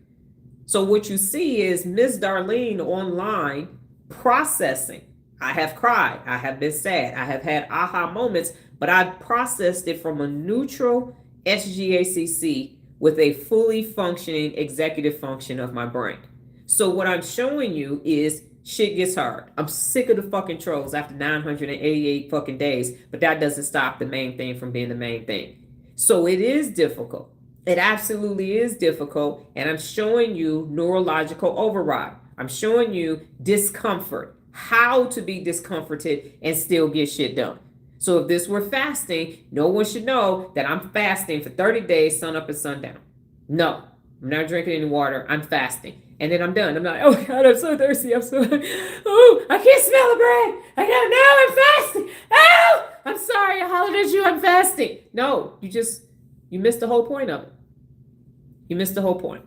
So what you see is Miss Darlene online processing. I have cried. I have been sad. I have had aha moments, but I processed it from a neutral SGACC with a fully functioning executive function of my brain. So what I'm showing you is shit gets hard. I'm sick of the fucking trolls after 988 fucking days, but that doesn't stop the main thing from being the main thing. So it is difficult. It absolutely is difficult. And I'm showing you neurological override. I'm showing you discomfort, how to be discomforted and still get shit done. So if this were fasting, no one should know that I'm fasting for 30 days, sun up and sundown. No, I'm not drinking any water. I'm fasting. And then I'm done. I'm like, oh God, I'm so thirsty. Oh, I can't smell the bread. Now I'm fasting. Oh, I'm sorry. I hollered at you. I'm fasting. No, you missed the whole point of it. You missed the whole point.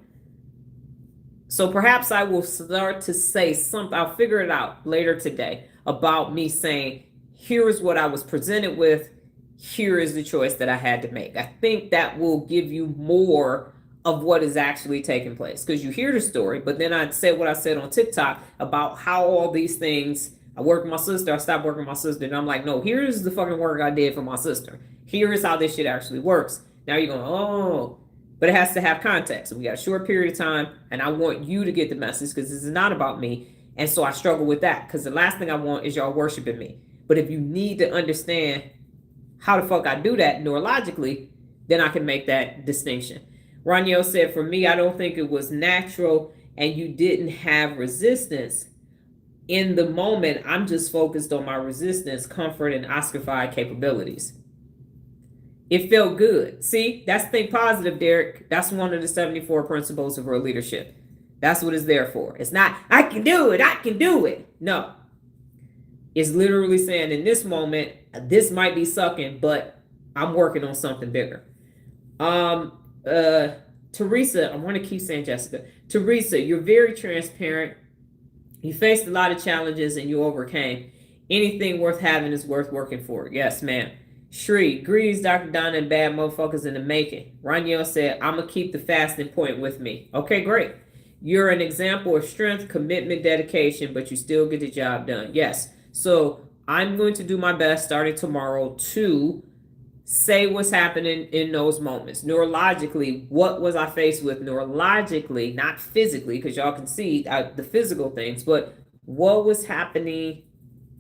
So perhaps I will start to say something. I'll figure it out later today about me saying, here is what I was presented with. Here is the choice that I had to make. I think that will give you more of what is actually taking place, because you hear the story, but then I said what I said on TikTok about how all these things, I worked with my sister, I stopped working with my sister, and I'm like, no, here's the fucking work I did for my sister. Here is how this shit actually works. Now you're going, oh, but it has to have context. We got a short period of time, and I want you to get the message because this is not about me. And so I struggle with that because the last thing I want is y'all worshiping me. But if you need to understand how the fuck I do that neurologically, then I can make that distinction. Raniel said, for me, I don't think it was natural and you didn't have resistance. In the moment, I'm just focused on my resistance, comfort, and Oscar-fied capabilities. It felt good. See, that's think positive, Derek. That's one of the 74 principles of real leadership. That's what it's there for. It's not, I can do it. I can do it. No. It's literally saying in this moment, this might be sucking, but I'm working on something bigger. Teresa, I want to keep saying Jessica. Teresa, you're very transparent. You faced a lot of challenges and you overcame. Anything worth having is worth working for. Yes, ma'am. Shri, greetings, Dr. Donna and bad motherfuckers in the making. Raniel said, I'm going to keep the fasting point with me. Okay, great. You're an example of strength, commitment, dedication, but you still get the job done. Yes. So I'm going to do my best starting tomorrow to say what's happening in those moments. Neurologically, what was I faced with neurologically, not physically, because y'all can see the physical things, but what was happening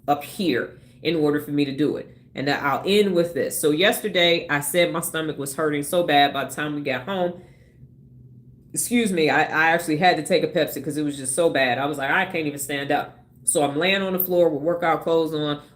up here in order for me to do it. And I'll end with this. So yesterday I said my stomach was hurting so bad by the time we got home. Excuse me, I actually had to take a Pepsi because it was just so bad. I was like, I can't even stand up. So I'm laying on the floor with workout clothes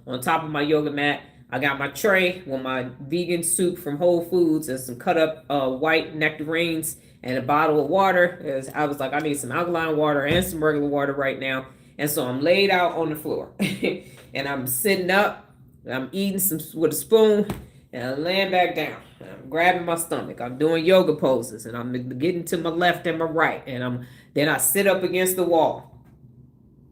on top of my yoga mat. I got my tray with my vegan soup from Whole Foods and some cut up white nectarines and a bottle of water. I was like, I need some alkaline water and some regular water right now. And so I'm laid out on the floor and I'm sitting up. I'm eating some with a spoon and I'm laying back down. I'm grabbing my stomach. I'm doing yoga poses and I'm getting to my left and my right. And then I sit up against the wall.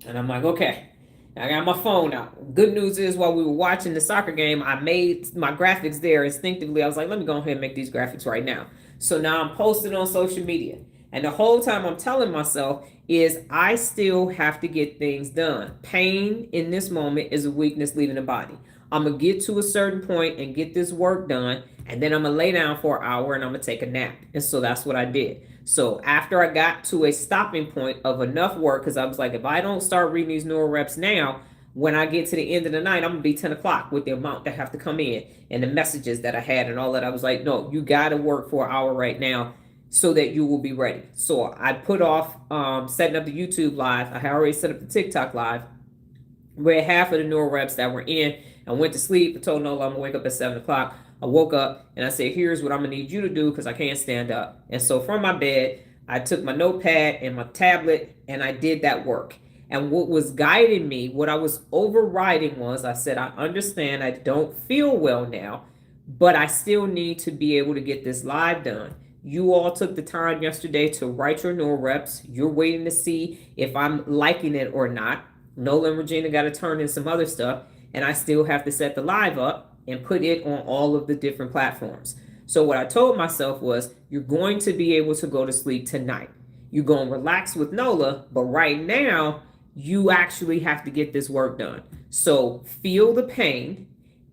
And I'm like, okay. I got my phone out. Good news is while we were watching the soccer game, I made my graphics there instinctively. I was like, let me go ahead and make these graphics right now. So now I'm posting on social media. And the whole time I'm telling myself is I still have to get things done. Pain in this moment is a weakness leaving the body. I'm going to get to a certain point and get this work done. And then I'm going to lay down for an hour and I'm going to take a nap. And so that's what I did. So after I got to a stopping point of enough work, because I was like, if I don't start reading these neural reps now, when I get to the end of the night, I'm going to be 10 o'clock with the amount that have to come in and the messages that I had and all that. I was like, no, you got to work for an hour right now so that you will be ready. So I put off setting up the YouTube live. I had already set up the TikTok live. Read half of the neural reps that were in. I went to sleep. I told Nola I'm going to wake up at 7 o'clock. I woke up and I said, here's what I'm going to need you to do because I can't stand up. And so from my bed, I took my notepad and my tablet and I did that work. And what was guiding me, what I was overriding was I said, I understand I don't feel well now, but I still need to be able to get this live done. You all took the time yesterday to write your neural reps. You're waiting to see if I'm liking it or not. Nola and Regina got to turn in some other stuff. And I still have to set the live up and put it on all of the different platforms. So what I told myself was, you're going to be able to go to sleep tonight. You're going to relax with Nola, but right now, you actually have to get this work done. So feel the pain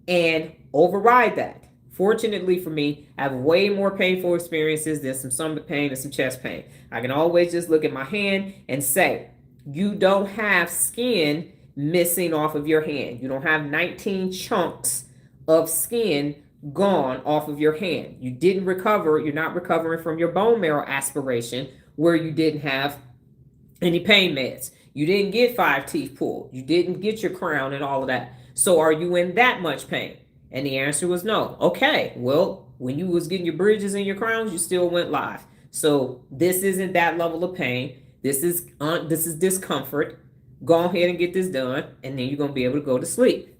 and override that. Fortunately for me, I have way more painful experiences than some stomach pain and some chest pain. I can always just look at my hand and say, you don't have skin missing off of your hand. You don't have 19 chunks of skin gone off of your hand. You didn't recover. You're not recovering from your bone marrow aspiration where you didn't have any pain meds. You didn't get 5 teeth pulled. You didn't get your crown and all of that. So are you in that much pain? And the answer was no. Okay, well, when you was getting your bridges and your crowns, you still went live. So this isn't that level of pain. This is discomfort. Go ahead and get this done, and then you're going to be able to go to sleep.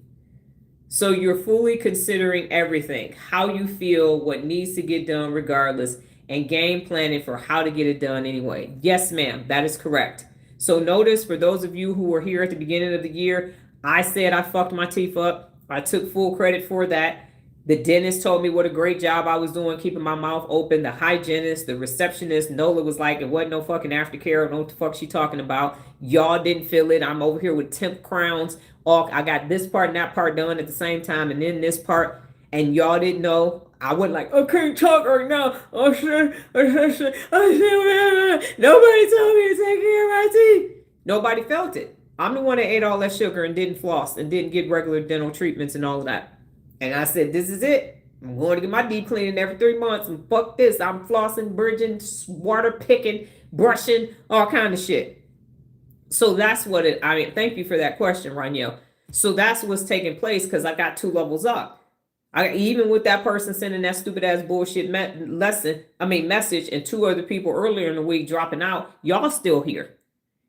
So you're fully considering everything, how you feel, what needs to get done regardless, and game planning for how to get it done anyway. Yes, ma'am, that is correct. So notice, for those of you who were here at the beginning of the year, I said I fucked my teeth up. I took full credit for that. The dentist told me what a great job I was doing, keeping my mouth open. The hygienist, the receptionist, Nola was like, it wasn't no fucking aftercare. I don't know what the fuck she talking about. Y'all didn't feel it. I'm over here with temp crowns. I got this part and that part done at the same time, and then this part, and y'all didn't know. I wasn't like, I can't talk right now. Nobody told me to take care of my teeth. Nobody felt it. I'm the one that ate all that sugar and didn't floss and didn't get regular dental treatments and all of that. And I said, this is it. I'm going to get my deep cleaning every 3 months, and fuck this. I'm flossing, bridging, water picking, brushing, all kind of shit. So that's what thank you for that question, Raniel. So that's what's taking place because I got 2 levels up. Even with that person sending that stupid ass bullshit message, and 2 other people earlier in the week dropping out, y'all still here.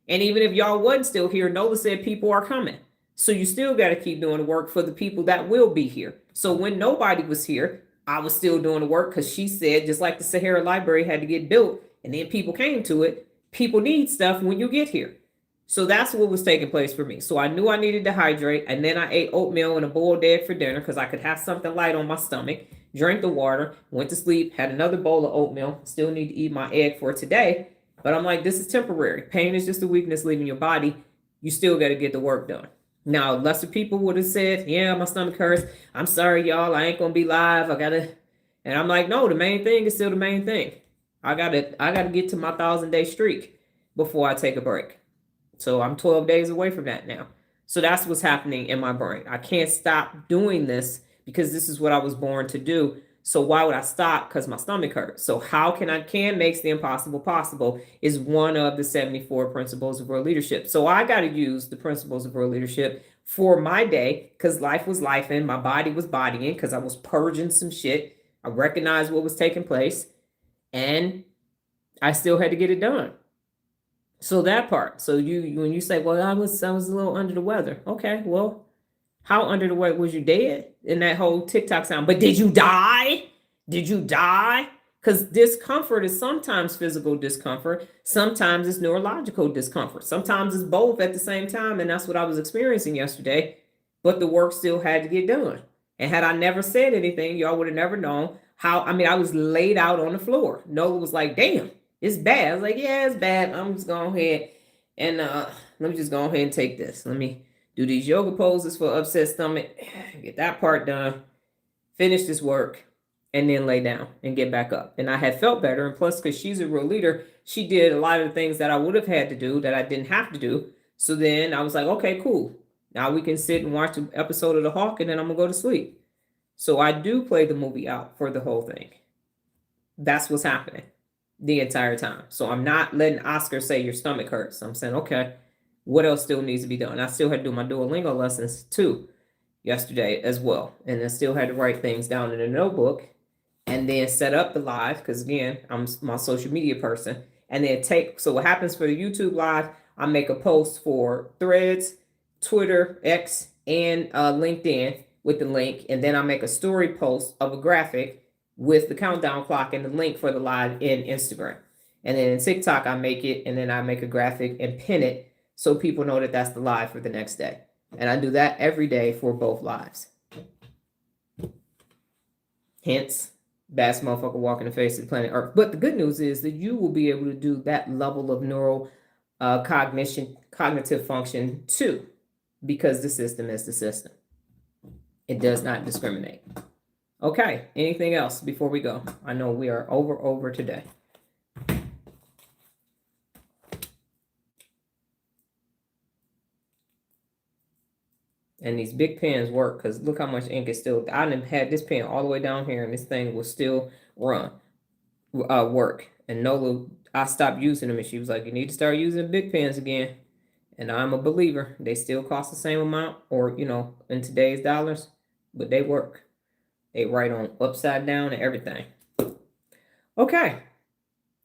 And even if y'all wasn't still here, Nola said people are coming. So you still got to keep doing the work for the people that will be here. So when nobody was here, I was still doing the work because she said, just like the Sahara Library had to get built and then people came to it, people need stuff when you get here. So that's what was taking place for me. So I knew I needed to hydrate, and then I ate oatmeal and a boiled egg for dinner because I could have something light on my stomach, drank the water, went to sleep, had another bowl of oatmeal, still need to eat my egg for today. But I'm like, this is temporary. Pain is just a weakness leaving your body. You still got to get the work done. Now, lesser people would have said, yeah, my stomach hurts. I'm sorry, y'all. I ain't going to be live. And I'm like, no, the main thing is still the main thing. I gotta get to my 1,000-day streak before I take a break. So I'm 12 days away from that now. So that's what's happening in my brain. I can't stop doing this because this is what I was born to do. So why would I stop? Because my stomach hurts. So how can makes the impossible possible is one of the 74 principles of real leadership. So I got to use the principles of real leadership for my day because life was life and my body was bodying because I was purging some shit. I recognized what was taking place and I still had to get it done. So that part. So when you say, well, I was a little under the weather. Okay, well, how under the weather was you dead in that whole TikTok sound? But did you die? Did you die? Because discomfort is sometimes physical discomfort, sometimes it's neurological discomfort, sometimes it's both at the same time, and that's what I was experiencing yesterday. But the work still had to get done. And had I never said anything, y'all would have never known how. I mean, I was laid out on the floor. Nola was like, "Damn, it's bad." I was like, "Yeah, it's bad. I'm just going ahead and let me just go ahead and take this. Let me do these yoga poses for upset stomach, get that part done, finish this work, and then lay down and get back up." And I had felt better. And plus, because she's a real leader, she did a lot of the things that I would have had to do that I didn't have to do. So then I was like, okay, cool. Now we can sit and watch an episode of The Hawk, and then I'm going to go to sleep. So I do play the movie out for the whole thing. That's what's happening the entire time. So I'm not letting Oscar say your stomach hurts. I'm saying, okay, what else still needs to be done? I still had to do my Duolingo lessons too yesterday as well. And I still had to write things down in a notebook and then set up the live because, again, I'm my social media person. And then so what happens for the YouTube live, I make a post for Threads, Twitter, X, and LinkedIn with the link. And then I make a story post of a graphic with the countdown clock and the link for the live in Instagram. And then in TikTok, I make it, and then I make a graphic and pin it so people know that that's the live for the next day. And I do that every day for both lives. Hence, baddest motherfucker walking the face of the planet Earth. But the good news is that you will be able to do that level of neural cognitive function too, because the system is the system. It does not discriminate. Okay, anything else before we go? I know we are over today. And these big pens work because look how much ink is still. I done had this pen all the way down here, and this thing will still work. And Nola, I stopped using them, and she was like, "You need to start using big pens again." And I'm a believer. They still cost the same amount, or in today's dollars, but they work. They write on upside down and everything. Okay.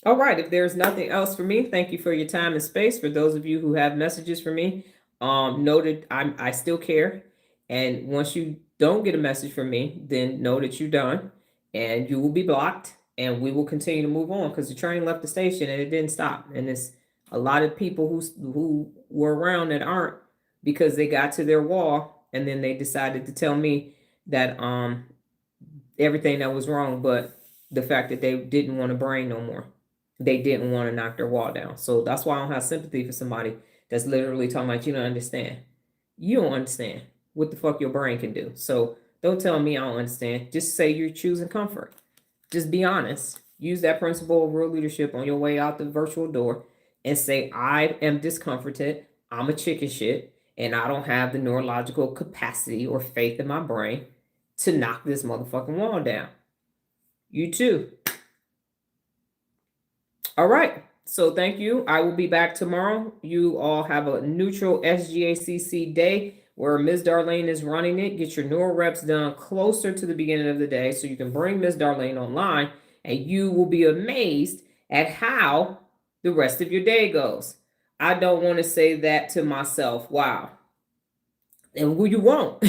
All right. If there's nothing else for me, thank you for your time and space. For those of you who have messages for me, noted I still care. And once you don't get a message from me, then know that you're done and you will be blocked, and we will continue to move on because the train left the station and it didn't stop. And it's a lot of people who were around that aren't, because they got to their wall and then they decided to tell me that everything that was wrong, but the fact that they didn't want to brain no more. They didn't want to knock their wall down. So that's why I don't have sympathy for somebody that's literally talking about, you don't understand. You don't understand what the fuck your brain can do. So don't tell me I don't understand. Just say you're choosing comfort. Just be honest. Use that principle of real leadership on your way out the virtual door and say, I am discomforted. I'm a chicken shit. And I don't have the neurological capacity or faith in my brain to knock this motherfucking wall down. You too. All right. So thank you. I will be back tomorrow. You all have a neutral SGACC day where Ms. Darlene is running it. Get your neural reps done closer to the beginning of the day so you can bring Ms. Darlene online, and you will be amazed at how the rest of your day goes. I don't want to say that to myself. Wow. And you won't.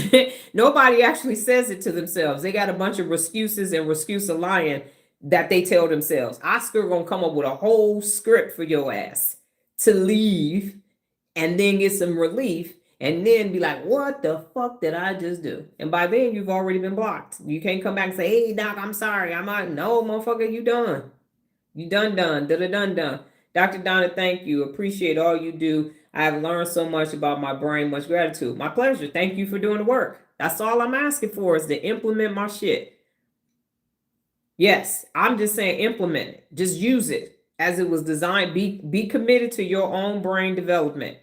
Nobody actually says it to themselves. They got a bunch of excuses and excuse lying that they tell themselves. Oscar gonna come up with a whole script for your ass to leave and then get some relief and then be like, what the fuck did I just do? And by then you've already been blocked. You can't come back and say, hey doc, I'm sorry. I'm out. No, motherfucker, you done. You done. Dr. Donna, thank you. Appreciate all you do. I have learned so much about my brain. Much gratitude. My pleasure. Thank you for doing the work. That's all I'm asking for is to implement my shit. Yes, I'm just saying implement it. Just use it as it was designed. Be committed to your own brain development.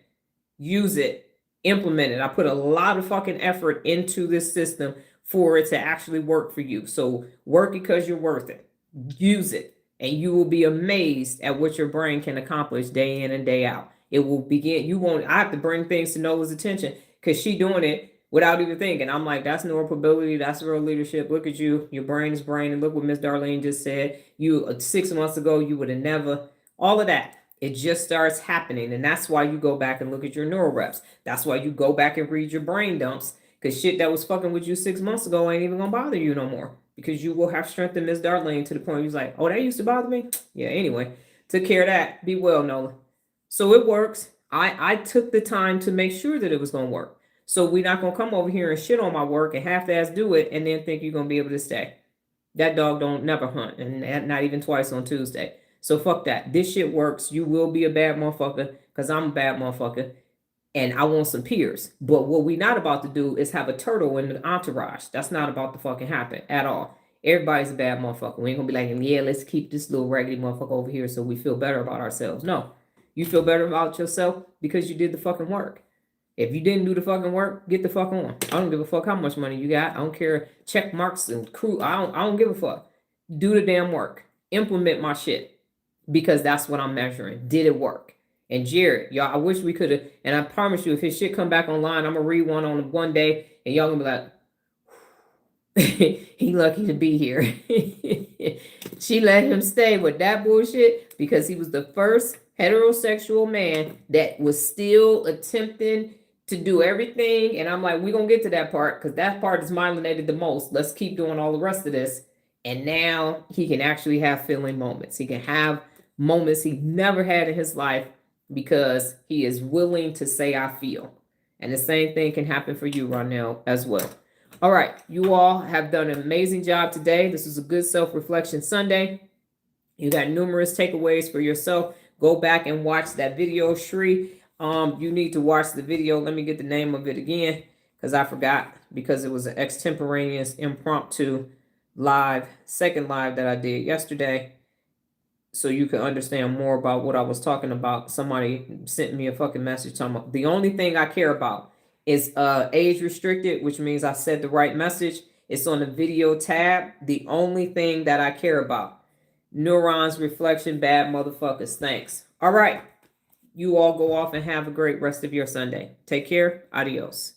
Use it. Implement it. I put a lot of fucking effort into this system for it to actually work for you. So work because you're worth it. Use it. And you will be amazed at what your brain can accomplish day in and day out. It will begin. I have to bring things to Nola's attention because she doing it without even thinking. I'm like, that's neuroprobability. That's real leadership. Look at you. Your brain is brain. And look what Miss Darlene just said. 6 months ago, you would have never, all of that. It just starts happening. And that's why you go back and look at your neural reps. That's why you go back and read your brain dumps. Because shit that was fucking with you 6 months ago ain't even going to bother you no more. Because you will have strengthened Miss Darlene to the point where you're like, oh, that used to bother me? Yeah, anyway. Took care of that. Be well, Nola. So it works. I took the time to make sure that it was going to work. So we're not going to come over here and shit on my work and half-ass do it and then think you're going to be able to stay. That dog don't never hunt. And not even twice on Tuesday. So fuck that. This shit works. You will be a bad motherfucker because I'm a bad motherfucker. And I want some peers. But what we not about to do is have a turtle in the entourage. That's not about to fucking happen at all. Everybody's a bad motherfucker. We ain't gonna be like, yeah, let's keep this little raggedy motherfucker over here so we feel better about ourselves. No. You feel better about yourself because you did the fucking work. If you didn't do the fucking work, get the fuck on. I don't give a fuck how much money you got. I don't care check marks and crew. I don't give a fuck. Do the damn work. Implement my shit. Because that's what I'm measuring. Did it work? And Jared, y'all, I wish we could have, and I promise you, if his shit come back online, I'm gonna read one on one day, and y'all gonna be like, he lucky to be here. She let him stay with that bullshit because he was the first heterosexual man that was still attempting to do everything. And I'm like, we're gonna get to that part because that part is myelinated the most. Let's keep doing all the rest of this. And now he can actually have feeling moments. He can have moments he never had in his life because he is willing to say, I feel. And the same thing can happen for you, Ronell, as well. All right. You all have done an amazing job today. This is a good self-reflection Sunday. You got numerous takeaways for yourself. Go back and watch that video, Shri. You need to watch the video. Let me get the name of it again because I forgot because it was an extemporaneous impromptu second live that I did yesterday. So you can understand more about what I was talking about. Somebody sent me a fucking message talking about the only thing I care about is age restricted, which means I said the right message. It's on the video tab. The only thing that I care about. Neurons, reflection, bad motherfuckers. Thanks. All right. You all go off and have a great rest of your Sunday. Take care. Adios.